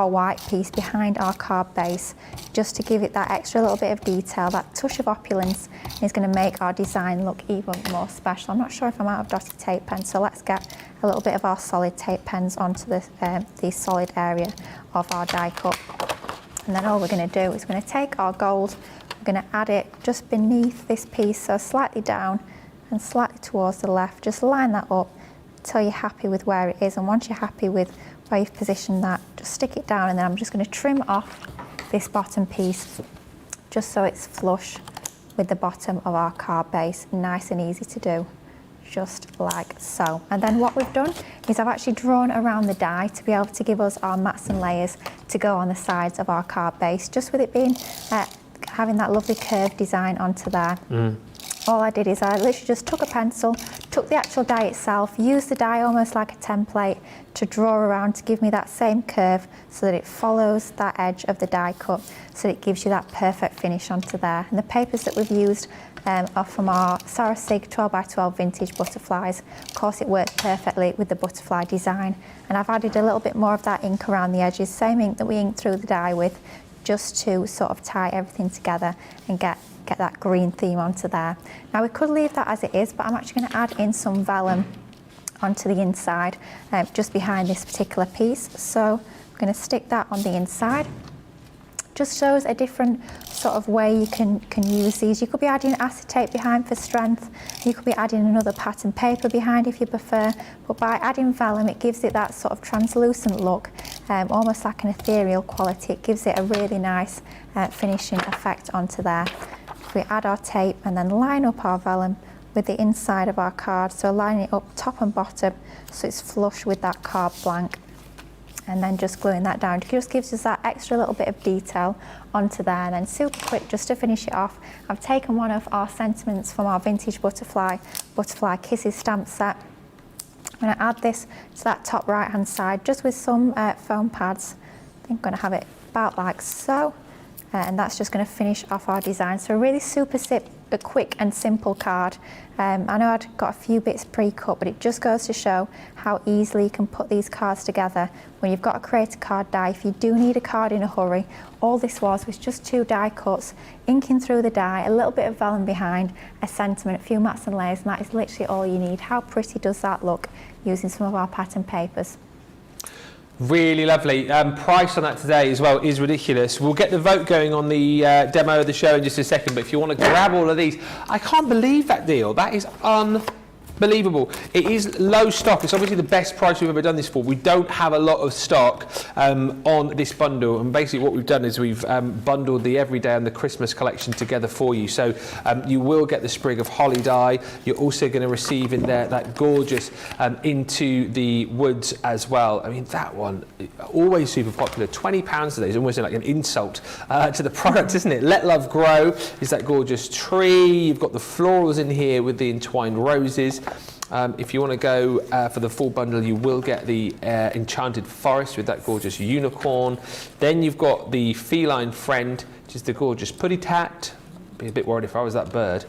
white piece, behind our card base, just to give it that extra little bit of detail, that touch of opulence is going to make our design look even more special. I'm not sure if I'm out of dotted tape pen, so let's get a little bit of our solid tape pens onto the solid area of our die cut. And then all we're going to do is we're going to take our gold, we're going to add it just beneath this piece, so slightly down and slightly towards the left. Just line that up until you're happy with where it is, and once you're happy with where you've positioned that, just stick it down, and then I'm just going to trim off this bottom piece just so it's flush with the bottom of our card base. Nice and easy to do, just like so. And then what we've done is I've actually drawn around the die to be able to give us our mats and layers to go on the sides of our card base, just with it being having that lovely curved design onto there. All I did is I literally just took a pencil, took the actual die itself, used the die almost like a template to draw around to give me that same curve so that it follows that edge of the die cut, so it gives you that perfect finish onto there. And the papers that we've used are from our Sarah Sig 12x12 vintage butterflies. Of course, it works perfectly with the butterfly design. And I've added a little bit more of that ink around the edges, same ink that we inked through the die with, just to sort of tie everything together and get that green theme onto there. Now we could leave that as it is, but I'm actually going to add in some vellum onto the inside, just behind this particular piece. So I'm going to stick that on the inside. Just shows a different sort of way you can use these. You could be adding acetate behind for strength. You could be adding another pattern paper behind if you prefer. But by adding vellum, it gives it that sort of translucent look, almost like an ethereal quality. It gives it a really nice finishing effect onto there. If we add our tape and then line up our vellum with the inside of our card, so line it up top and bottom so it's flush with that card blank, and then just gluing that down. It just gives us that extra little bit of detail onto there. And then super quick, just to finish it off, I've taken one of our sentiments from our vintage butterfly Kisses stamp set. I'm going to add this to that top right hand side just with some foam pads. I think I'm going to have it about like so. And that's just going to finish off our design. So a really super quick and simple card. I know I'd got a few bits pre-cut, but it just goes to show how easily you can put these cards together when you've got a create a card die. If you do need a card in a hurry, all this was just 2 die cuts, inking through the die, a little bit of vellum behind, a sentiment, a few mats and layers, and that is literally all you need. How pretty does that look using some of our pattern papers? Really lovely. Price on that today as well is ridiculous. We'll get the vote going on the demo of the show in just a second, but if you want to grab all of these, I can't believe that deal. That is unbelievable. It is low stock. It's obviously the best price we've ever done this for. We don't have a lot of stock on this bundle, and basically what we've done is we've bundled the everyday and the Christmas collection together for you. So you will get the sprig of holly die. You're also going to receive in there that gorgeous Into the Woods as well. I mean, that one, always super popular. £20 today is almost like an insult to the product, isn't it? Let Love Grow is that gorgeous tree. You've got the florals in here with the entwined roses. If you want to go for the full bundle, you will get the Enchanted Forest with that gorgeous unicorn. Then you've got the Feline Friend, which is the gorgeous Puddy Tat. Be a bit worried if I was that bird.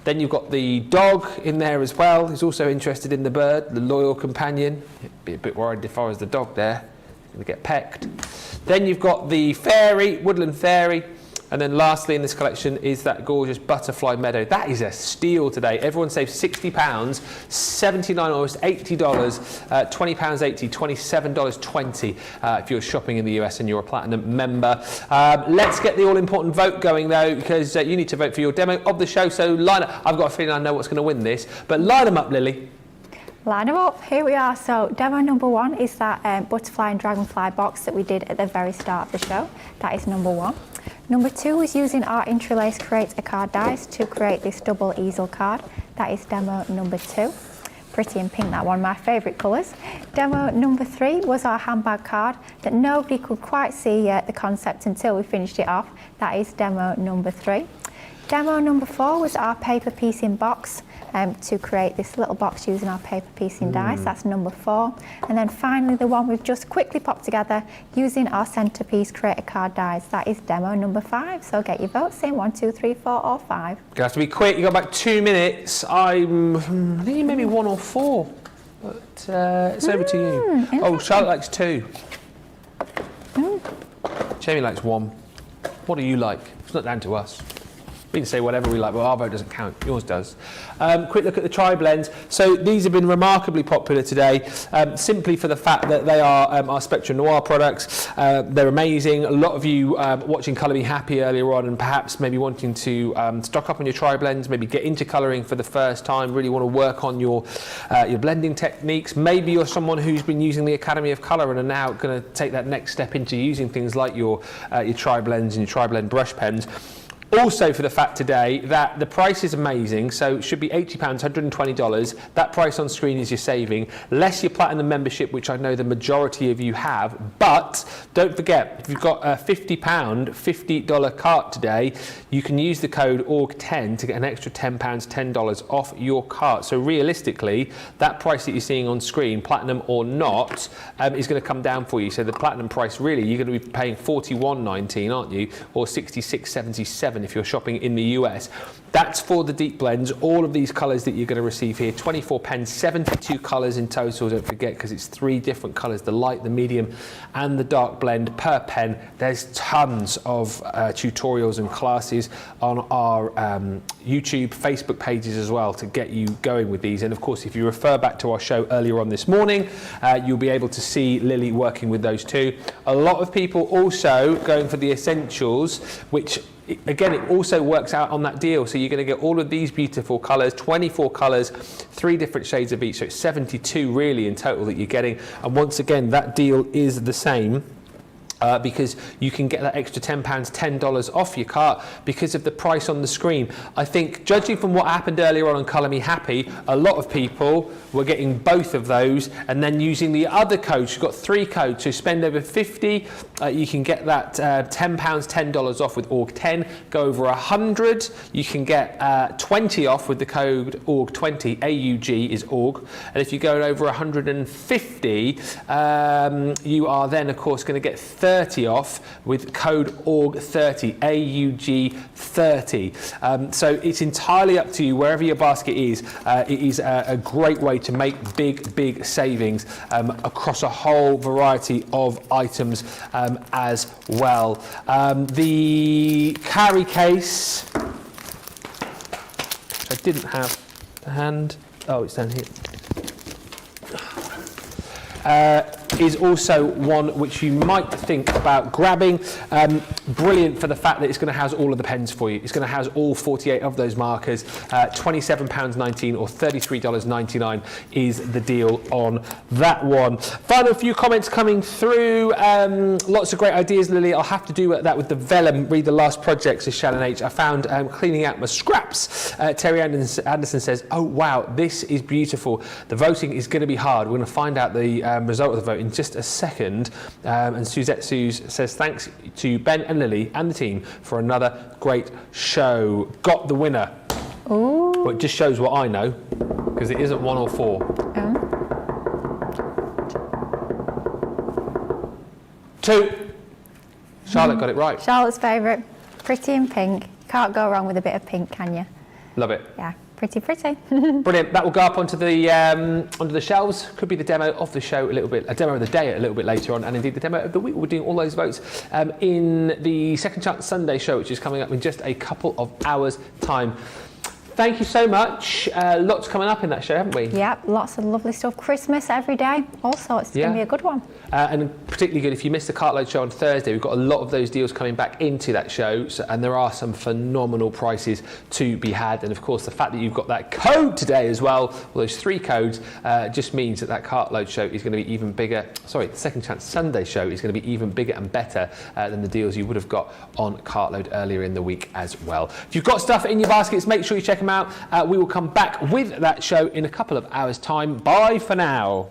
Then you've got the dog in there as well. He's also interested in the bird, the Loyal Companion. Be a bit worried if I was the dog there. He's going to get pecked. Then you've got the fairy, Woodland Fairy. And then lastly in this collection is that gorgeous Butterfly Meadow. That is a steal today. Everyone saves £60, $79, almost $80, £20.80, $27.20 if you're shopping in the US and you're a Platinum member. Let's get the all-important vote going though, because you need to vote for your demo of the show. So line up. I've got a feeling I know what's going to win this, but line them up, Lily. Line them up, here we are. So demo number 1 is that butterfly and dragonfly box that we did at the very start of the show. That is number 1. Number 2 is using our Interlaced Create a Card dies to create this double easel card. That is demo number 2. Pretty in pink, that one, my favourite colours. Demo number 3 was our handbag card that nobody could quite see the concept until we finished it off. That is demo number 3. Demo number 4 was our paper piecing box to create this little box using our paper piecing dies. That's number 4. And then finally the one we've just quickly popped together using our Centerpiece Create a Card dies. That is demo number 5. So get your votes in, 1, 2, 3, 4 or 5. You have to be quick. You've got about 2 minutes. I think maybe 1 or 4. But it's over to you. Oh, Charlotte likes 2. Jamie likes 1. What do you like? It's not down to us. We can say whatever we like, but our vote doesn't count. Yours does. Quick look at the tri-blends. So these have been remarkably popular today, simply for the fact that they are our Spectrum Noir products. They're amazing. A lot of you watching Colour Me Happy earlier on and perhaps maybe wanting to stock up on your tri-blends, maybe get into colouring for the first time, really want to work on your blending techniques. Maybe you're someone who's been using the Academy of Colour and are now going to take that next step into using things like your tri-blends and your tri-blend brush pens. Also for the fact today that the price is amazing, so it should be £80, $120. That price on screen is your saving, less your platinum membership, which I know the majority of you have. But don't forget, if you've got a £50, $50 cart today, you can use the code ORG10 to get an extra £10, $10 off your cart. So realistically, that price that you're seeing on screen, platinum or not, is going to come down for you. So the platinum price, really, you're going to be paying $41.19, aren't you? Or $66.77 if you're shopping in the US. That's for the deep blends, all of these colours that you're going to receive here. 24 pens, 72 colours in total, don't forget, because it's 3 different colours, the light, the medium and the dark blend per pen. There's tons of tutorials and classes on our YouTube, Facebook pages as well to get you going with these. And of course, if you refer back to our show earlier on this morning, you'll be able to see Lily working with those too. A lot of people also going for the essentials, which again, it also works out on that deal. So you're going to get all of these beautiful colours, 24 colours, 3 different shades of each. So it's 72 really in total that you're getting. And once again, that deal is the same. Because you can get that extra £10, $10 off your cart because of the price on the screen. I think, judging from what happened earlier on Colour Me Happy, a lot of people were getting both of those and then using the other codes. You've got 3 codes, so spend over 50, you can get that £10, $10 off with ORG10. Go over 100, you can get 20 off with the code ORG20, AUG is ORG. And if you go over 150, you are then, of course, going to get 30 off with code ORG30, AUG30. So it's entirely up to you wherever your basket is. It is a great way to make big savings across a whole variety of items as well. The carry case, I didn't have the hand. Oh, it's down here. Is also one which you might think about grabbing. Brilliant for the fact that it's going to house all of the pens for you. It's going to house all 48 of those markers. £27.19 or $33.99 is the deal on that one. Final few comments coming through. Lots of great ideas, Lily. I'll have to do that with the vellum. Read the last project, says Shannon H. I found cleaning out my scraps. Terry Anderson says, oh wow, this is beautiful. The voting is going to be hard. We're going to find out the result of the vote in just a second. And Suzette Suze says, thanks to Ben and Lily and the team for another great show. Got the winner. Ooh. Well, it just shows what I know, because it isn't 1 or 4. 2. Charlotte got it right. Charlotte's favourite. Pretty in pink. Can't go wrong with a bit of pink, can you? Love it. Yeah. Pretty. Brilliant. That will go up onto the shelves. Could be the demo of the show a little bit, a demo of the day a little bit later on, and indeed the demo of the week. We're doing all those votes in the Second Chance Sunday show, which is coming up in just a couple of hours' time. Thank you so much. Lots coming up in that show, haven't we? Yep, lots of lovely stuff. Christmas every day, all sorts. It's going to be a good one. And particularly good if you missed the Cartload show on Thursday. We've got a lot of those deals coming back into that show, and there are some phenomenal prices to be had. And of course, the fact that you've got that code today as well, those 3 codes, just means that Cartload show is going to be even bigger. Sorry, the Second Chance Sunday show is going to be even bigger and better than the deals you would have got on Cartload earlier in the week as well. If you've got stuff in your baskets, make sure you check them out. We will come back with that show in a couple of hours' time. Bye for now.